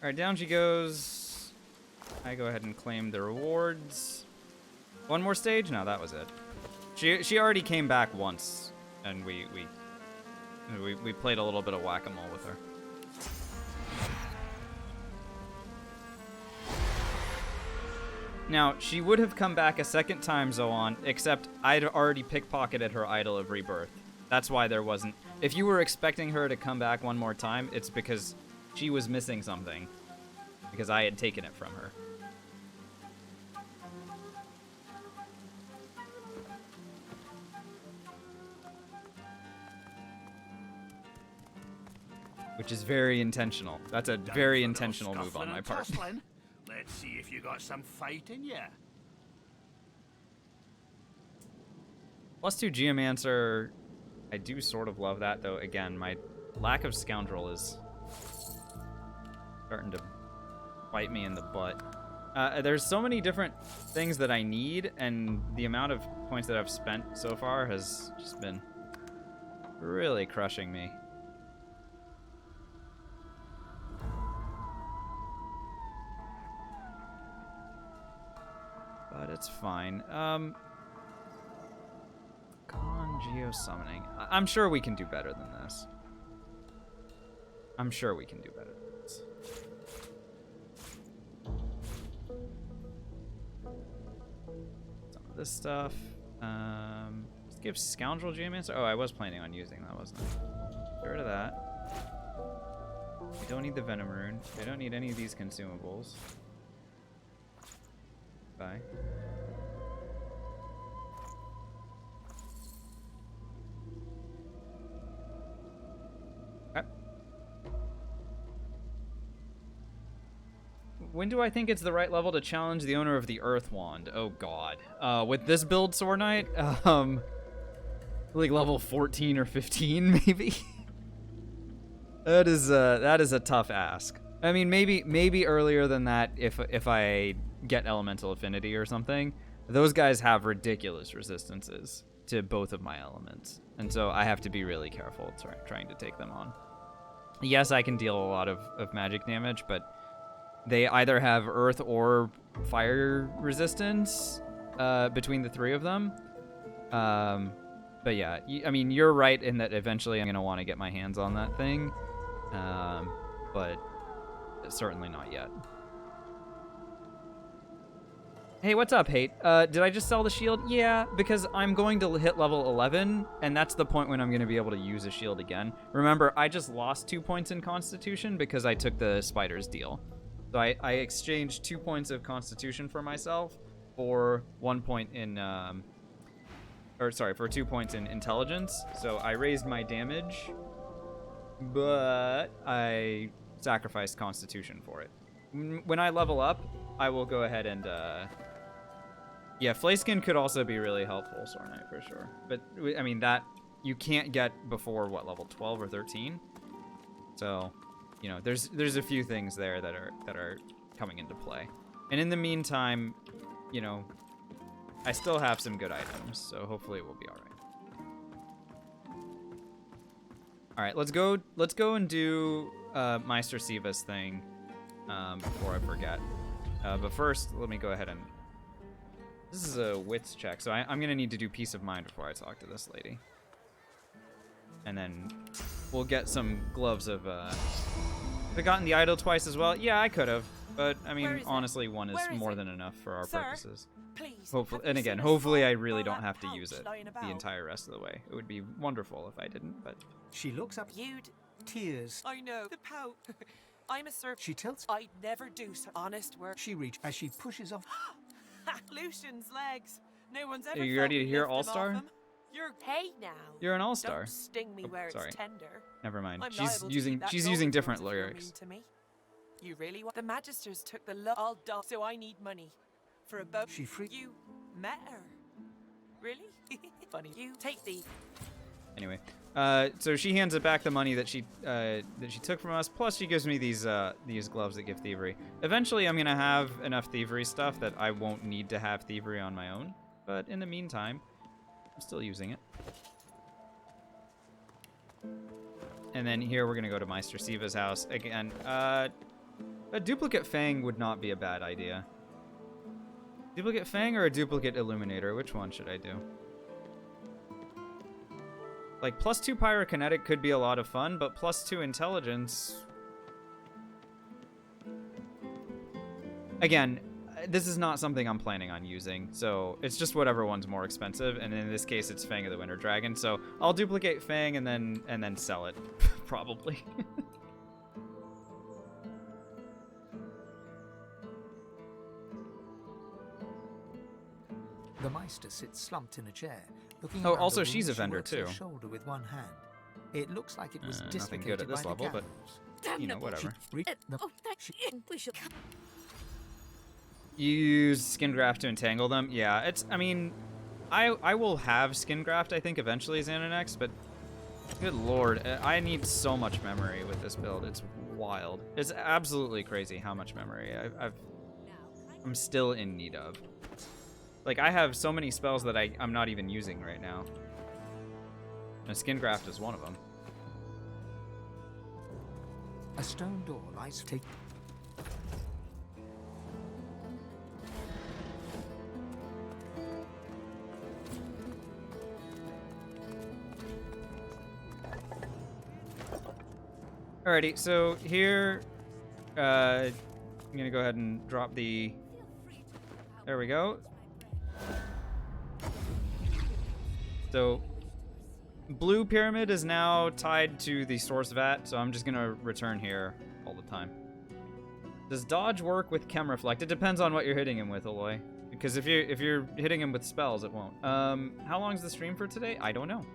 S1: Alright, down she goes. I go ahead and claim the rewards. One more stage? No, that was it. She already came back once, and we played a little bit of whack-a-mole with her. Now, she would have come back a second time, Zoan, except I'd already pickpocketed her Idol of Rebirth. That's why there wasn't... If you were expecting her to come back one more time, it's because she was missing something. Because I had taken it from her. Which is very intentional. That's a very intentional move on my part.
S11: Let's see if you got some fight in ya.
S1: +2 Geomancer. I do sort of love that, though. Again, my lack of Scoundrel is starting to bite me in the butt. There's so many different things that I need, and the amount of points that I've spent so far has just been really crushing me. But it's fine. Geo summoning. I'm sure we can do better than this. I'm sure we can do better than this. Some of this stuff. Let's give Scoundrel Geomancer. Oh, I was planning on using that, wasn't I? Get rid of that. We don't need the Venom Rune. I don't need any of these consumables. Bye. When do I think it's the right level to challenge the owner of the Earth Wand? Oh god. With this build, Sword Knight, like level 14 or 15, maybe? That is a tough ask. I mean, maybe earlier than that if I get Elemental Affinity or something. Those guys have ridiculous resistances to both of my elements, and so I have to be really careful trying to take them on. Yes, I can deal a lot of magic damage, but they either have earth or fire resistance between the three of them. But yeah, I mean, you're right in that eventually I'm going to want to get my hands on that thing, but certainly not yet. Hey, what's up, Hate? Did I just sell the shield? Yeah, because I'm going to hit level 11, and that's the point when I'm going to be able to use a shield again. Remember, I just lost 2 points in Constitution because I took the Spider's deal. So I exchanged 2 points of Constitution for myself for 1 point in, for 2 points in Intelligence. So I raised my damage, but I sacrificed Constitution for it. When I level up, I will go ahead and, yeah, Flayskin could also be really helpful, Sword Knight, for sure. But, I mean, that you can't get before, what, level 12 or 13? So, you know, there's a few things there that are coming into play. And in the meantime, you know, I still have some good items, so hopefully it will be alright. Alright, let's go and do Meister Siva's thing before I forget. But first, let me go ahead and... This is a wits check, so I'm going to need to do peace of mind before I talk to this lady. And then we'll get some gloves of... Have I gotten the idol twice as well? Yeah, I could have. But, I mean, honestly, one is more than enough for our purposes.
S2: Please,
S1: hopefully, and again, hopefully I really don't have to use it the entire rest of the way. It would be wonderful if I didn't, but...
S5: She looks up.
S2: You'd...
S5: Tears.
S2: I know. The pout. I'm a servant.
S5: She tells...
S2: I'd never do so honest work.
S5: She reaches as she pushes off...
S2: Lucian's legs. No one's ever...
S1: Are you ready to hear All-Star?
S2: You're... Hey now.
S1: You're an All-Star.
S2: Don't sting me where
S1: sorry.
S2: it's tender.
S1: Never mind.
S2: I'm
S1: She's using different lyrics.
S2: To me. You really want... The Magisters took the love... I'll die, so I need money. For a boat...
S5: She freaked...
S2: You met her. Really? Funny. You take the...
S1: Anyway, so she hands it back the money that she took from us. Plus, she gives me these gloves that give thievery. Eventually, I'm gonna have enough thievery stuff that I won't need to have thievery on my own. But in the meantime, I'm still using it. And then here we're gonna go to Meister Siva's house again. A duplicate Fang would not be a bad idea. Duplicate Fang or a duplicate Illuminator? Which one should I do? Like, +2 Pyrokinetic could be a lot of fun, but +2 Intelligence... Again, this is not something I'm planning on using, so it's just whatever one's more expensive, and in this case, it's Fang of the Winter Dragon, so I'll duplicate Fang and then sell it, probably.
S5: The Meister sits slumped in a chair, looking
S1: oh,
S5: around
S1: also
S5: the
S1: she's
S5: room.
S1: a vendor
S5: She works her
S1: too.
S5: shoulder with one hand. It looks like it was
S1: Nothing
S5: dislocated
S1: good at this
S5: by
S1: level,
S5: the
S1: but
S5: gallows.
S1: you know, whatever.
S8: We should...
S1: Use Skin Graft to entangle them. Yeah, it's. I mean, I will have Skin Graft, I think, eventually, Xananex, but good lord, I need so much memory with this build. It's wild. It's absolutely crazy how much memory I'm still in need of. Like, I have so many spells that I'm not even using right now. And Skin Graft is one of them.
S5: A stone door lies. Take.
S1: Alrighty, so here, I'm gonna go ahead and drop the. There we go. So, blue pyramid is now tied to the source vat, so I'm just gonna return here all the time. Does dodge work with Chem Reflect? It depends on what you're hitting him with, Aloy. Because if you're hitting him with spells, it won't. How long is the stream for today? I don't know.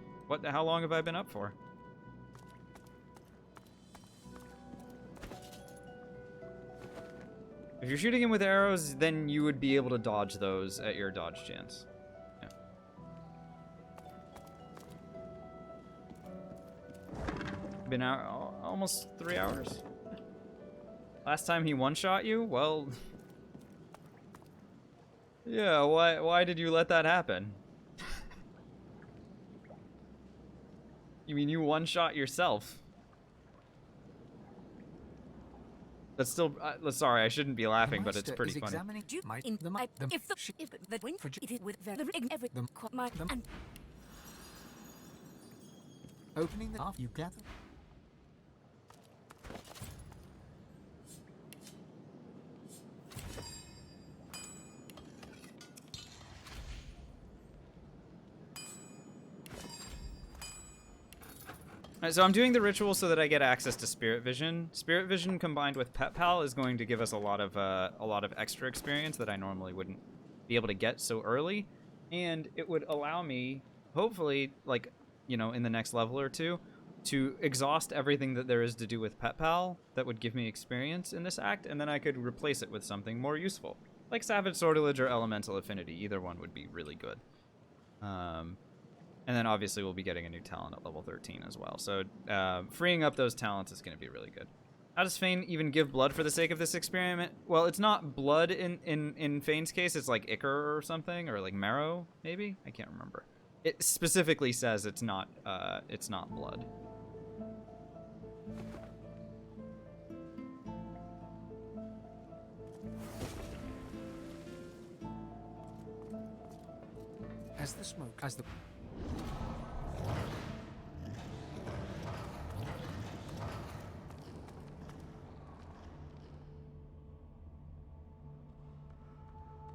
S1: How long have I been up for? If you're shooting him with arrows, then you would be able to dodge those at your dodge chance. Yeah. Been out almost 3 hours. Last time he one-shot you? Well... yeah, why did you let that happen? You mean you one-shot yourself? That's still... sorry, I shouldn't be laughing, but it's pretty funny.
S5: Opening the you gather.
S1: So I'm doing the ritual so that I get access to Spirit Vision. Spirit Vision combined with Pet Pal is going to give us a lot of extra experience that I normally wouldn't be able to get so early, and it would allow me, hopefully, like, you know, in the next level or two, to exhaust everything that there is to do with Pet Pal that would give me experience in this act, and then I could replace it with something more useful, like Savage Sortilege or Elemental Affinity. Either one would be really good. And then obviously we'll be getting a new talent at level 13 as well. So freeing up those talents is going to be really good. How does Fane even give blood for the sake of this experiment? Well, it's not blood in Fane's case. It's like ichor or something, or like marrow, maybe? I can't remember. It specifically says it's not blood.
S5: As the smoke, as the...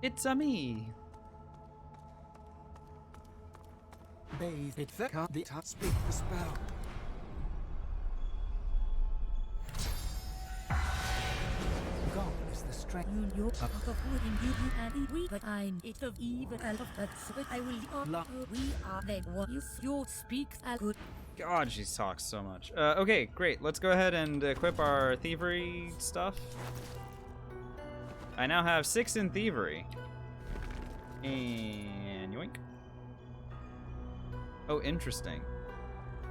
S1: It's a me.
S5: Bathe it the speak the spell. Gone is the strength.
S9: Your of wooden you and we but I'm it of evil and of that but I will we are the what you speak a good.
S1: God, she talks so much. Okay, great. Let's go ahead and equip our thievery stuff. I now have 6 in thievery. And yoink. Oh, interesting.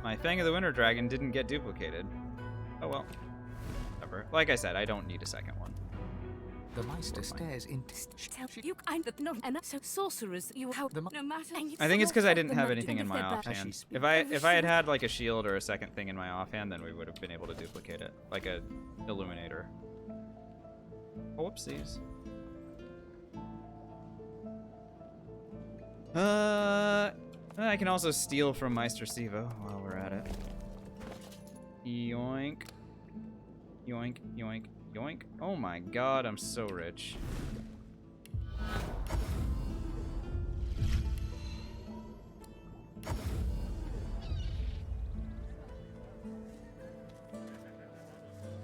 S1: My Fang of the Winter Dragon didn't get duplicated. Oh well. Whatever. Like I said, I don't need a second one.
S5: The Meister stares into...
S8: You kind of no, and so sorcerers you have no matter.
S1: I think it's because I didn't have anything in my offhand. If I had had like a shield or a second thing in my offhand, then we would have been able to duplicate it, like a Illuminator. Whoopsies. I can also steal from Meister Sivo while we're at it. Yoink. Yoink, yoink, yoink. Oh my god, I'm so rich.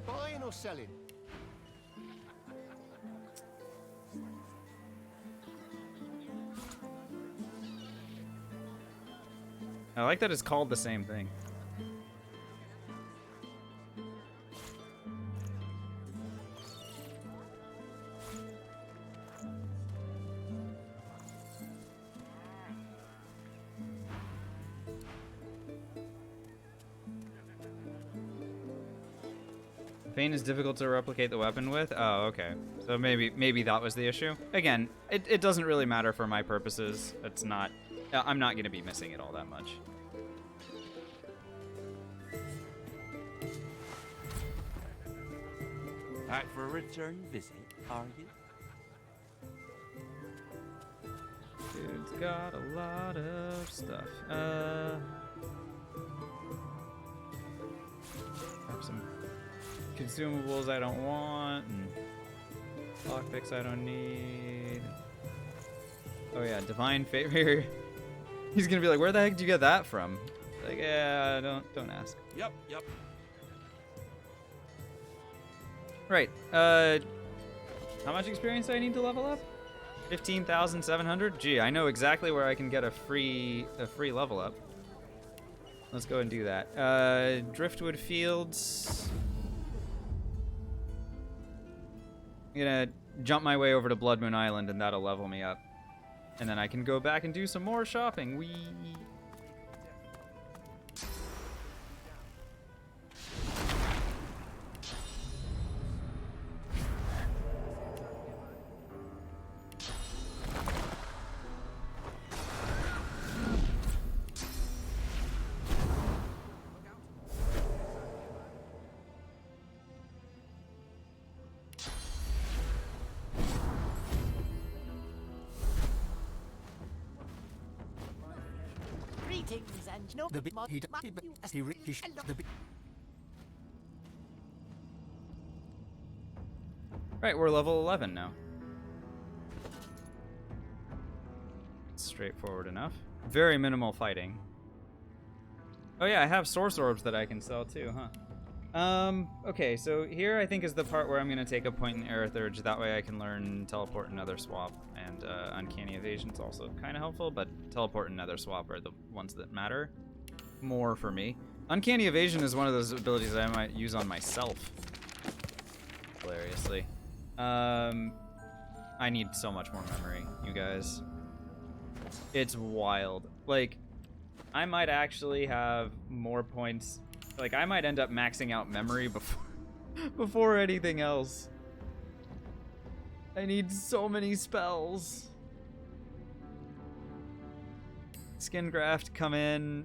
S12: Buying or selling?
S1: I like that it's called the same thing. Fane is difficult to replicate the weapon with? Oh, okay. So maybe that was the issue. Again, it doesn't really matter for my purposes. It's not... I'm not going to be missing it all that much.
S7: Back for a return visit, are you?
S1: Dude's got a lot of stuff. Have some consumables I don't want, and lockpicks I don't need. Oh yeah, divine favor. He's gonna be like, where the heck did you get that from? Like, yeah, don't ask.
S7: Yep.
S1: Right. How much experience do I need to level up? 15,700. Gee, I know exactly where I can get a free level up. Let's go and do that. Driftwood Fields. I'm gonna jump my way over to Blood Moon Island, and that'll level me up. And then I can go back and do some more shopping. Whee!
S9: Greetings and no
S5: The big he the big
S1: Right, we're level 11 now. Straightforward enough. Very minimal fighting. Oh yeah, I have source orbs that I can sell too, huh? Okay, so here I think is the part where I'm gonna take a point in Aerithurge. That way I can learn Teleport and Nether Swap, and Uncanny Evasion's also kind of helpful, but Teleport and Nether Swap are the ones that matter more for me. Uncanny Evasion is one of those abilities that I might use on myself. Hilariously. I need so much more memory, you guys. It's wild. Like, I might actually have more points. Like, I might end up maxing out memory before anything else. I need so many spells. Skin graft, come in.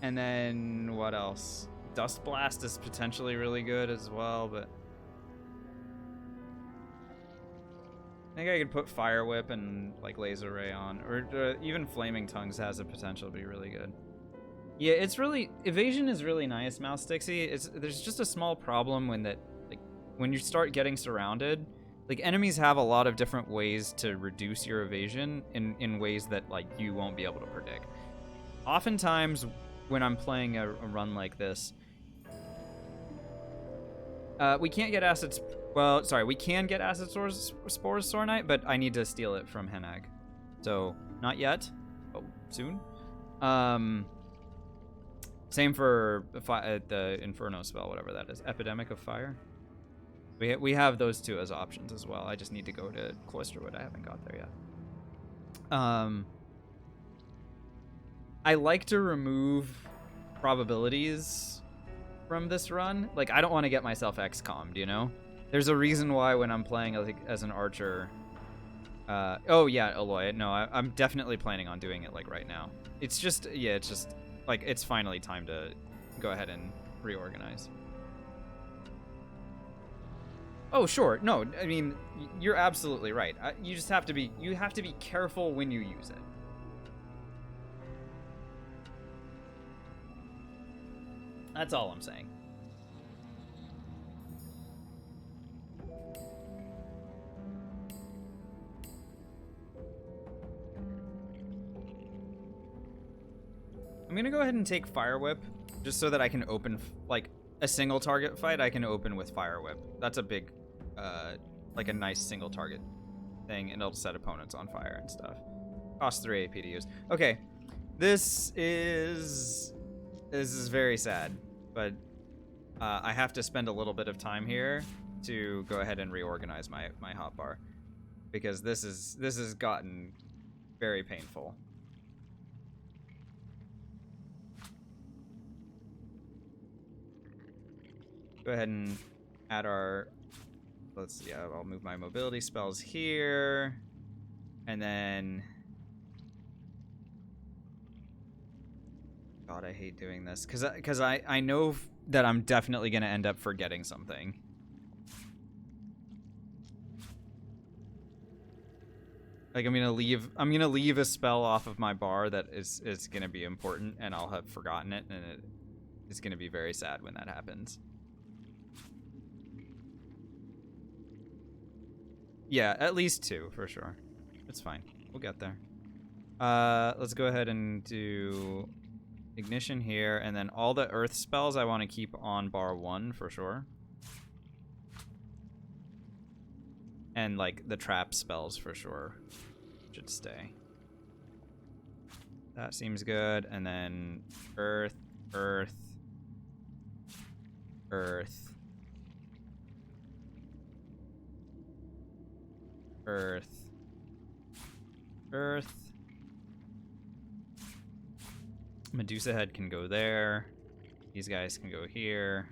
S1: And then what else? Dust Blast is potentially really good as well, but I think I could put Fire Whip and like Laser Ray on, or even Flaming Tongues has a potential to be really good. Yeah, it's really, evasion is really nice, Mouse Dixie. There's just a small problem when you start getting surrounded. Like, enemies have a lot of different ways to reduce your evasion in ways that like you won't be able to predict. Oftentimes, when I'm playing a run like this, we can't get acid. Well, sorry, we can get acid spores Sore Knight, but I need to steal it from Henag. So not yet, but soon. Same for the Inferno spell, whatever that is, Epidemic of Fire. We have those two as options as well. I just need to go to Cloisterwood. I haven't got there yet. I like to remove probabilities from this run. Like, I don't want to get myself XCOM'd, you know? There's a reason why when I'm playing like as an archer. Oh yeah, Aloy. No, I'm definitely planning on doing it like right now. It's just, yeah, it's just like it's finally time to go ahead and reorganize. Oh sure, no, I mean you're absolutely right. You just have to be careful when you use it. That's all I'm saying. I'm gonna go ahead and take Fire Whip, just so that I can open, like, a single target fight I can open with Fire Whip. That's a big, like a nice single target thing, and it'll set opponents on fire and stuff. Costs 3 AP to use. Okay, this is very sad, but I have to spend a little bit of time here to go ahead and reorganize my hotbar, because this has gotten very painful. Go ahead and add our, I'll move my mobility spells here, and then, God, I hate doing this, because I know that I'm definitely going to end up forgetting something. Like, I'm gonna leave a spell off of my bar that is gonna be important, and I'll have forgotten it, and it's gonna be very sad when that happens. Yeah, at least 2 for sure. It's fine. We'll get there. Let's go ahead and do ignition here, and then all the earth spells I want to keep on bar 1 for sure. And like the trap spells for sure should stay. That seems good. And then earth, earth, earth, earth, earth. Medusa head can go there. These guys can go here.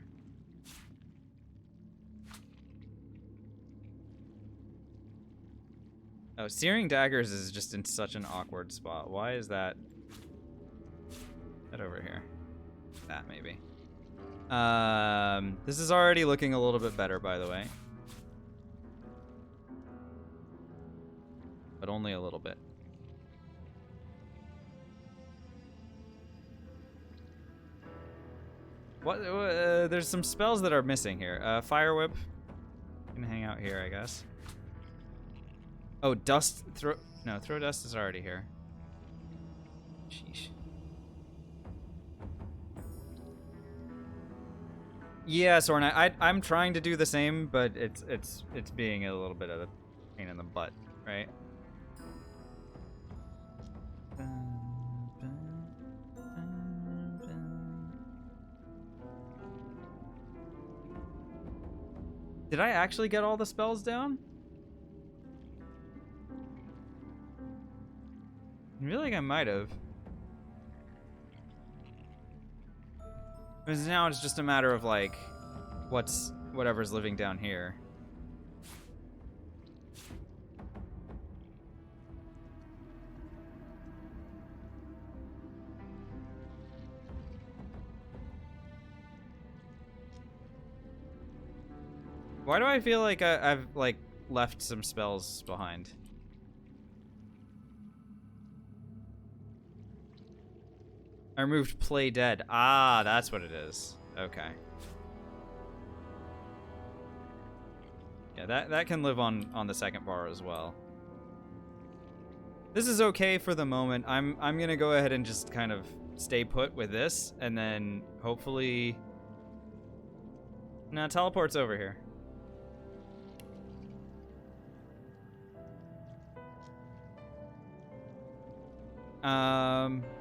S1: Oh, Searing Daggers is just in such an awkward spot. Why is that? That over here. That maybe. This is already looking a little bit better, by the way. but only a little bit. What? There's some spells that are missing here. Fire Whip. Can hang out here, I guess. Oh, Dust. Throw Dust is already here. Sheesh. Yeah, Sorna, I'm trying to do the same, but it's being a little bit of a pain in the butt, right? Did I actually get all the spells down? I feel like I might have. Because now it's just a matter of like, whatever's living down here. Why do I feel like I've like left some spells behind? I removed Play Dead. Ah, that's what it is. Okay. Yeah, that can live on the second bar as well. This is okay for the moment. I'm gonna go ahead and just kind of stay put with this, and then hopefully. Nah, teleport's over here.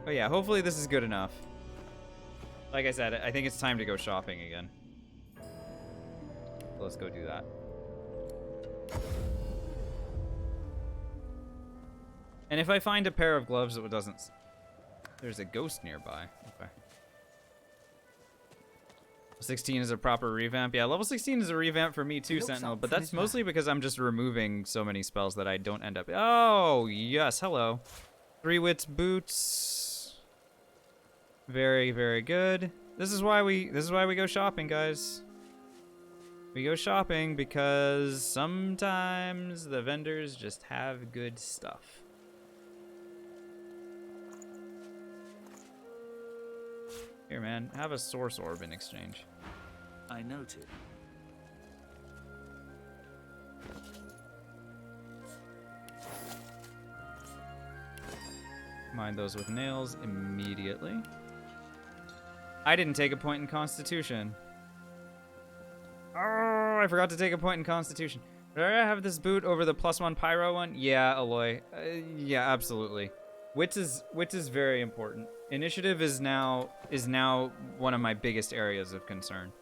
S1: But yeah, hopefully this is good enough. Like I said, I think it's time to go shopping again. So let's go do that. And if I find a pair of gloves that doesn't... There's a ghost nearby. Okay. 16 is a proper revamp. Yeah, level 16 is a revamp for me too, Sentinel. But that's mostly because I'm just removing so many spells that I don't end up... Oh, yes, hello. 3 Wits Boots. Very, very good. This is why we go shopping, guys. We go shopping because sometimes the vendors just have good stuff. Here, man, have a Source Orb in exchange.
S7: I noted.
S1: Mine those with nails immediately. I didn't take a point in Constitution. Oh, I forgot to take a point in Constitution. Did I have this boot over the +1 Pyro one? Yeah, Aloy. Yeah, absolutely. Wits is very important. Initiative is now one of my biggest areas of concern.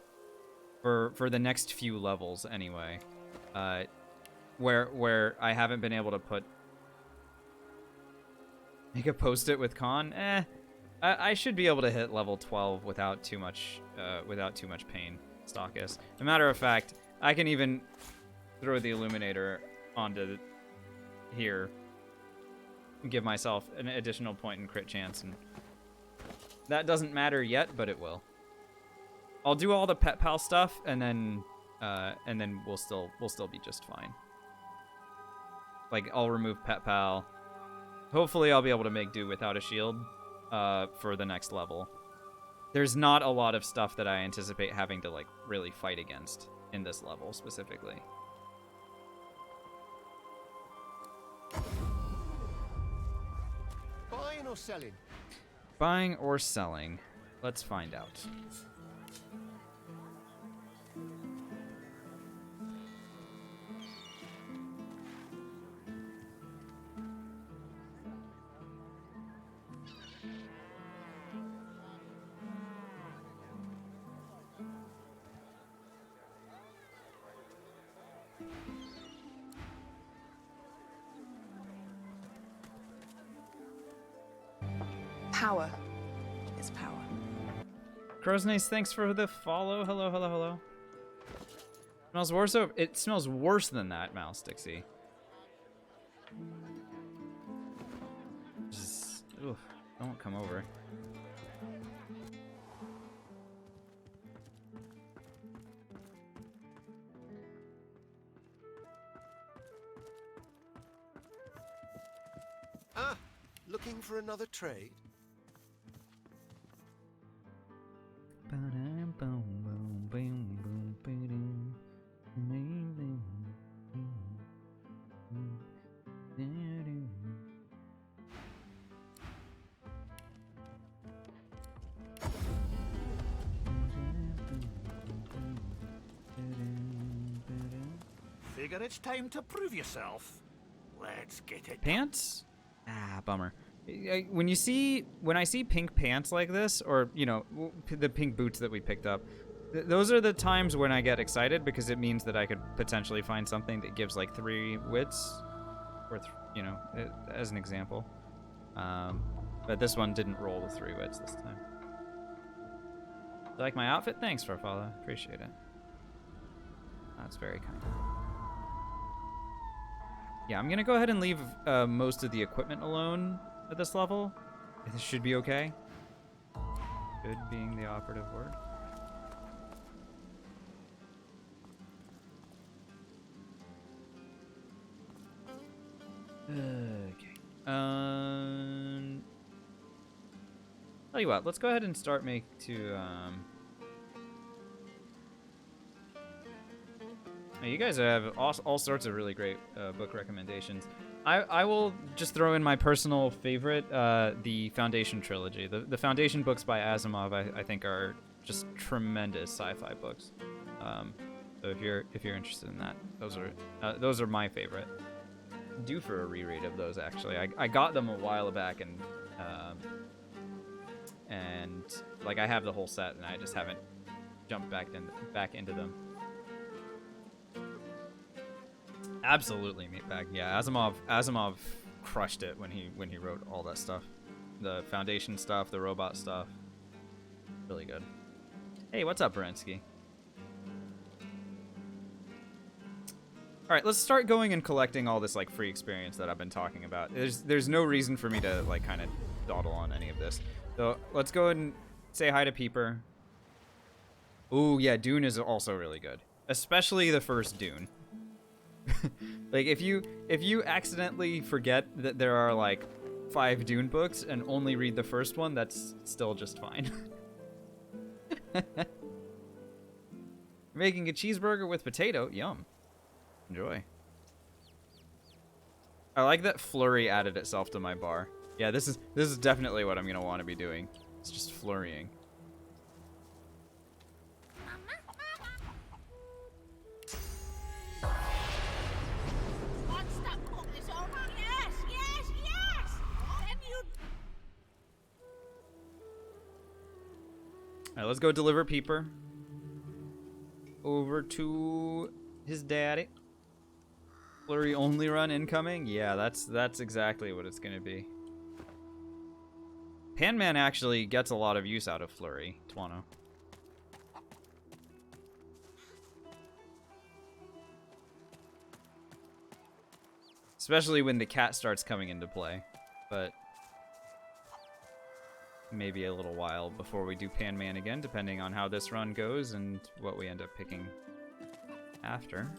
S1: For the next few levels anyway. Where I haven't been able to make a post-it with Con. I should be able to hit level 12 without too much pain, Stalkus. As a matter of fact, I can even throw the Illuminator onto here and give myself an additional point in crit chance, and that doesn't matter yet, but it will. I'll do all the Pet Pal stuff, and then we'll still be just fine. Like, I'll remove Pet Pal. Hopefully I'll be able to make do without a shield for the next level. There's not a lot of stuff that I anticipate having to like really fight against in this level specifically.
S12: Buying or selling?
S1: Buying or selling? Let's find out.
S13: Power is power.
S1: Crow's Nice, thanks for the follow. Hello, hello, hello. Smells worse. It smells worse than that, Mouse Dixie. Just, oof, don't come over.
S12: Ah, looking for another trade?
S11: Figure it's time to prove yourself. Let's get it.
S1: Pants? Ah, bummer. When I see pink pants like this, or you know, the pink boots that we picked up, those are the times when I get excited because it means that I could potentially find something that gives like 3 wits, or you know, as an example. But this one didn't roll the 3 wits this time. You like my outfit? Thanks, Farfalla. Appreciate it. That's very kind. Yeah, I'm gonna go ahead and leave most of the equipment alone at this level. This should be okay. Good being the operative word. Okay. Tell you what, let's go ahead and start you guys have all sorts of really great book recommendations. I will just throw in my personal favorite, the Foundation trilogy. The Foundation books by Asimov, I think, are just tremendous sci-fi books. So if you're interested in that, those are my favorite. Due for a reread of those, actually. I got them a while back, and like I have the whole set, and I just haven't jumped back into them. Absolutely, Meatbag. Yeah, Asimov crushed it when he wrote all that stuff. The Foundation stuff, the robot stuff. Really good. Hey, what's up, Berensky? Alright, let's start going and collecting all this like free experience that I've been talking about. There's no reason for me to like kind of dawdle on any of this. So let's go and say hi to Peeper. Ooh, yeah, Dune is also really good. Especially the first Dune. Like if you accidentally forget that there are like 5 Dune books and only read the first one, that's still just fine. Making a cheeseburger with potato, yum. Enjoy. I like that flurry added itself to my bar. Yeah, this is definitely what I'm gonna want to be doing. It's just flurrying. Alright, let's go deliver Peeper over to his daddy. Flurry only run incoming? Yeah, that's exactly what it's gonna be. Panman actually gets a lot of use out of Flurry, Twano. Especially when the cat starts coming into play, but maybe a little while before we do Panman again, depending on how this run goes and what we end up picking after.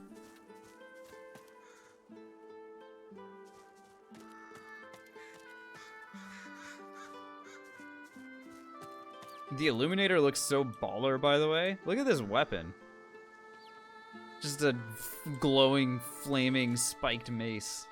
S1: The Illuminator looks so baller, by the way. Look at this weapon. Just a glowing, flaming, spiked mace.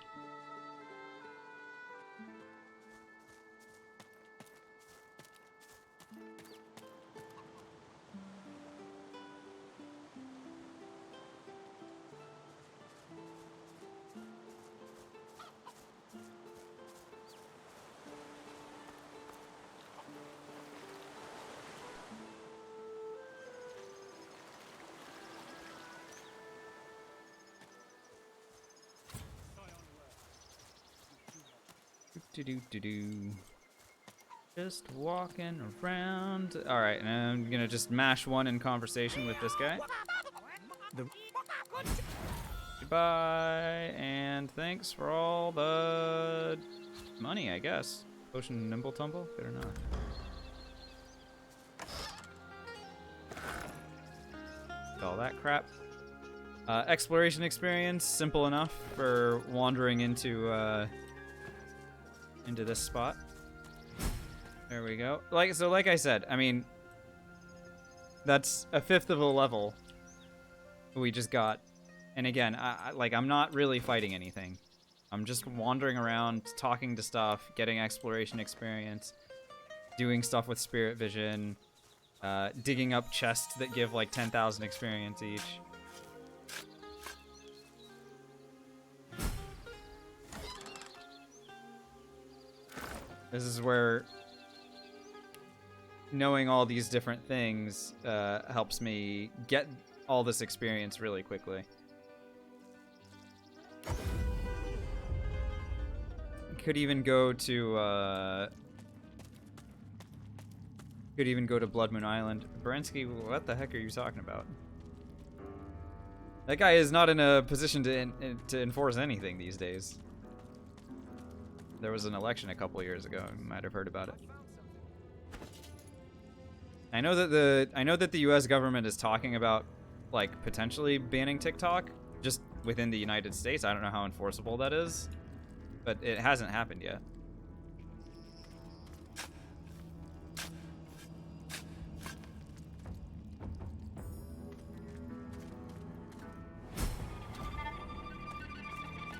S1: Do-do-do-do. Just walking around. Alright, and I'm gonna just mash 1 in conversation with this guy. Goodbye, and thanks for all the money, I guess. Potion Nimble Tumble? Good or not? All that crap. Exploration experience, simple enough for wandering into into this spot. There we go. Like I said, I mean, that's a fifth of a level we just got. And again, I'm not really fighting anything. I'm just wandering around, talking to stuff, getting exploration experience, doing stuff with spirit vision, digging up chests that give like 10,000 experience each. This is where knowing all these different things helps me get all this experience really quickly. Could even go to Blood Moon Island. Berensky, what the heck are you talking about? That guy is not in a position to enforce anything these days. There was an election a couple years ago. You might have heard about it. I know that the U.S. government is talking about like potentially banning TikTok just within the United States. I don't know how enforceable that is, but it hasn't happened yet.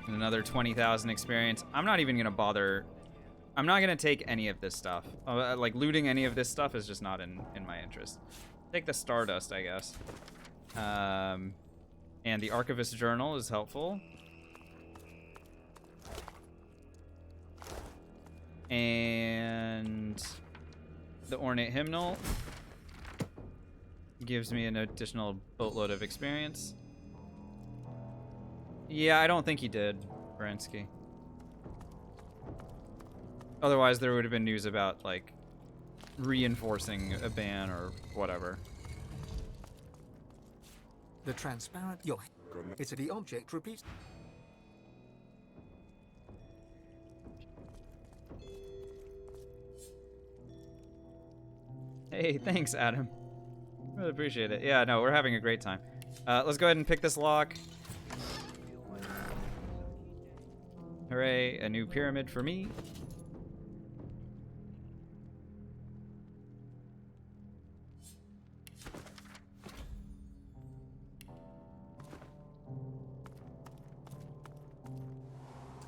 S1: And another 20,000 experience. I'm not even gonna bother. I'm not gonna take any of this stuff. Like looting any of this stuff is just not in my interest. Take the Stardust, I guess. And the Archivist Journal is helpful. And the Ornate Hymnal gives me an additional boatload of experience. Yeah, I don't think he did, Berensky. Otherwise, there would have been news about, like, reinforcing a ban or whatever.
S5: The transparent yacht. It's the object repeats.
S1: Hey, thanks, Adam. Really appreciate it. Yeah, no, we're having a great time. Let's go ahead and pick this lock. Hooray, a new pyramid for me.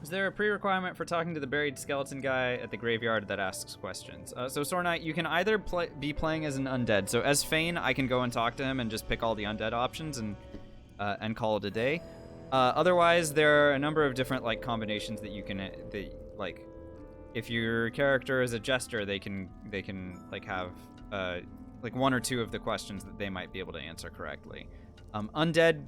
S1: Is there a pre-requirement for talking to the buried skeleton guy at the graveyard that asks questions? So Sornite, you can either be playing as an undead. So as Fane, I can go and talk to him and just pick all the undead options and call it a day. Otherwise, there are a number of different like combinations that you can like. If your character is a jester, they can like have like one or two of the questions that they might be able to answer correctly. Undead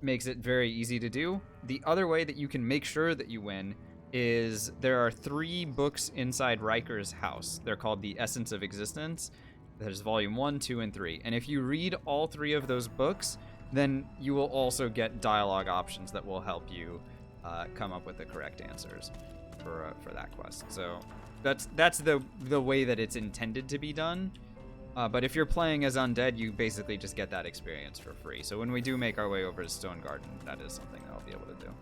S1: makes it very easy to do. The other way that you can make sure that you win is there are 3 books inside Riker's house. They're called the Essence of Existence. There's volume 1, 2, and 3. And if you read all 3 of those books, then you will also get dialogue options that will help you come up with the correct answers for that quest. So that's the way that it's intended to be done. But if you're playing as undead, you basically just get that experience for free. So when we do make our way over to Stone Garden, that is something that I'll be able to do.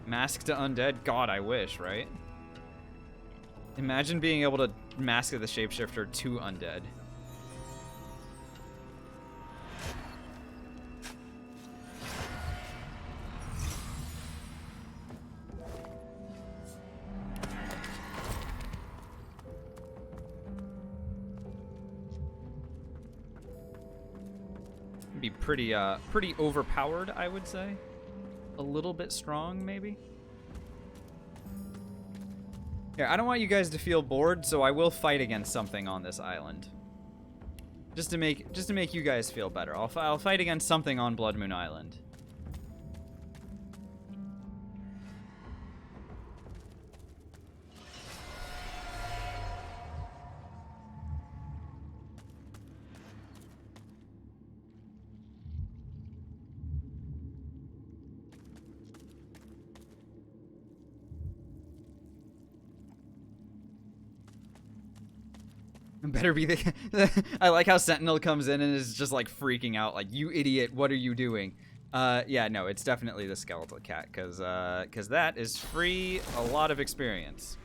S1: Mask to undead? God, I wish, right? Imagine being able to mask the shapeshifter to undead. Be pretty overpowered, I would say. A little bit strong, maybe. Here, I don't want you guys to feel bored, so I will fight against something on this island. Just to make you guys feel better. I'll fight against something on Blood Moon Island. Better be the I like how Sentinel comes in and is just like freaking out, like, you idiot, what are you doing? Yeah, no, it's definitely the skeletal cat, because that is free a lot of experience.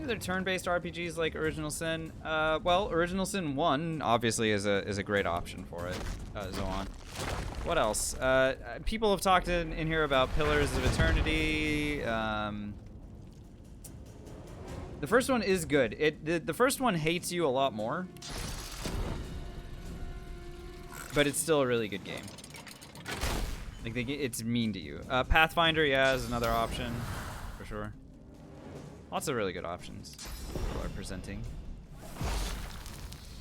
S1: Other turn-based RPGs like Original Sin. Well, Original Sin 1 obviously is a great option for it. Zoan. What else? People have talked in here about Pillars of Eternity. The first one is good. The first one hates you a lot more, but it's still a really good game. Like it's mean to you. Pathfinder, yeah, is another option for sure. Lots of really good options people are presenting.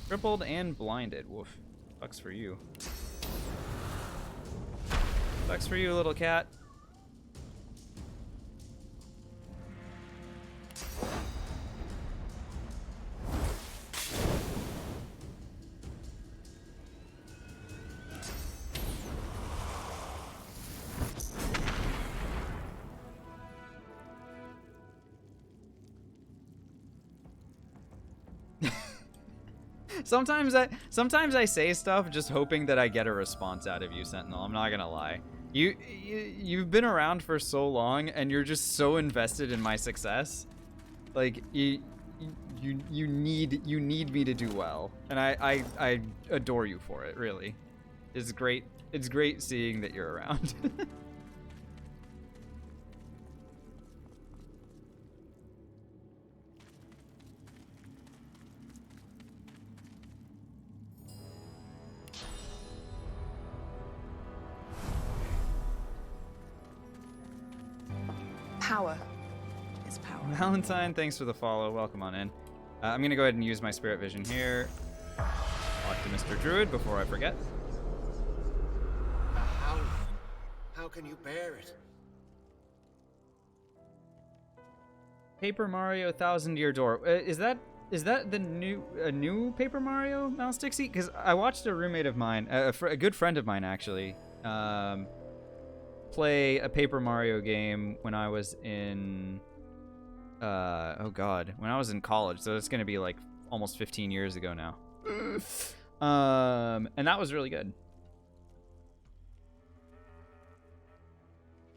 S1: Crippled and blinded. Woof. Sucks for you. Sucks for you, little cat. Sometimes I say stuff just hoping that I get a response out of you, Sentinel. I'm not gonna lie. You've been around for so long, and you're just so invested in my success. Like you need me to do well, and I adore you for it. Really, it's great. It's great seeing that you're around.
S13: Power is power.
S1: Valentine, thanks for the follow. Welcome on in. I'm gonna go ahead and use my spirit vision here. Talk to Mr. Druid before I forget.
S12: How can you bear it?
S1: Paper Mario Thousand Year Door. Is that the new Paper Mario, Mouse Dixie? Because I watched a roommate of mine, a good friend of mine actually, play a Paper Mario game when I was in oh god, when I was in college, so it's gonna be like almost 15 years ago now. And that was really good.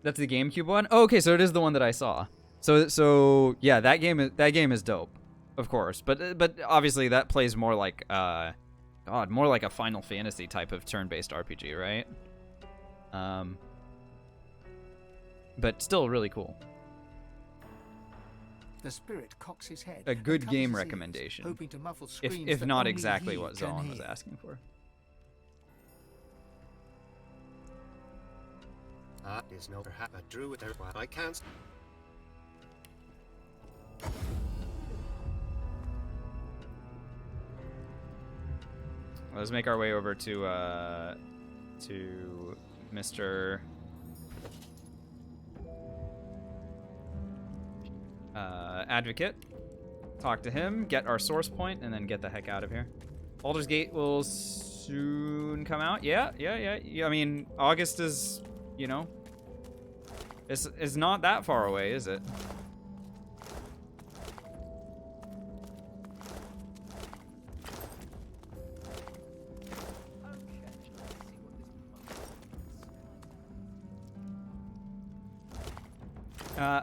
S1: That's the GameCube one? Oh, okay, so it is the one that I saw. So yeah, that game is dope, of course. But obviously that plays more like god, more like a Final Fantasy type of turn-based RPG, right? But still really cool.
S5: The spirit cocks his head.
S1: A good game recommendation.
S5: Hoping to muffle screams
S1: if
S5: that
S1: not
S5: only
S1: exactly
S5: he
S1: what
S5: can
S1: Zoan was
S5: hear.
S1: asking for.
S12: Is no perhaps a druid there. I can't.
S1: Let's make our way over to Mr. Advocate. Talk to him, get our source point, and then get the heck out of here. Baldur's Gate will soon come out. Yeah. I mean, August is, you know, it's not that far away, is it?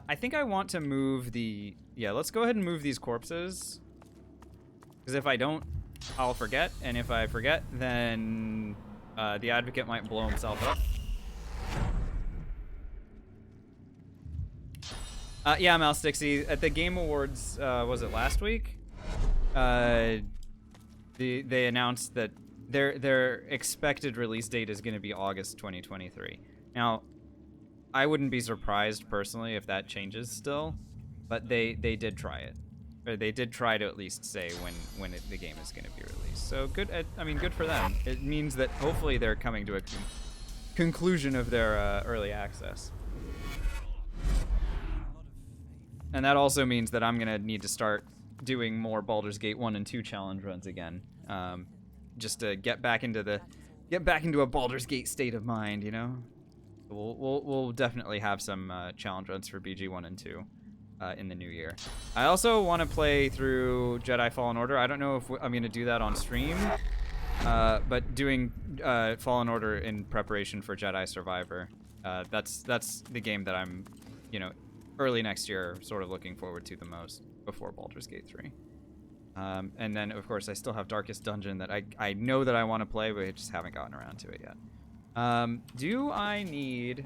S1: I think I want to move the... Yeah, let's go ahead and move these corpses. Because if I don't, I'll forget. And if I forget, then the Advocate might blow himself up. Yeah, Mouse Dixie, at the Game Awards, was it last week? They announced that their expected release date is going to be August 2023. Now, I wouldn't be surprised personally if that changes still, but they did try it. Or they did try to at least say when the game is going to be released. So good. I mean, good for them. It means that hopefully they're coming to a conclusion of their early access. And that also means that I'm going to need to start doing more Baldur's Gate 1 and 2 challenge runs again, just to get back into a Baldur's Gate state of mind, you know. We'll definitely have some challenge runs for BG 1 and 2 in the new year. I also want to play through Jedi Fallen Order. I don't know if I'm going to do that on stream, but doing Fallen Order in preparation for Jedi Survivor. That's the game that I'm, early next year sort of looking forward to the most before Baldur's Gate 3. And then, of course, I still have Darkest Dungeon that I know that I want to play, but I just haven't gotten around to it yet. Do I need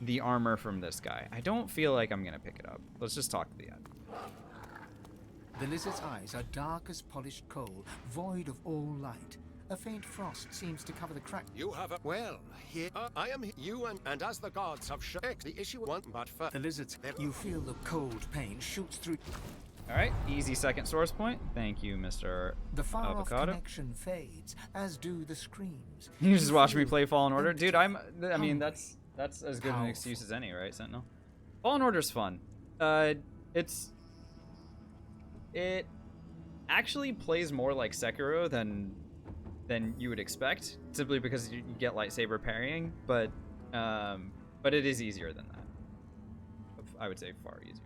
S1: the armor from this guy? I don't feel like I'm going to pick it up. Let's just talk to the ad.
S5: The lizard's eyes are dark as polished coal, void of all light. A faint frost seems to cover the crack.
S12: You have a... Well, here I am. You and as the gods have shown the issue one, but first...
S5: The lizard's... You feel the cold pain shoots through...
S1: All right, easy second source point. Thank you, Mr.
S5: The far-off
S1: Avocado.
S5: connection fades, as do the screams.
S1: You just watch me play Fallen Order, dude. I mean, that's as good an excuse as any, right, Sentinel? Fallen Order's fun. It actually plays more like Sekiro than you would expect, simply because you get lightsaber parrying, but it is easier than that. I would say far easier.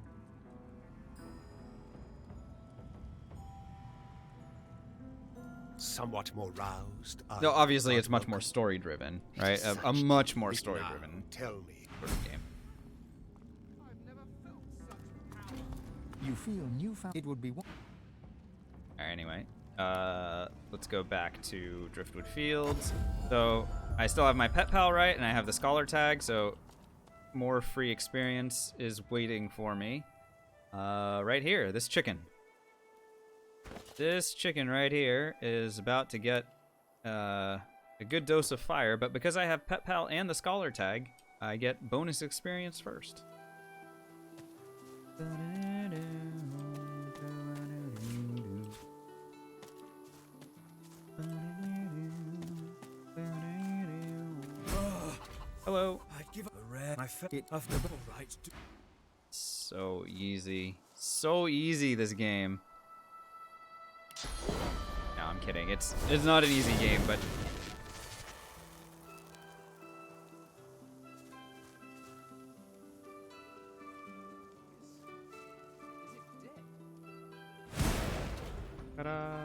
S12: Somewhat more roused.
S1: No, obviously it's much more story driven, right? A much more story driven
S12: Tell me.
S1: sort of game.
S5: You feel newfound. It would be one.
S1: Alright, anyway. Let's go back to Driftwood Fields. So I still have my pet pal, right? And I have the scholar tag, so more free experience is waiting for me. Right here, this chicken. This chicken right here is about to get a good dose of fire, but because I have Pet Pal and the Scholar tag, I get bonus experience first. Hello.
S3: I'd give up a rare. I felt it of the right to.
S1: So easy. So easy, this game. No, I'm kidding. It's not an easy game, but ta-da.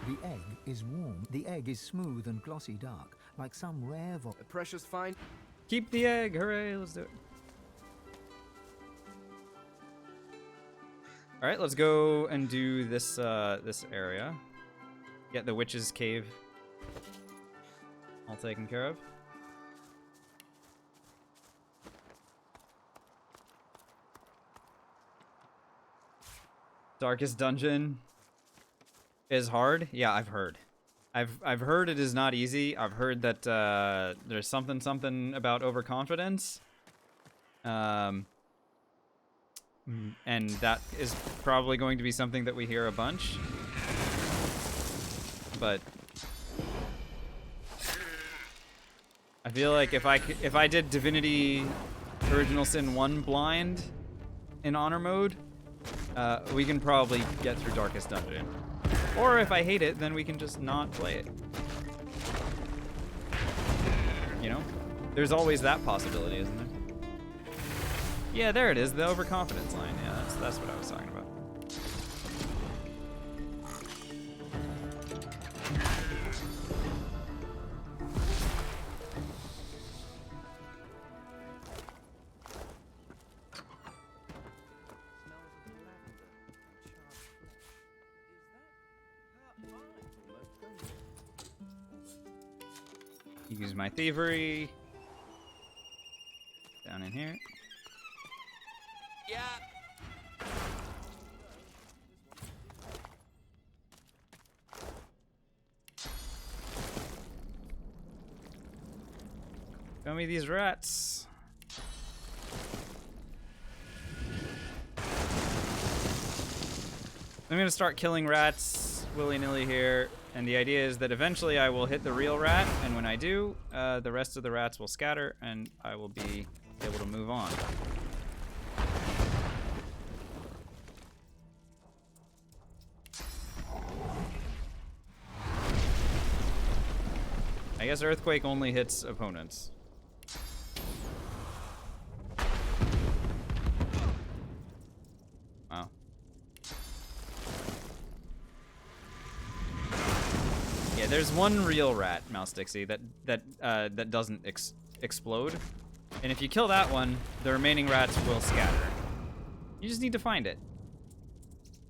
S5: The egg is warm. The egg is smooth and glossy dark, like some rare
S3: A precious find.
S1: Keep the egg. Hooray, let's do it. All right, let's go and do this this area. Get the witch's cave all taken care of. Darkest dungeon is hard. Yeah, I've heard. I've heard it is not easy. I've heard that there's something about overconfidence. And that is probably going to be something that we hear a bunch. But I feel like if I did Divinity Original Sin 1 blind in honor mode, we can probably get through Darkest Dungeon. Or if I hate it, then we can just not play it. You know? There's always that possibility, isn't there? Yeah, there it is, the overconfidence line. Yeah, that's what I was talking about. Use my thievery. Down in here.
S2: Yeah.
S1: Show me these rats. I'm gonna start killing rats willy-nilly here, and the idea is that eventually I will hit the real rat, and when I do, the rest of the rats will scatter, and I will be able to move on. I guess Earthquake only hits opponents. Wow. Yeah, there's one real rat, Mouse Dixie, that doesn't explode. And if you kill that one, the remaining rats will scatter. You just need to find it.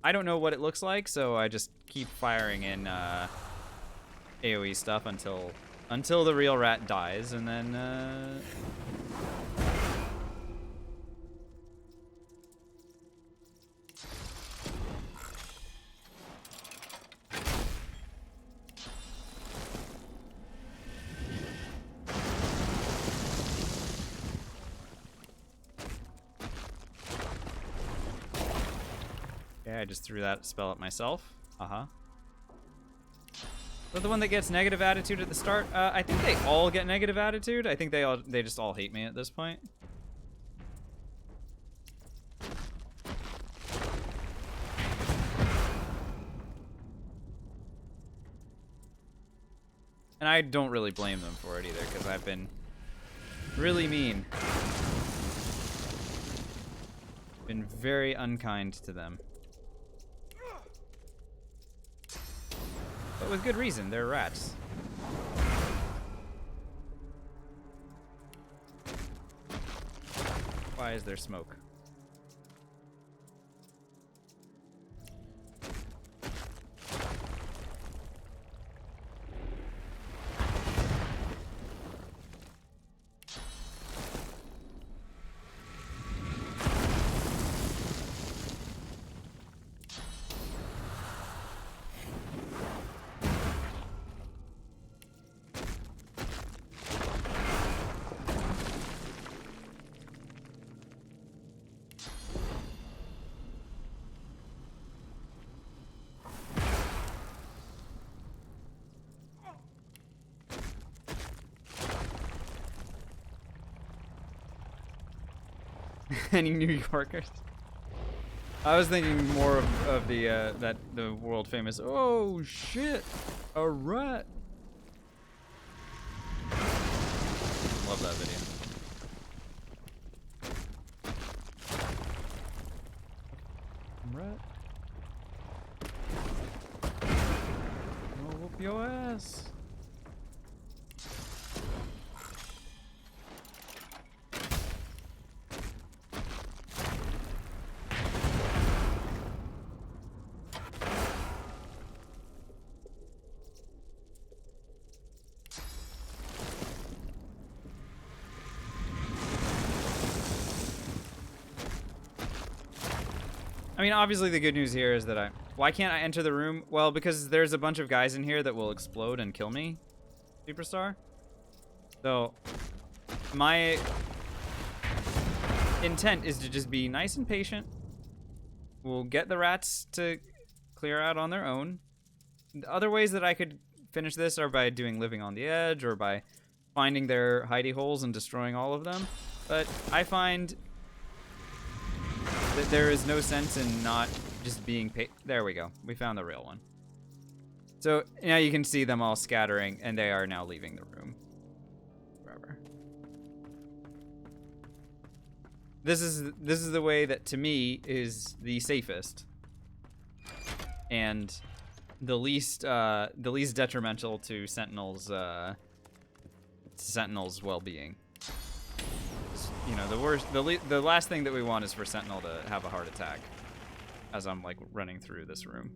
S1: I don't know what it looks like, so I just keep firing in AoE stuff until the real rat dies, and then yeah, I just threw that spell at myself. But the one that gets negative attitude at the start, I think they all get negative attitude. I think they just all hate me at this point. And I don't really blame them for it either, because I've been really mean. Been very unkind to them. But with good reason, they're rats. Why is there smoke? Any New Yorkers? I was thinking more of the world famous. Oh shit, a rat! Love that video. Rat. I'll whoop your ass. I mean, obviously the good news here is that why can't I enter the room? Well, because there's a bunch of guys in here that will explode and kill me, Superstar. So, my intent is to just be nice and patient. We'll get the rats to clear out on their own. The other ways that I could finish this are by doing Living on the Edge or by finding their hidey holes and destroying all of them. But I find that there is no sense in not just being there we go. We found the real one. So now you can see them all scattering, and they are now leaving the room. Forever. This is the way that, to me, is the safest and the least detrimental to Sentinel's well-being. You know, the last thing that we want is for Sentinel to have a heart attack as I'm like running through this room.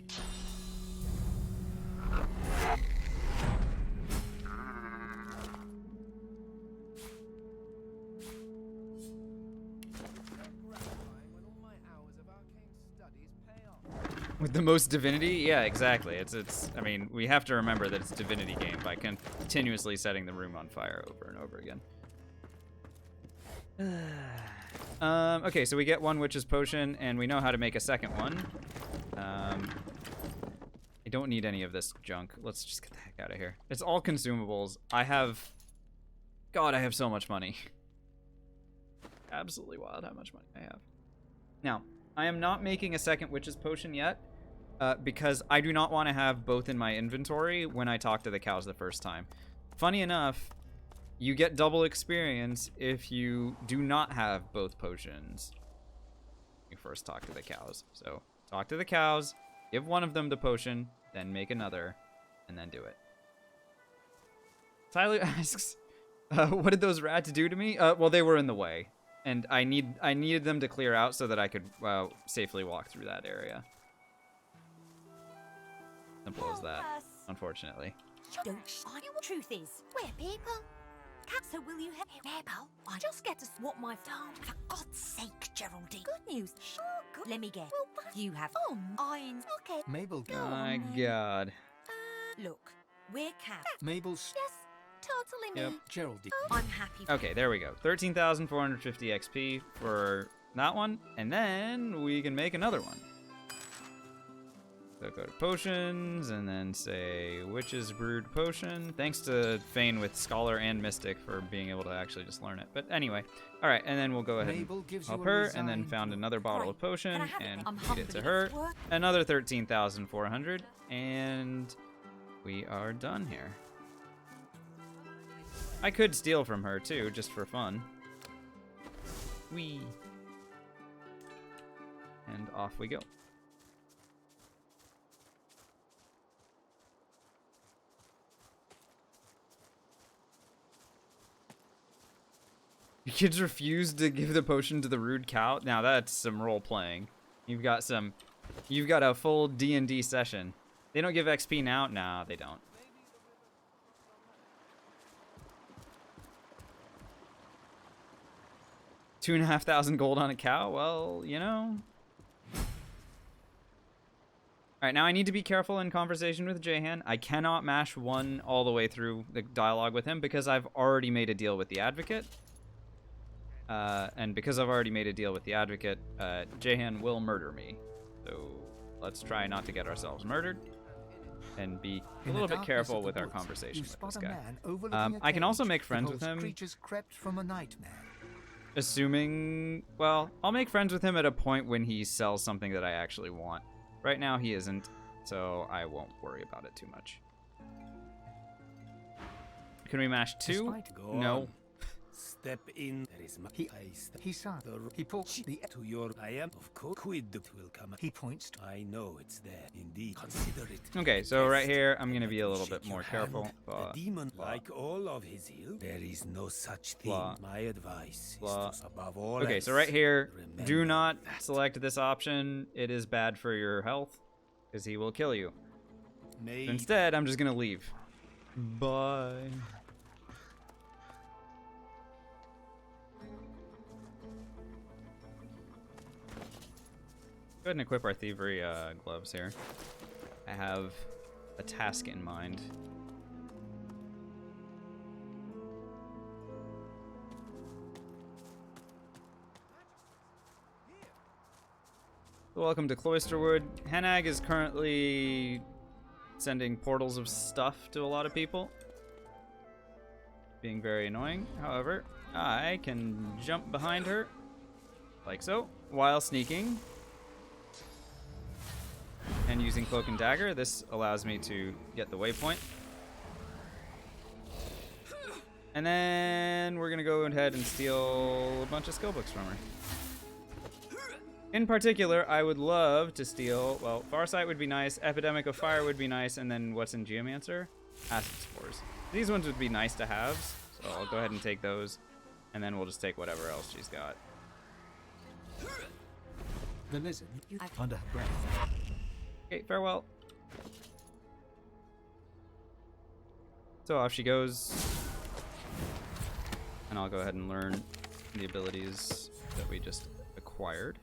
S1: With the most divinity? Yeah, exactly. It's I mean, we have to remember that it's a divinity game by continuously setting the room on fire over and over again. Okay, so we get one witch's potion, and we know how to make a second one. I don't need any of this junk. Let's just get the heck out of here. It's all consumables. I have so much money. Absolutely wild how much money I have. Now, I am not making a second witch's potion yet, because I do not want to have both in my inventory when I talk to the cows the first time. funny enough, you get double experience if you do not have both potions. You first talk to the cows. So talk to the cows, give one of them the potion, then make another, and then do it. Tyler asks, what did those rats do to me? Well, they were in the way, and I needed them to clear out so that I could safely walk through that area. Simple as that, unfortunately.
S10: Truth is, we're people. So will you help Mabel? I just get to what my phone. For God's sake, Geraldine. Good news. Sure, good. Let me get. Well, you have irons. Okay.
S5: Mabel.
S1: Oh my God.
S10: Look, we're cat.
S5: Mabel's.
S10: Yes, totally
S1: Yep.
S10: me.
S5: Geraldine.
S10: I'm happy.
S1: Okay, there we go. 13,450 XP for that one, and then we can make another one. So go to potions, and then say Witch's Brewed Potion. Thanks to Fane with Scholar and Mystic for being able to actually just learn it. But anyway, all right, and then we'll go ahead and help her, and then found another bottle of potion, and feed it to her. Another 13,400, and we are done here. I could steal from her, too, just for fun. Whee! And off we go. Your kids refused to give the potion to the rude cow? Now that's some role playing. You've got a full D&D session. They don't give XP now? No, they don't. $2,500 gold on a cow? Well, you know. Alright, now I need to be careful in conversation with Jahan. I cannot mash 1 all the way through the dialogue with him because I've already made a deal with the Advocate. And because I've already made a deal with the Advocate, Jahan will murder me. So let's try not to get ourselves murdered. And be a little bit careful with our conversation with this guy. I can also make friends with him.
S5: Creatures crept from a nightmare.
S1: Assuming, well, I'll make friends with him at a point when he sells something that I actually want. Right now he isn't, so I won't worry about it too much. Can we mash 2? No.
S3: Step in. There is my
S5: He saw. He pulls the
S3: to your. I am of course. Quid will come.
S5: He points to.
S3: I know it's there. Indeed. Consider it.
S1: Okay, so right here, I'm gonna be a little bit more careful.
S3: The demon, like all of his heal, there is no such thing. My advice is to, above all.
S1: Okay, so right here, do not select this option. It is bad for your health, because he will kill you. So instead, I'm just gonna leave. Bye. Go ahead and equip our thievery gloves here. I have a task in mind. Welcome to Cloisterwood. Henag is currently sending portals of stuff to a lot of people. Being very annoying. However, I can jump behind her, like so, while sneaking. And using Cloak and Dagger, this allows me to get the waypoint. And then we're gonna go ahead and steal a bunch of skill books from her. In particular, I would love to steal, well, Farsight would be nice, Epidemic of Fire would be nice, and then what's in Geomancer? Acid Spores. These ones would be nice to have, so I'll go ahead and take those, and then we'll just take whatever else she's got.
S5: The lizard, under her breath.
S1: Okay, farewell. So off she goes. And I'll go ahead and learn the abilities that we just acquired.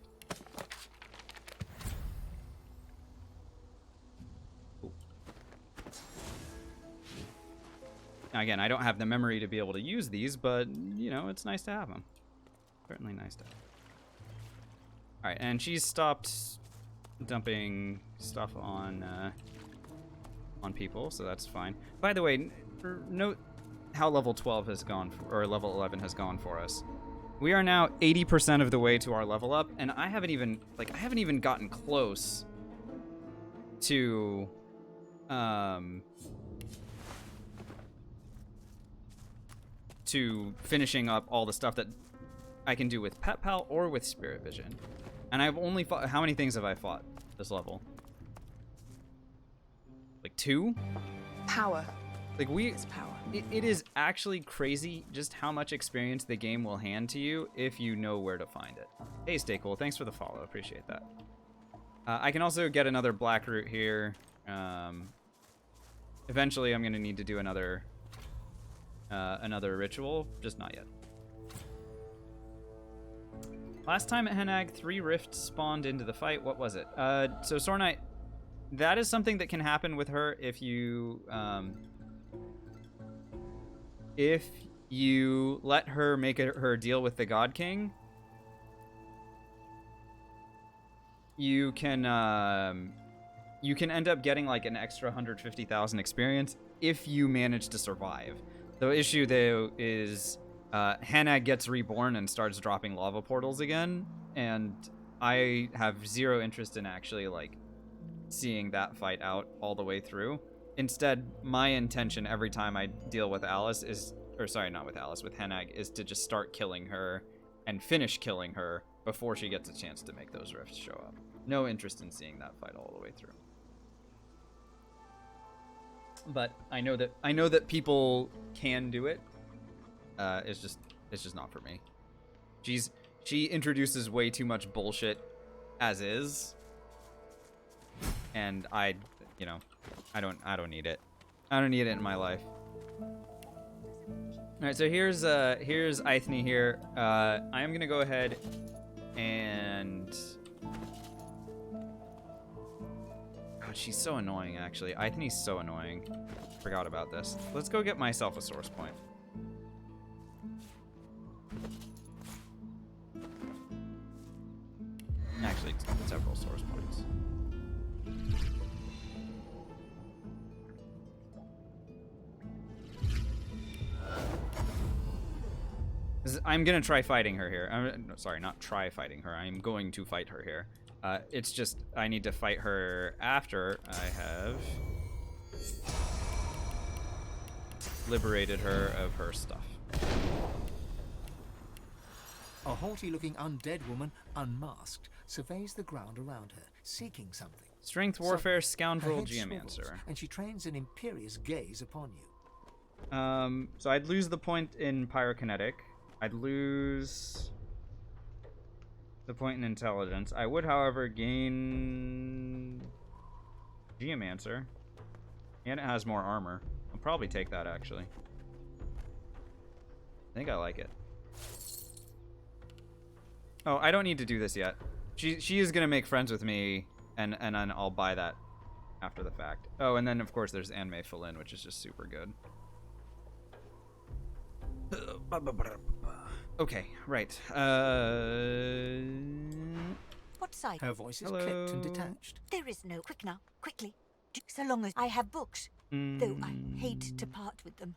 S1: Ooh. Now again, I don't have the memory to be able to use these, but, you know, it's nice to have them. Certainly nice to have. Alright, and she's stopped dumping stuff on people, so that's fine. By the way, note how level 12 has gone, or level 11 has gone for us. We are now 80% of the way to our level up, and I haven't even gotten close to to finishing up all the stuff that I can do with Pet Pal or with Spirit Vision. And I've only fought, how many things have I fought this level? Like 2?
S13: Power.
S1: Like
S13: It's power.
S1: It is actually crazy just how much experience the game will hand to you if you know where to find it. Hey, Stay Cool, thanks for the follow, appreciate that. I can also get another black root here. Eventually I'm gonna need to do another ritual, just not yet. Last time at Henag, 3 rifts spawned into the fight. What was it? So Sornite, that is something that can happen with her if you let her make her deal with the God King. You can end up getting like an extra 150,000 experience if you manage to survive. The issue though is Henag gets reborn and starts dropping lava portals again, and I have zero interest in actually like seeing that fight out all the way through. Instead, my intention every time I deal with Alice is, or sorry, not with Alice, with Henag, is to just start killing her and finish killing her before she gets a chance to make those rifts show up. No interest in seeing that fight all the way through. But I know that people can do it. It's just not for me. She introduces way too much bullshit as is, and I don't need it. I don't need it in my life. All right, so here's Ithne here. I am gonna go ahead and. God, she's so annoying. Actually, Ithne's so annoying. Forgot about this. Let's go get myself a source point. Actually, several source points. I'm gonna try fighting her here. Sorry, not try fighting her. I'm going to fight her here. It's just I need to fight her after I have liberated her of her stuff.
S5: A haughty-looking undead woman, unmasked, surveys the ground around her, seeking something.
S1: Strength, warfare, scoundrel,
S5: her head
S1: geomancer.
S5: swivels, and she trains an imperious gaze upon you.
S1: So I'd lose the point in pyrokinetic. I'd lose the point in intelligence. I would, however, gain geomancer, and it has more armor. I'll probably take that actually. I think I like it. Oh, I don't need to do this yet. She is gonna make friends with me, and then I'll buy that after the fact. Oh, and then of course there's Anme Falin, which is just super good. Okay, right.
S10: What side?
S5: Her voice is
S1: Hello.
S5: clipped and detached.
S10: There is no quick now. Quickly. So long as I have books. Though I hate to part with them.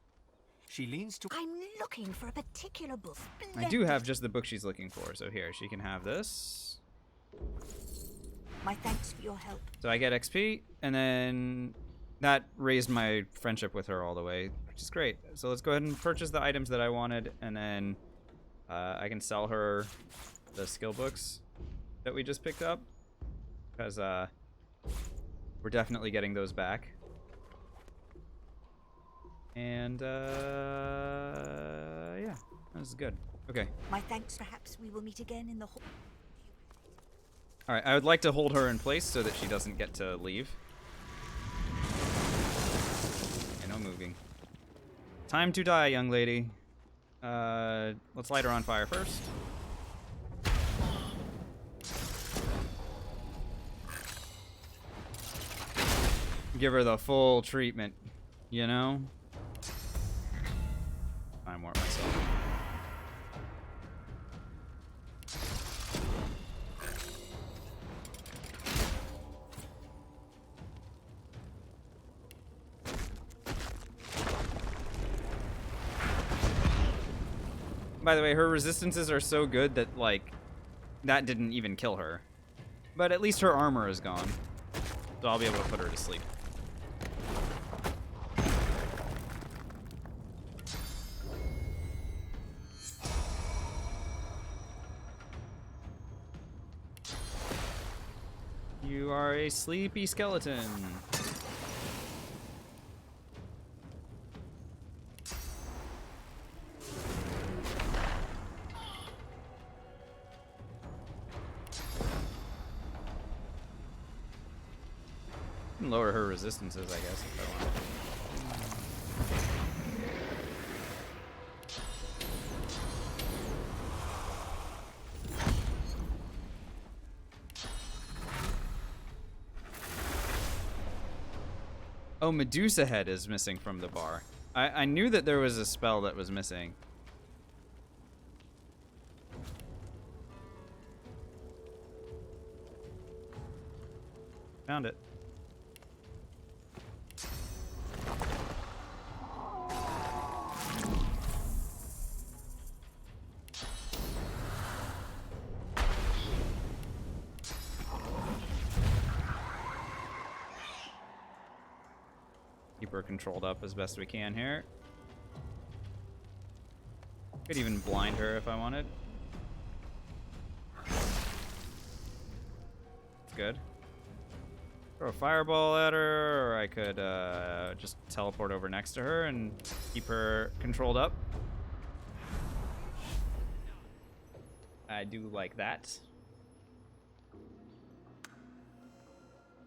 S5: She leans to.
S10: I'm looking for a particular book.
S1: I do have just the book she's looking for, so here, she can have this.
S10: My thanks for your help.
S1: So I get XP, and then that raised my friendship with her all the way, which is great. So let's go ahead and purchase the items that I wanted, and then I can sell her the skill books that we just picked up, because we're definitely getting those back. And yeah, this is good. Okay.
S10: My thanks. Perhaps we will meet again in the hall.
S1: All right, I would like to hold her in place so that she doesn't get to leave. Okay, no moving. Time to die, young lady. Let's light her on fire first. Give her the full treatment, you know? I'm more myself. By the way, her resistances are so good that, like, that didn't even kill her. But at least her armor is gone. So I'll be able to put her to sleep. You are a sleepy skeleton. Can lower her resistances, I guess, if I want. Oh, Medusa Head is missing from the bar. I knew that there was a spell that was missing. Found it. Keep her controlled up as best we can here. Could even blind her if I wanted. Good. Throw a fireball at her, or I could just teleport over next to her and keep her controlled up. I do like that.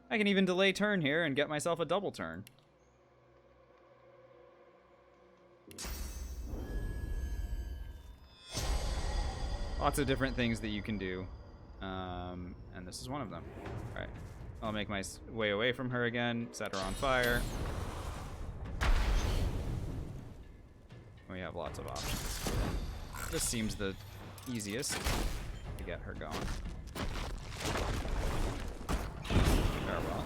S1: I can even delay turn here and get myself a double turn. Lots of different things that you can do, and this is one of them. All right, I'll make my way away from her again, set her on fire. We have lots of options. This seems the easiest to get her going. Farewell.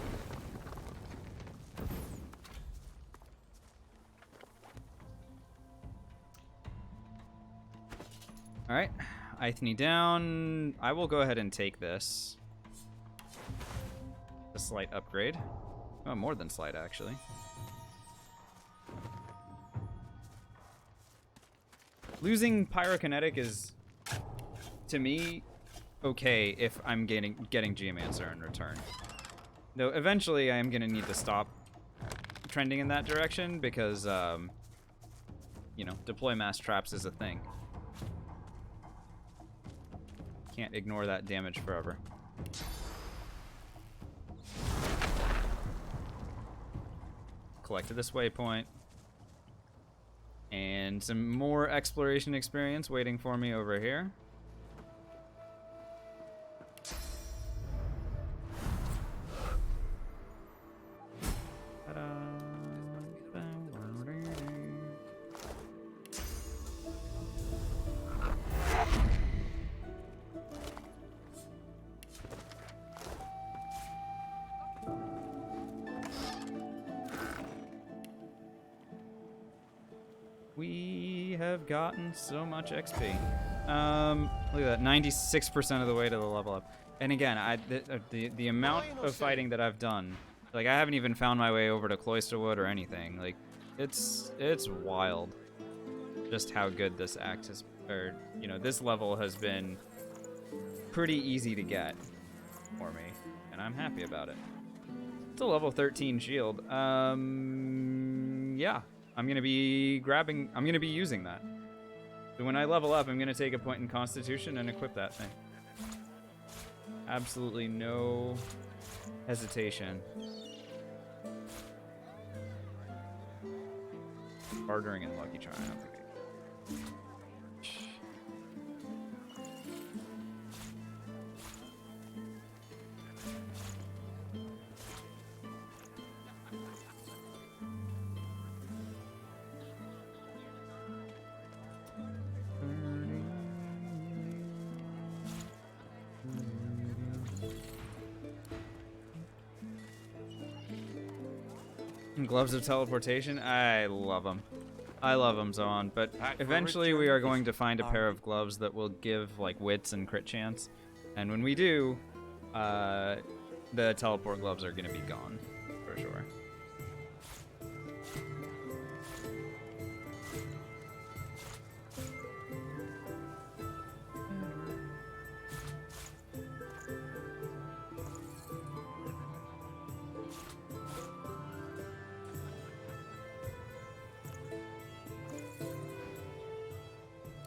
S1: All right. Ithne down. I will go ahead and take this. A slight upgrade. Oh, more than slight, actually. Losing pyrokinetic is, to me, okay if I'm getting Geomancer in return. Though eventually I am going to need to stop trending in that direction because, you know, deploy mass traps is a thing. Can't ignore that damage forever. Collected this waypoint. And some more exploration experience waiting for me over here. We have gotten so much XP. Look at that, 96% of the way to the level up. And again, the amount of fighting that I've done, like I haven't even found my way over to Cloisterwood or anything. Like, it's wild, just how good this act has, or you know, this level has been pretty easy to get for me, and I'm happy about it. It's a level 13 shield. Yeah. I'm gonna be using that. So when I level up, I'm gonna take a point in Constitution and equip that thing. Absolutely no hesitation. Bartering and Lucky Charm. I don't think Gloves of Teleportation, I love them. I love them, Zoan, but eventually we are going to find a pair of gloves that will give like wits and crit chance. And when we do, the teleport gloves are going to be gone, for sure.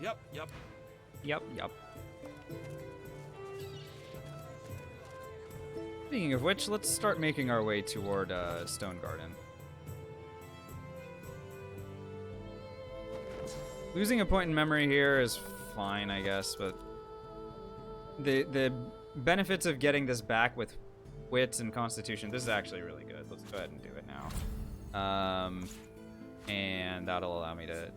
S7: Yup, yup.
S1: Yup, yup. Speaking of which, let's start making our way toward Stone Garden. Losing a point in memory here is fine, I guess, but the benefits of getting this back with wits and constitution, this is actually really good. Let's go ahead and do it now. And that'll allow me to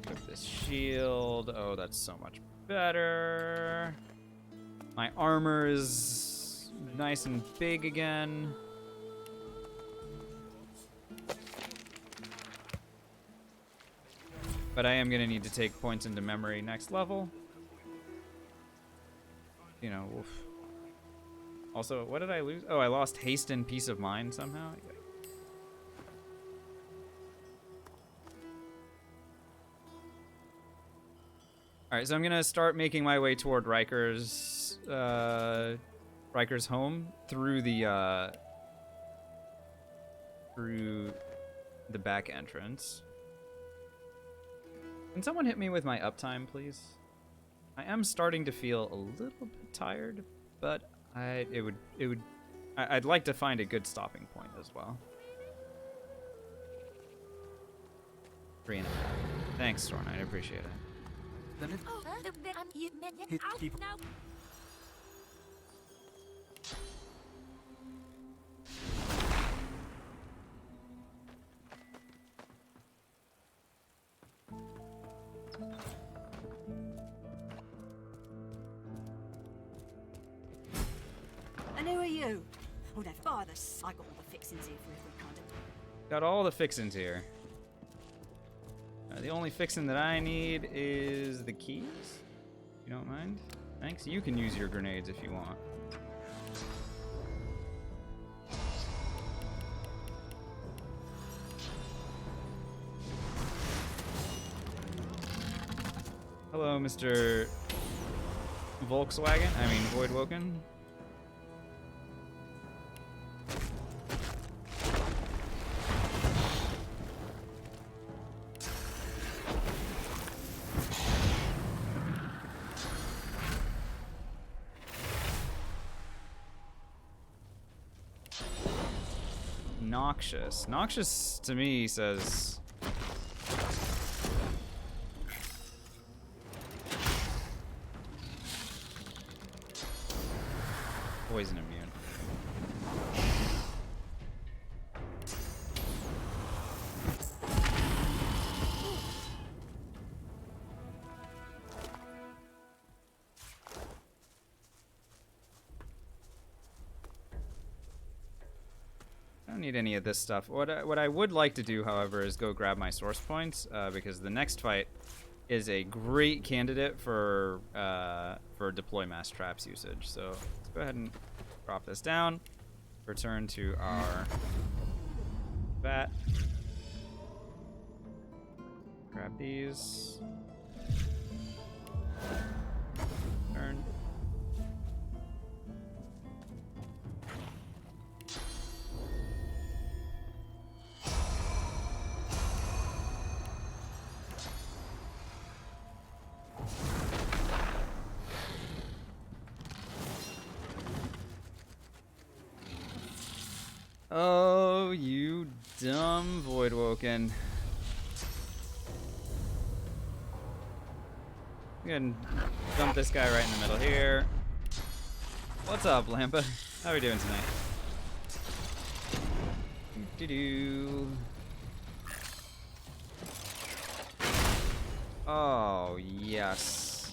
S1: equip this shield. Oh, that's so much better. My armor is nice and big again. But I am going to need to take points into memory next level. You know, oof. Also, what did I lose? Oh, I lost haste and peace of mind somehow. All right, so I'm going to start making my way toward Riker's home through the back entrance. Can someone hit me with my uptime, please? I am starting to feel a little bit tired, but I'd like to find a good stopping point as well. 3.5. Thanks, Storm Knight. I appreciate it.
S11: Hit people.
S10: And who are you? Oh, they're fathers. I got all the fixings here for every kind of.
S1: Got all the fixins here. The only fixin that I need is the keys. If you don't mind. Thanks. You can use your grenades if you want. Hello, Mr. Volkswagen. I mean, Voidwoken. Noxious. Noxious to me says poison immune. I don't need any of this stuff. What I would like to do, however, is go grab my source points because the next fight is a great candidate for deploy mass traps usage. So let's go ahead and drop this down. Return to our vat. Grab these. Turn. Oh, you dumb Voidwoken. Go ahead and dump this guy right in the middle here. What's up, Lampa? How are we doing tonight? Doo-doo. Oh, yes.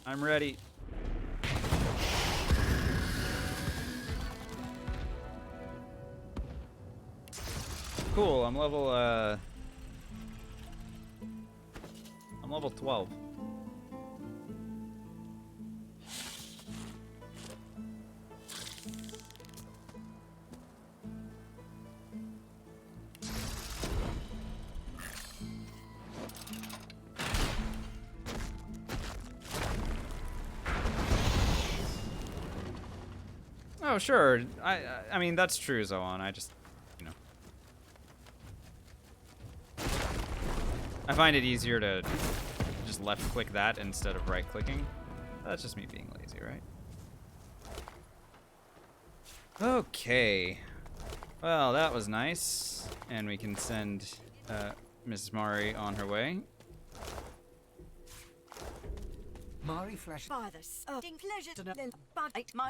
S1: I'm ready. Cool, I'm level 12. Oh, sure. I mean, that's true, Zoan. I just, you know. I find it easier to just just left click that instead of right clicking. That's just me being lazy, right? Okay. Well, that was nice. And we can send Mrs. Mari on her way.
S5: Mari flashes.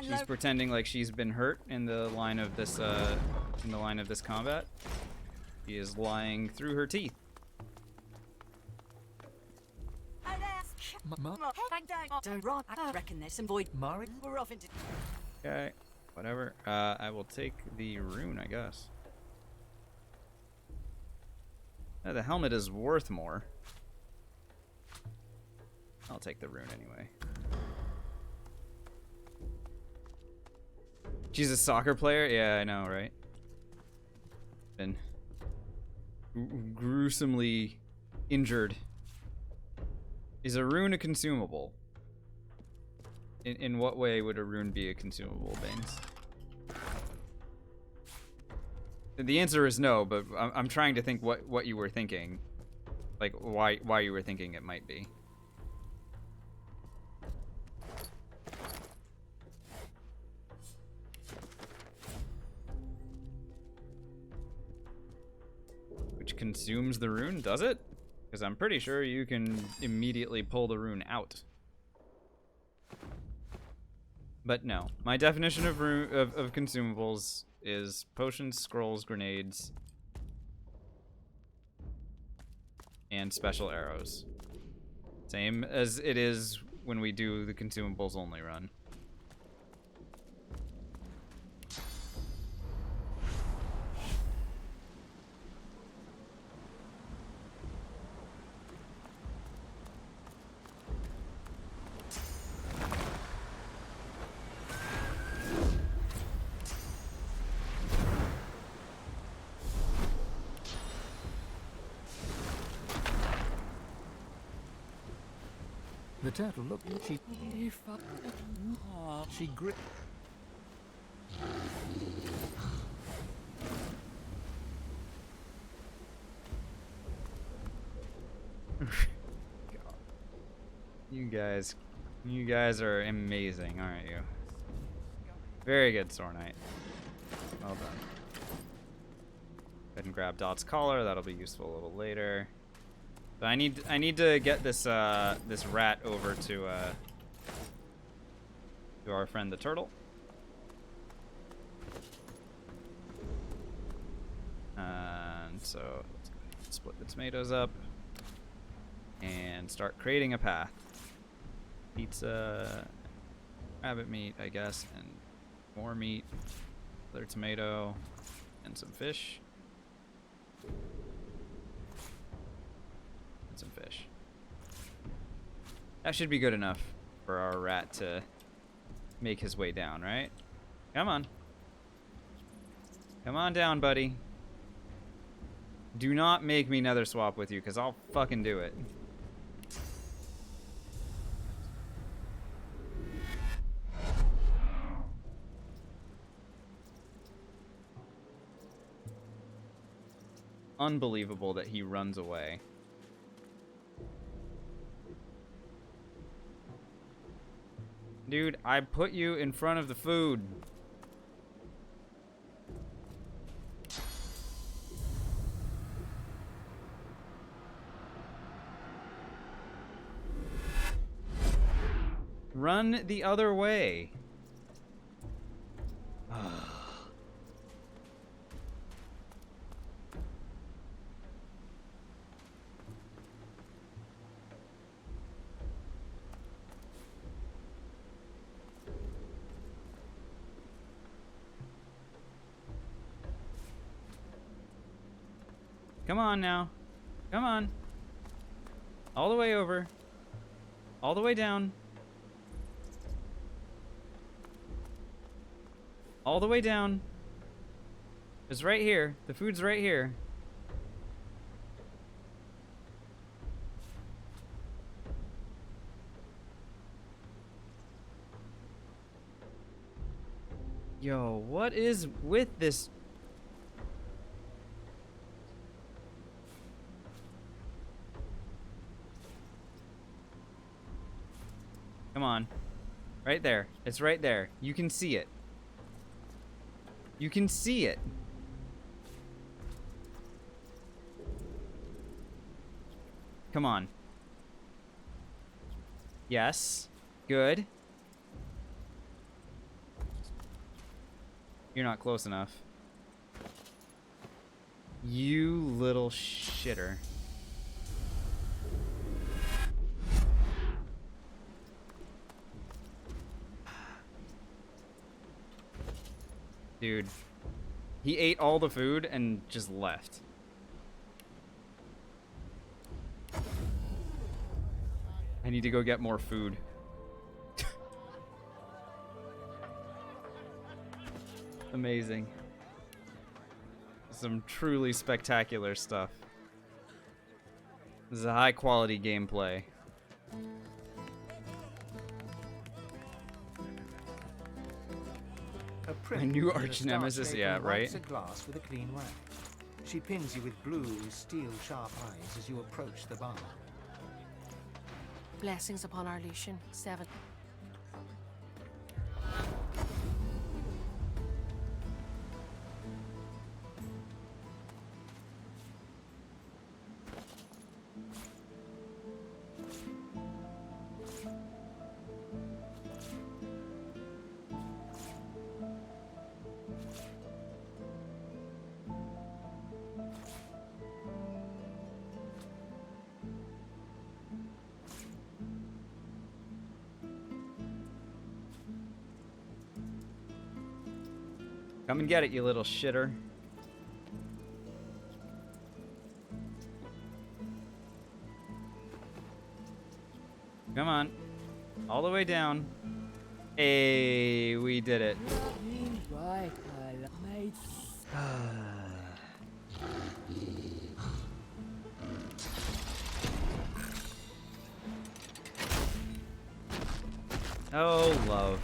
S1: She's pretending like she's been hurt in the line of this combat. She is lying through her teeth.
S9: I reckon there's some void.
S5: Mari?
S9: We're off into.
S1: Okay, whatever. I will take the rune, I guess. The helmet is worth more. I'll take the rune anyway. She's a soccer player? Yeah, I know, right? Been gruesomely injured. Is a rune a consumable? In what way would a rune be a consumable, Baines? The answer is no, but I'm trying to think what you were thinking. Like, why you were thinking it might be. Which consumes the rune, does it? Because I'm pretty sure you can immediately pull the rune out. But no, my definition of consumables is potions, scrolls, grenades, and special arrows. Same as it is when we do the consumables only run.
S5: The turtle looked. She gripped.
S1: You guys are amazing, aren't you? Very good, Sword Knight. Well done. Go ahead and grab Dot's collar. That'll be useful a little later. But I need to get this this rat over to our friend the turtle. And so let's go ahead and split the tomatoes up and start creating a path. Pizza, rabbit meat, I guess, and more meat, another tomato, and some fish. And some fish. That should be good enough for our rat to make his way down, right? Come on. Come on down, buddy. Do not make me nether swap with you, because I'll fucking do it. Unbelievable that he runs away. Dude, I put you in front of the food. Run the other way. Come on now. Come on. All the way over. All the way down. All the way down. It's right here. The food's right here. Yo, what is with this? Right there. It's right there. You can see it. You can see it. Come on. Yes. Good. You're not close enough. You little shitter. Dude. He ate all the food and just left. I need to go get more food. Amazing. Some truly spectacular stuff. This is a high quality gameplay.
S5: A
S1: new arch nemesis, yeah, right?
S5: Wipes a glass with a clean rag. She pins you with blue, steel-sharp eyes as you approach the bar.
S14: Blessings upon our Lucian. 7.
S1: Come and get it, you little shitter. Come on. All the way down. Hey, we did it. Oh, love.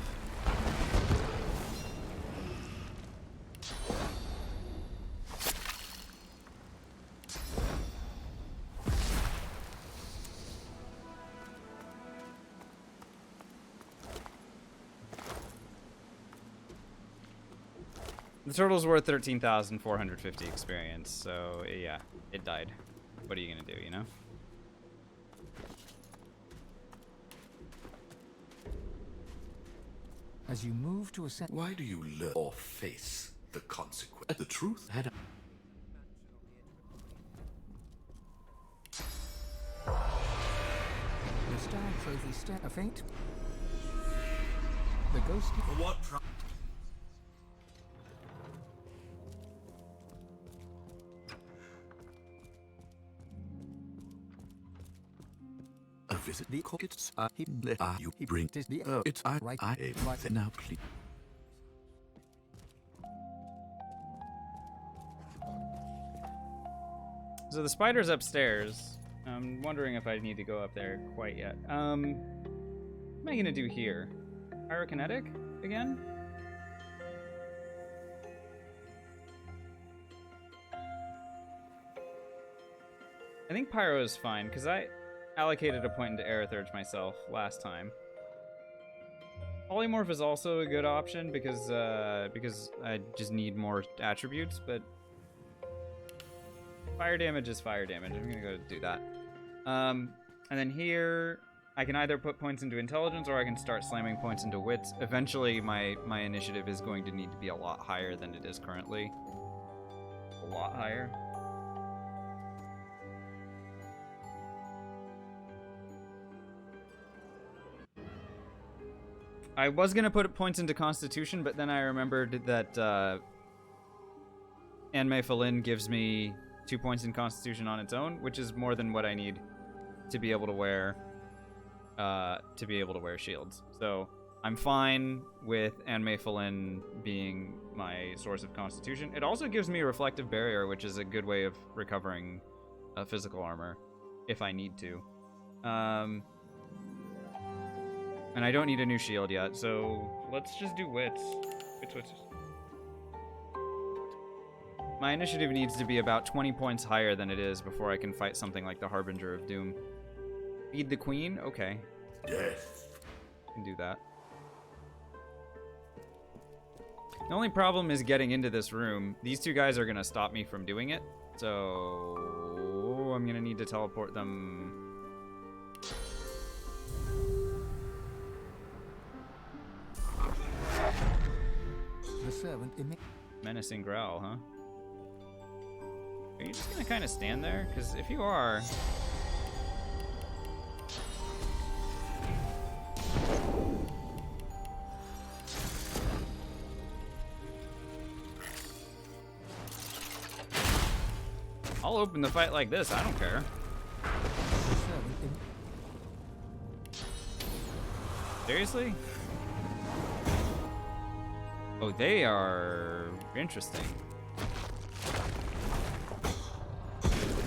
S1: The turtle's worth 13,450 experience, so yeah, it died. What are you gonna do, you know?
S5: As you move to ascend...
S11: Why do you learn or face the consequence? The truth had a...
S5: The star trophy step a feint. The ghost...
S11: For what a visit the cockets he let you he bring this the it's I right now please.
S1: So the spider's upstairs. I'm wondering if I need to go up there quite yet. What am I gonna do here? Pyrokinetic again? I think Pyro is fine, because I allocated a point into Aerothurge myself last time. Polymorph is also a good option because I just need more attributes, but fire damage is fire damage. I'm gonna go do that. And then here, I can either put points into intelligence or I can start slamming points into wits. Eventually, my initiative is going to need to be a lot higher than it is currently. A lot higher. I was gonna put points into Constitution, but then I remembered that Anmei Falin gives me 2 points in Constitution on its own, which is more than what I need to be able to wear shields. So I'm fine with Anmei Falin being my source of Constitution. It also gives me Reflective Barrier, which is a good way of recovering physical armor if I need to. And I don't need a new shield yet, so let's just do wits. Wits. My initiative needs to be about 20 points higher than it is before I can fight something like the Harbinger of Doom. Feed the Queen? Okay.
S11: Death.
S1: Can do that. The only problem is getting into this room. These two guys are gonna stop me from doing it, so I'm gonna need to teleport them.
S5: The servant
S1: Menacing growl, huh? Are you just gonna kind of stand there? Because if you are... I'll open the fight like this, I don't care. Seriously? Oh, they are interesting.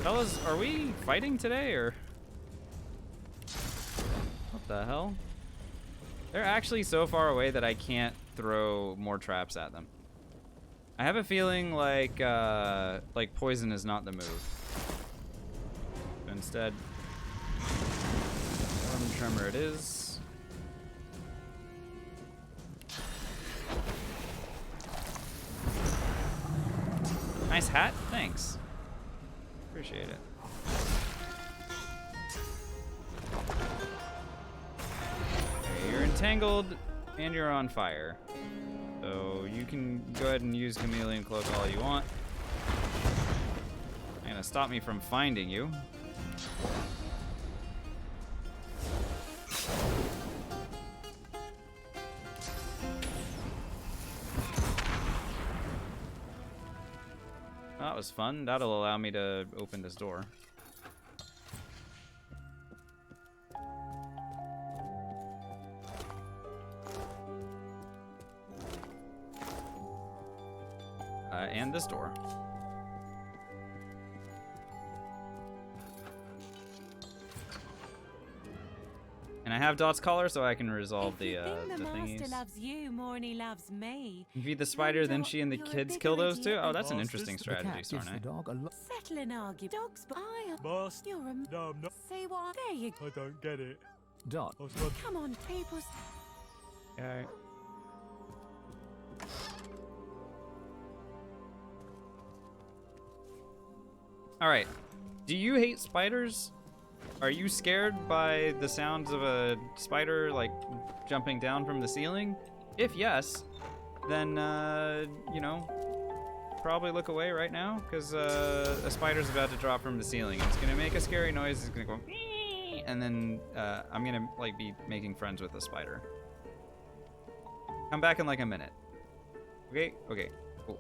S1: Fellas, are we fighting today, or? What the hell? They're actually so far away that I can't throw more traps at them. I have a feeling like poison is not the move. Instead, Storm Tremor it is. Nice hat, thanks. Appreciate it. Okay, you're entangled and you're on fire. So you can go ahead and use Chameleon Cloak all you want. Not gonna stop me from finding you. That was fun. That'll allow me to open this door. And this door. And I have Dot's collar, so I can resolve the thingies.
S10: Master loves you more than he loves me.
S1: Feed the spider, then she and the kids kill those two? Oh, that's an interesting strategy, Sarnai.
S10: Settle and argue. Dogs, but
S11: Boss.
S10: You're a...
S11: No, I'm not.
S10: Say what? There you go.
S11: I don't get it.
S5: Dot.
S10: Come on, people.
S1: Okay. Alright. Do you hate spiders? Are you scared by the sounds of a spider, like, jumping down from the ceiling? If yes, then, you know, probably look away right now, because a spider's about to drop from the ceiling. It's going to make a scary noise, it's going to go, and then I'm going to, like, be making friends with the spider. Come back in, like, a minute. Okay? Okay. Cool.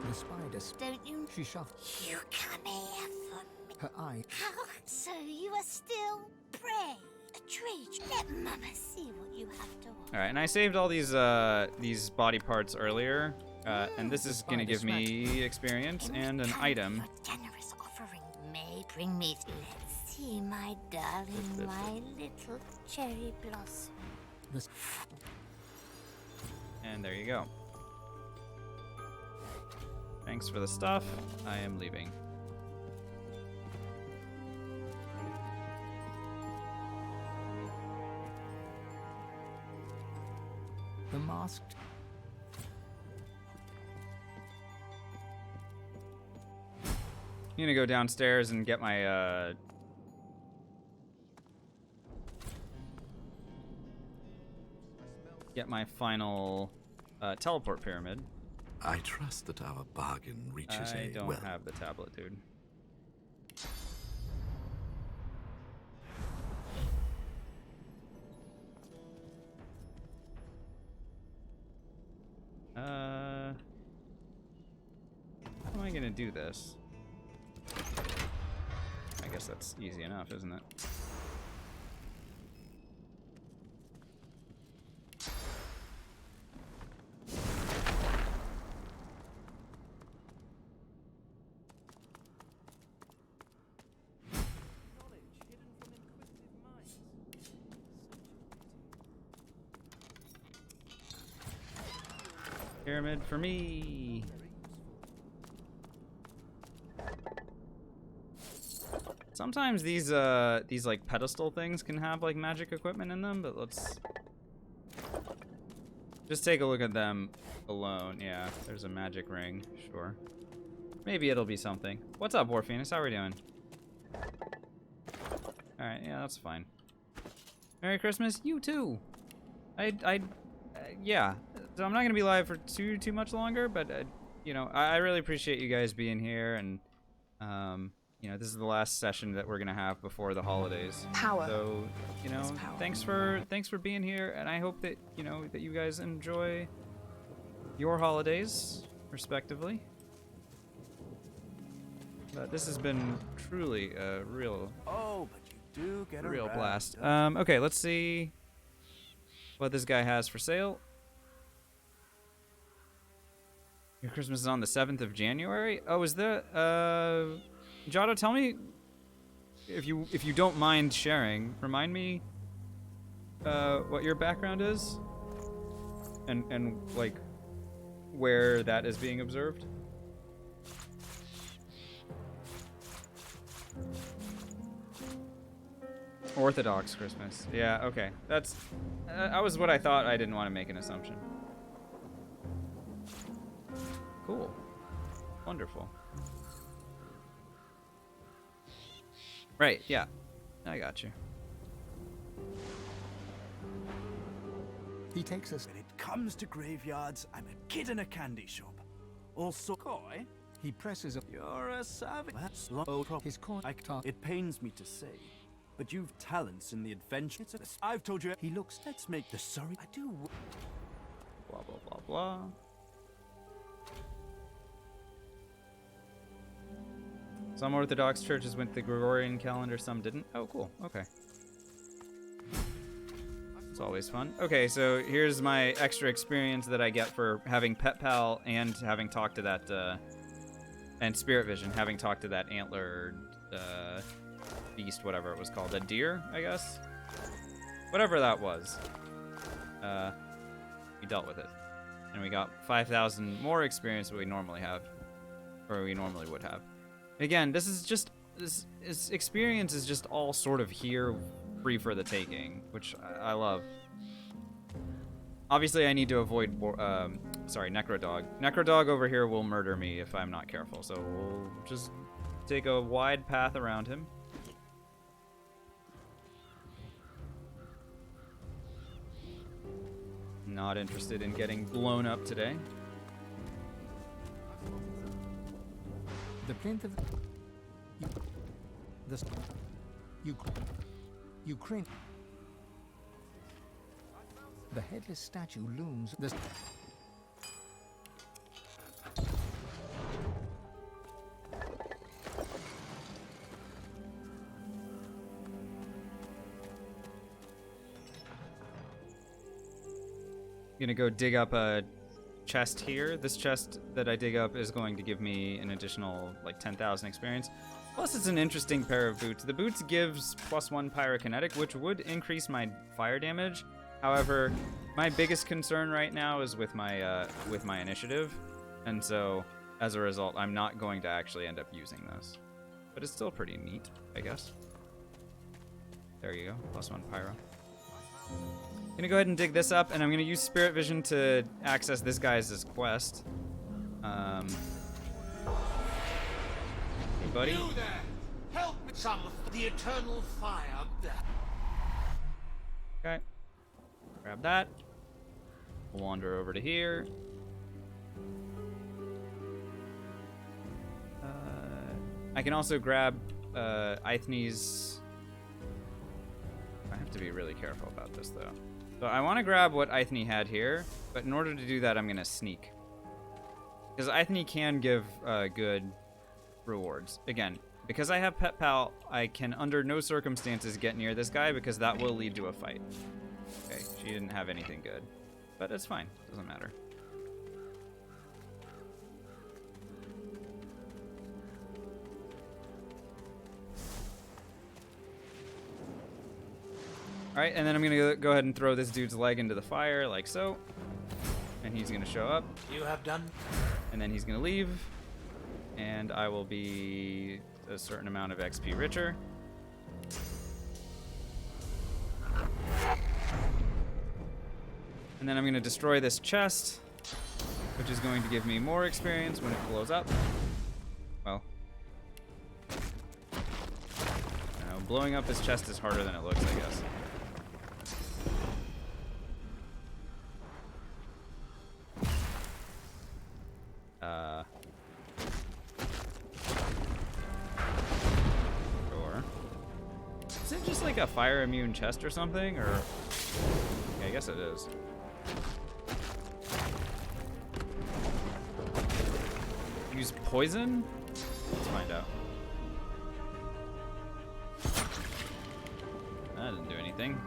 S5: The spider.
S10: Don't you?
S5: She shoved.
S10: You come here for me.
S5: Her eye.
S10: So you are still prey. A treat. Let Mama see what you have to offer.
S1: All right, and I saved all these body parts earlier, and this is gonna give me experience and an item.
S10: Generous offering may bring me. Let's see, my darling, my little cherry blossom.
S1: And there you go. Thanks for the stuff. I am leaving.
S5: The masked.
S1: I'm gonna go downstairs and get my final teleport pyramid.
S15: I trust that our bargain reaches
S1: I
S15: a
S1: don't
S15: well.
S1: have the tablet, dude. How am I gonna do this? I guess that's easy enough, isn't it? Pyramid for me. Sometimes these like pedestal things can have like magic equipment in them, but let's Just take a look at them alone. Yeah, there's a magic ring. Sure. Maybe it'll be something. What's up, Orpheus? How are we doing? Alright, yeah, that's fine. Merry Christmas. You too. Yeah. So I'm not gonna be live for too much longer, but you know, I really appreciate you guys being here, and you know, this is the last session that we're gonna have before the holidays.
S13: Power.
S1: So, you know, thanks for being here, and I hope that that you guys enjoy your holidays, respectively. But this has been truly a real,
S7: but you do get
S1: real
S7: around.
S1: blast. Okay, let's see what this guy has for sale. Your Christmas is on the 7th of January. Oh, is there? Giotto, tell me if you don't mind sharing. Remind me what your background is, and like where that is being observed. Orthodox Christmas. Yeah, okay. That's that was what I thought. I didn't want to make an assumption. Cool. Wonderful. Right, yeah. I got you.
S11: He takes us.
S7: When it comes to graveyards, I'm a kid in a candy shop. Also, coy.
S11: He presses.
S7: You're a savage. That's low.
S11: His coin.
S7: It pains me to say, but you've talents in the adventure. I've told you.
S11: He looks.
S7: Let's make the sorry. I do.
S1: Blah blah blah blah. Some Orthodox churches went the Gregorian calendar, some didn't. Oh, cool. Okay. It's always fun. Okay, so here's my extra experience that I get for having Pet Pal and having talked to that, and Spirit Vision, having talked to that antlered beast, whatever it was called. A deer, I guess? Whatever that was. We dealt with it. And we got 5,000 more experience than we normally have. Or we normally would have. Again, this experience is just all sort of here, free for the taking, which I love. Obviously, I need to avoid, Necrodog. Necrodog over here will murder me if I'm not careful, so we'll just take a wide path around him. Not interested in getting blown up today.
S11: The plinth of the Ukraine. The headless statue looms.
S1: Gonna go dig up a chest here. This chest that I dig up is going to give me an additional like 10,000 experience. Plus it's an interesting pair of boots. The boots gives +1 pyrokinetic, which would increase my fire damage. However, my biggest concern right now is with my initiative, and so as a result, I'm not going to actually end up using this. But it's still pretty neat, I guess. There you go, +1 pyro. I'm gonna go ahead and dig this up, and I'm gonna use Spirit Vision to access this guy's quest. Hey, buddy.
S16: You there! Help me some of the eternal fire.
S1: Okay. Grab that. Wander over to here. I can also grab Eithne's. I have to be really careful about this, though. So I want to grab what Eithne had here, but in order to do that, I'm going to sneak. Because Eithne can give good rewards. Again, because I have Pet Pal, I can under no circumstances get near this guy because that will lead to a fight. Okay, she didn't have anything good. But it's fine. Doesn't matter. Alright, and then I'm going to go ahead and throw this dude's leg into the fire, like so. And he's going to show up.
S16: You have done.
S1: And then he's going to leave. And I will be a certain amount of XP richer. And then I'm going to destroy this chest, which is going to give me more experience when it blows up. Well, I don't know, blowing up this chest is harder than it looks, I guess. Sure. Is it just like a fire immune chest or something, or? Yeah, I guess it is. Use poison? Let's find out. That didn't do anything.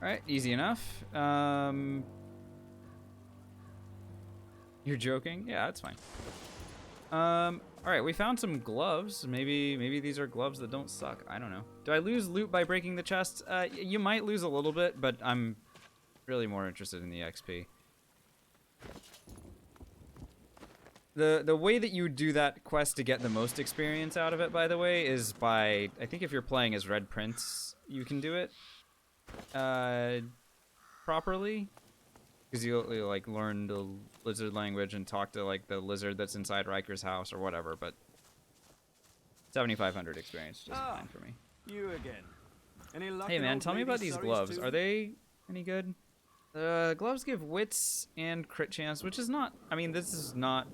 S1: Alright, easy enough. You're joking? Yeah, that's fine. Alright, we found some gloves. Maybe these are gloves that don't suck. I don't know. Do I lose loot by breaking the chest? You might lose a little bit, but I'm really more interested in the XP. The way that you do that quest to get the most experience out of it, by the way, is by, I think if you're playing as Red Prince, you can do it properly. Because you like learn the lizard language and talk to like the lizard that's inside Riker's house or whatever, but 7,500 experience just fine for me.
S7: You again. Any luck?
S1: Hey man, tell me about these gloves. Are they any good? Gloves give wits and crit chance, which is not, I mean, this is not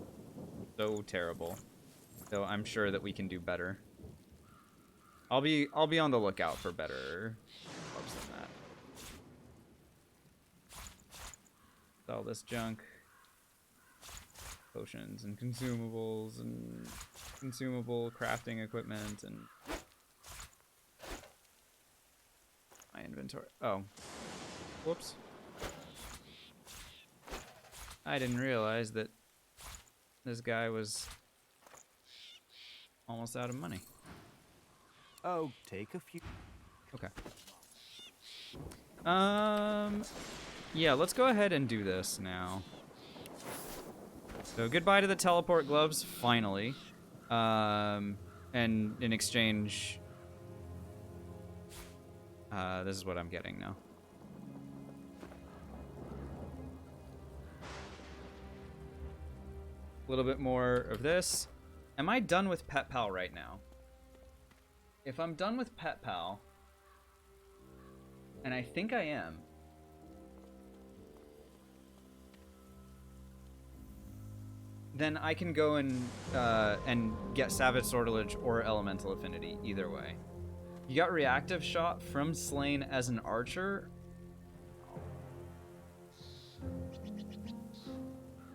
S1: so terrible. Though I'm sure that we can do better. I'll be on the lookout for better gloves than that. All this junk. Potions and consumables and consumable crafting equipment and my inventory. Oh. Whoops. I didn't realize that this guy was almost out of money.
S7: Oh, take a few.
S1: Okay. Yeah, let's go ahead and do this now. So goodbye to the teleport gloves, finally. And in exchange, this is what I'm getting now. A little bit more of this. Am I done with Pet Pal right now? If I'm done with Pet Pal, and I think I am, then I can go and get Savage Sortilege or Elemental Affinity, either way. You got Reactive Shot from Slain as an archer.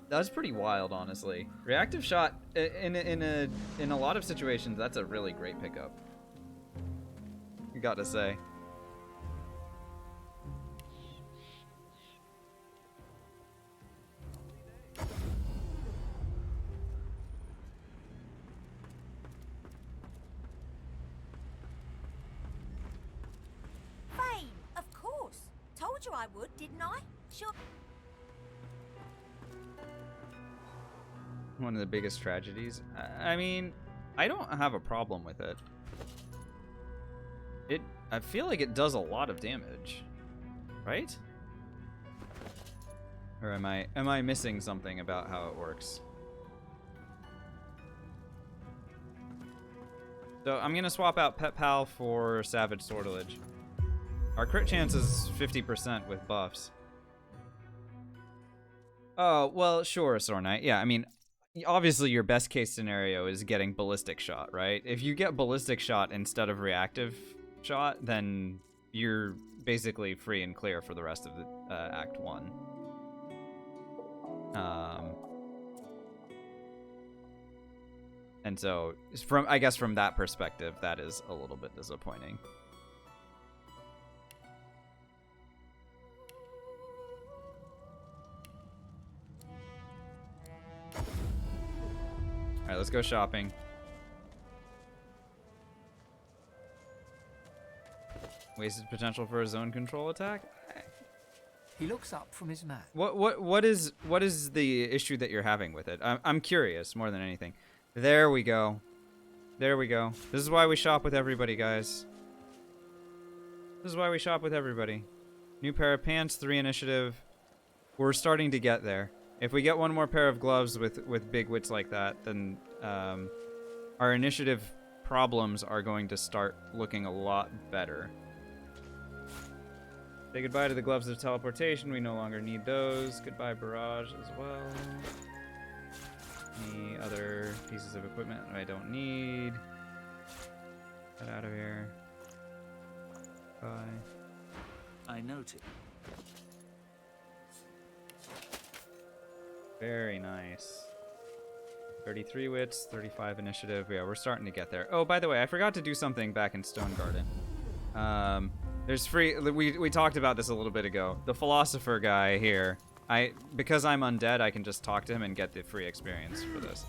S1: That's pretty wild, honestly. Reactive Shot in a lot of situations, that's a really great pickup. You got to say.
S10: Fane, of course. Told you I would, didn't I? Sure.
S1: One of the biggest tragedies. I mean, I don't have a problem with it. I feel like it does a lot of damage, right? Or am I missing something about how it works? So I'm gonna swap out Pet Pal for Savage Sortilege. Our crit chance is 50% with buffs. Oh, well, sure, Sword Knight. Yeah, I mean, obviously your best case scenario is getting Ballistic Shot, right? If you get Ballistic Shot instead of Reactive Shot, then you're basically free and clear for the rest of the Act 1. And so, I guess from that perspective, that is a little bit disappointing. Alright, let's go shopping. Wasted potential for a zone control attack?
S5: He looks up from his map.
S1: What is the issue that you're having with it? I'm curious more than anything. There we go. There we go. This is why we shop with everybody, guys. This is why we shop with everybody. New pair of pants, 3 initiative. We're starting to get there. If we get one more pair of gloves with big wits like that, then our initiative problems are going to start looking a lot better. Say goodbye to the gloves of teleportation. We no longer need those. Goodbye, barrage as well. Any other pieces of equipment I don't need? Get out of here. Bye.
S11: I noted.
S1: Very nice. 33 wits, 35 initiative. Yeah, we're starting to get there. Oh, by the way, I forgot to do something back in Stone Garden. There's free. We talked about this a little bit ago. The philosopher guy here. Because I'm undead, I can just talk to him and get the free experience for this.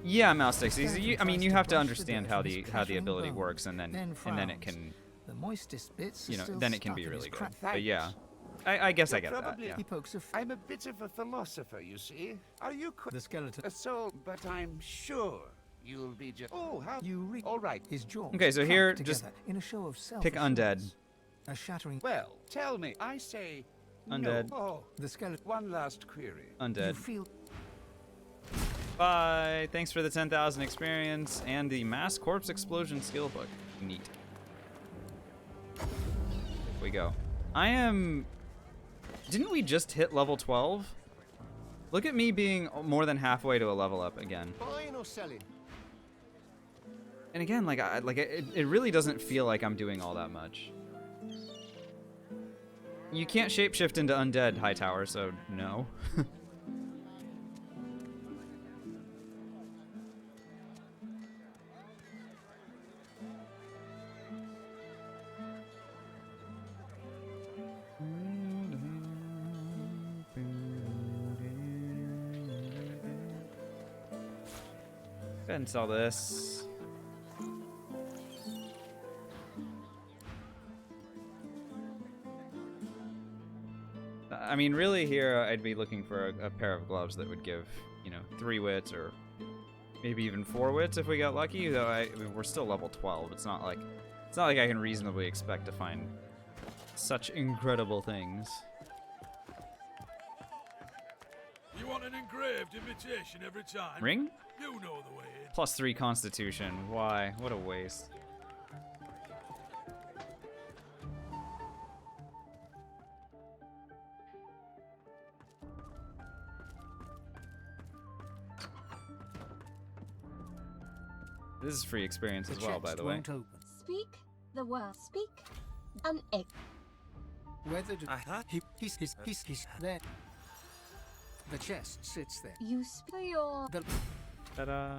S1: Yeah, mouse sticks. I mean, you have to understand how the ability works, and then it can.
S5: The moistest bits,
S1: then it can be really good. But yeah, I guess I get that. Yeah.
S16: I'm a bit of a philosopher, you see. Are you
S5: the skeleton?
S16: A soul, but I'm sure you'll be just. Oh, how
S5: you read?
S16: All right.
S5: His jaw.
S1: Okay, so here, just
S5: in a show of
S1: pick undead.
S5: A shattering.
S16: Well, tell me. I say.
S1: Undead.
S16: No. Oh,
S5: the skeleton.
S16: One last query.
S1: Undead.
S5: You feel.
S1: Bye. Thanks for the 10,000 experience and the mass corpse explosion skill book. Neat. Here we go. Didn't we just hit level 12? Look at me being more than halfway to a level up again.
S12: Buying or selling?
S1: And again, it really doesn't feel like I'm doing all that much. You can't shapeshift into undead, Hightower, so no. Go ahead and sell this. I mean, really here, I'd be looking for a pair of gloves that would give, 3 wits or maybe even 4 wits if we got lucky. Though I mean, we're still level 12. It's not like I can reasonably expect to find such incredible things.
S17: You want an engraved imitation every time?
S1: Ring?
S17: You know the way.
S1: +3 Constitution. Why? What a waste. This is free experience as well, by the way.
S9: Speak the word. Speak an egg.
S5: Whether he's there. The chest sits there.
S9: You speak your.
S1: Ta-da!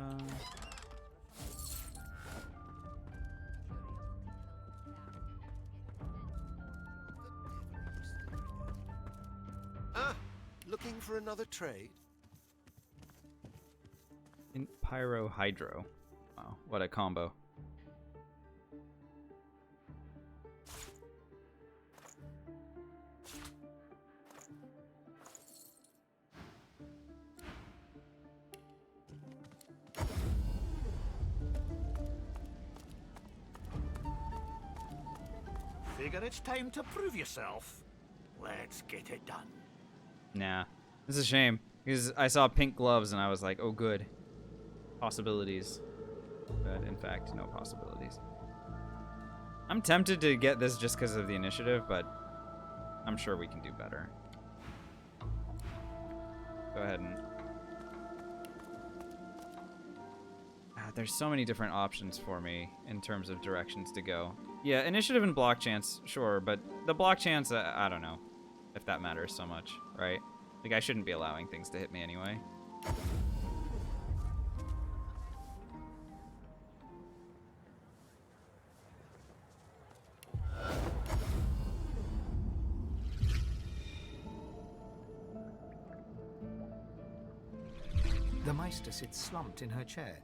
S12: Looking for another trade?
S1: In Pyro Hydro. Wow, what a combo.
S11: Figure it's time to prove yourself. Let's get it done.
S1: Nah, this is a shame because I saw pink gloves and I was like, oh good, possibilities. But in fact, no possibilities. I'm tempted to get this just because of the initiative, but I'm sure we can do better. Go ahead and... there's so many different options for me in terms of directions to go. Yeah, initiative and block chance, sure, but the block chance, I don't know if that matters so much, right? Like, I shouldn't be allowing things to hit me anyway.
S5: The Meister sits slumped in her chair.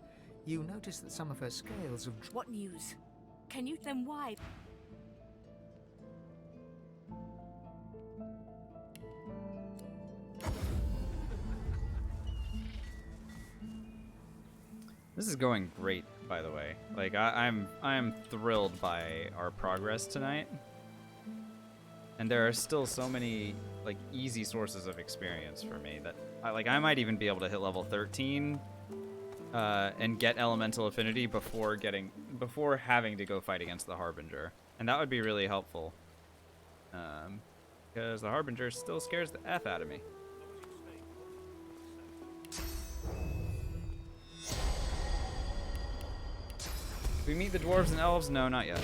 S5: You notice that some of her scales have...
S9: What news? Can you then why?
S1: This is going great, by the way. Like I'm thrilled by our progress tonight. And there are still so many like easy sources of experience for me that I might even be able to hit level 13 and get elemental affinity before having to go fight against the Harbinger. And that would be really helpful. Because the Harbinger still scares the F out of me. We meet the dwarves and elves? No, not yet.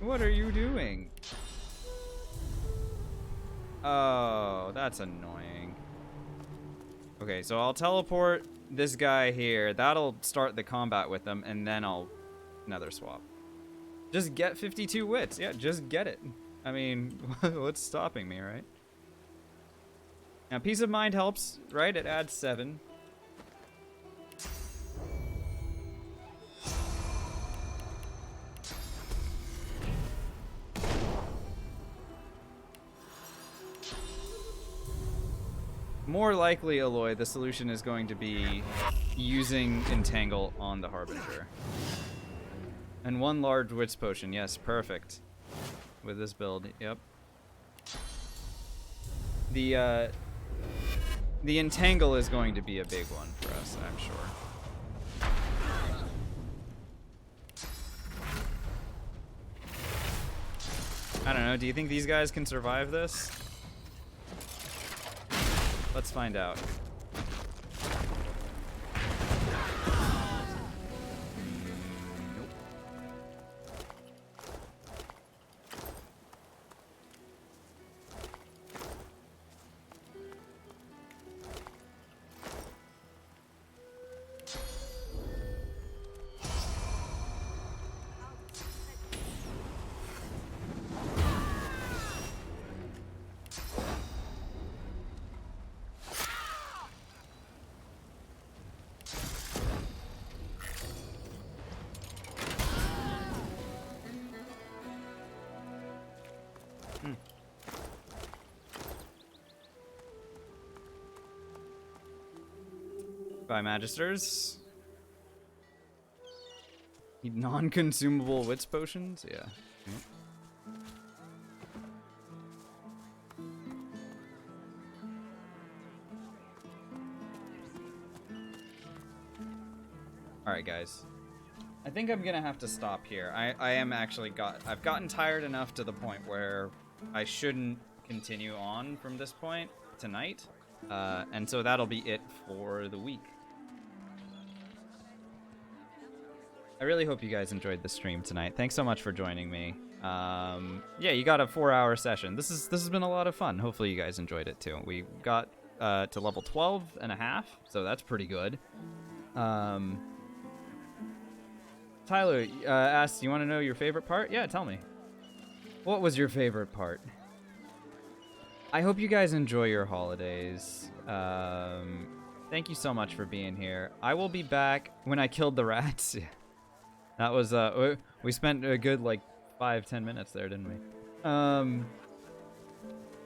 S1: What are you doing? Oh, that's annoying. Okay, so I'll teleport this guy here. That'll start the combat with them, and then I'll nether swap. Just get 52 wits. Yeah, just get it. I mean, what's stopping me, right? Now, peace of mind helps, right? It adds 7. More likely, Aloy, the solution is going to be using Entangle on the Harbinger. And 1 large Wits Potion. Yes, perfect. With this build, yep. The Entangle is going to be a big one for us, I'm sure. I don't know, do you think these guys can survive this? Let's find out. By Magisters. Need non-consumable wits potions? Yeah. Alright, guys. I think I'm gonna have to stop here. I've gotten tired enough to the point where I shouldn't continue on from this point tonight. And so that'll be it for the week. I really hope you guys enjoyed the stream tonight. Thanks so much for joining me. Yeah, you got a 4-hour session. This has been a lot of fun. Hopefully you guys enjoyed it too. We got to level 12 and a half, so that's pretty good. Tyler asked, you want to know your favorite part? Yeah, tell me. What was your favorite part? I hope you guys enjoy your holidays. Thank you so much for being here. I will be back when I killed the rats. That was, we spent a good, like, 5-10 minutes there, didn't we?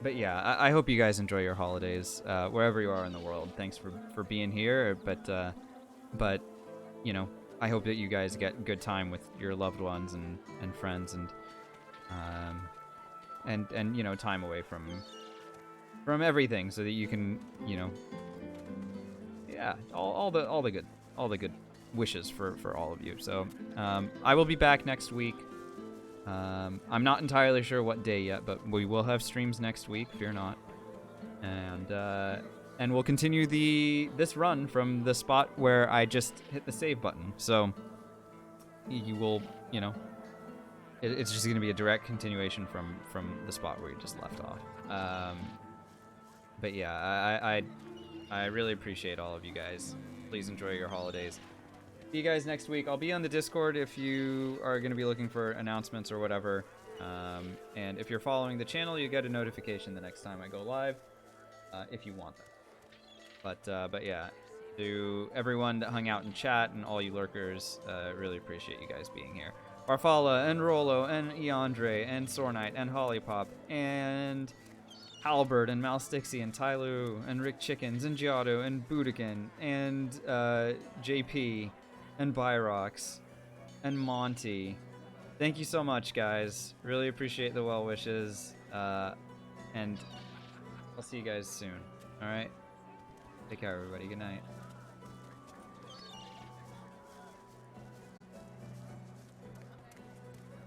S1: But yeah, I hope you guys enjoy your holidays, wherever you are in the world. Thanks for being here, but, you know, I hope that you guys get good time with your loved ones and friends and you know, time away from everything so that you can, you know, yeah, all the good wishes for all of you. So I will be back next week. I'm not entirely sure what day yet, but we will have streams next week, fear not. And we'll continue this run from the spot where I just hit the save button. So you will, you know, it's just going to be a direct continuation from the spot where you just left off. But yeah, I really appreciate all of you guys. Please enjoy your holidays. See you guys next week. I'll be on the Discord if you are going to be looking for announcements or whatever. And if you're following the channel, you get a notification the next time I go live, if you want that. But yeah, to everyone that hung out in chat and all you lurkers, really appreciate you guys being here. Farfalla and Rolo and Eandre and Sornite and Hollypop and Halbert and Malstixie and Tyloo and Rick Chickens and Giotto and Budokan and JP and Byrox and Monty. Thank you so much, guys. Really appreciate the well wishes. And I'll see you guys soon. All right? Take care, everybody. Good night.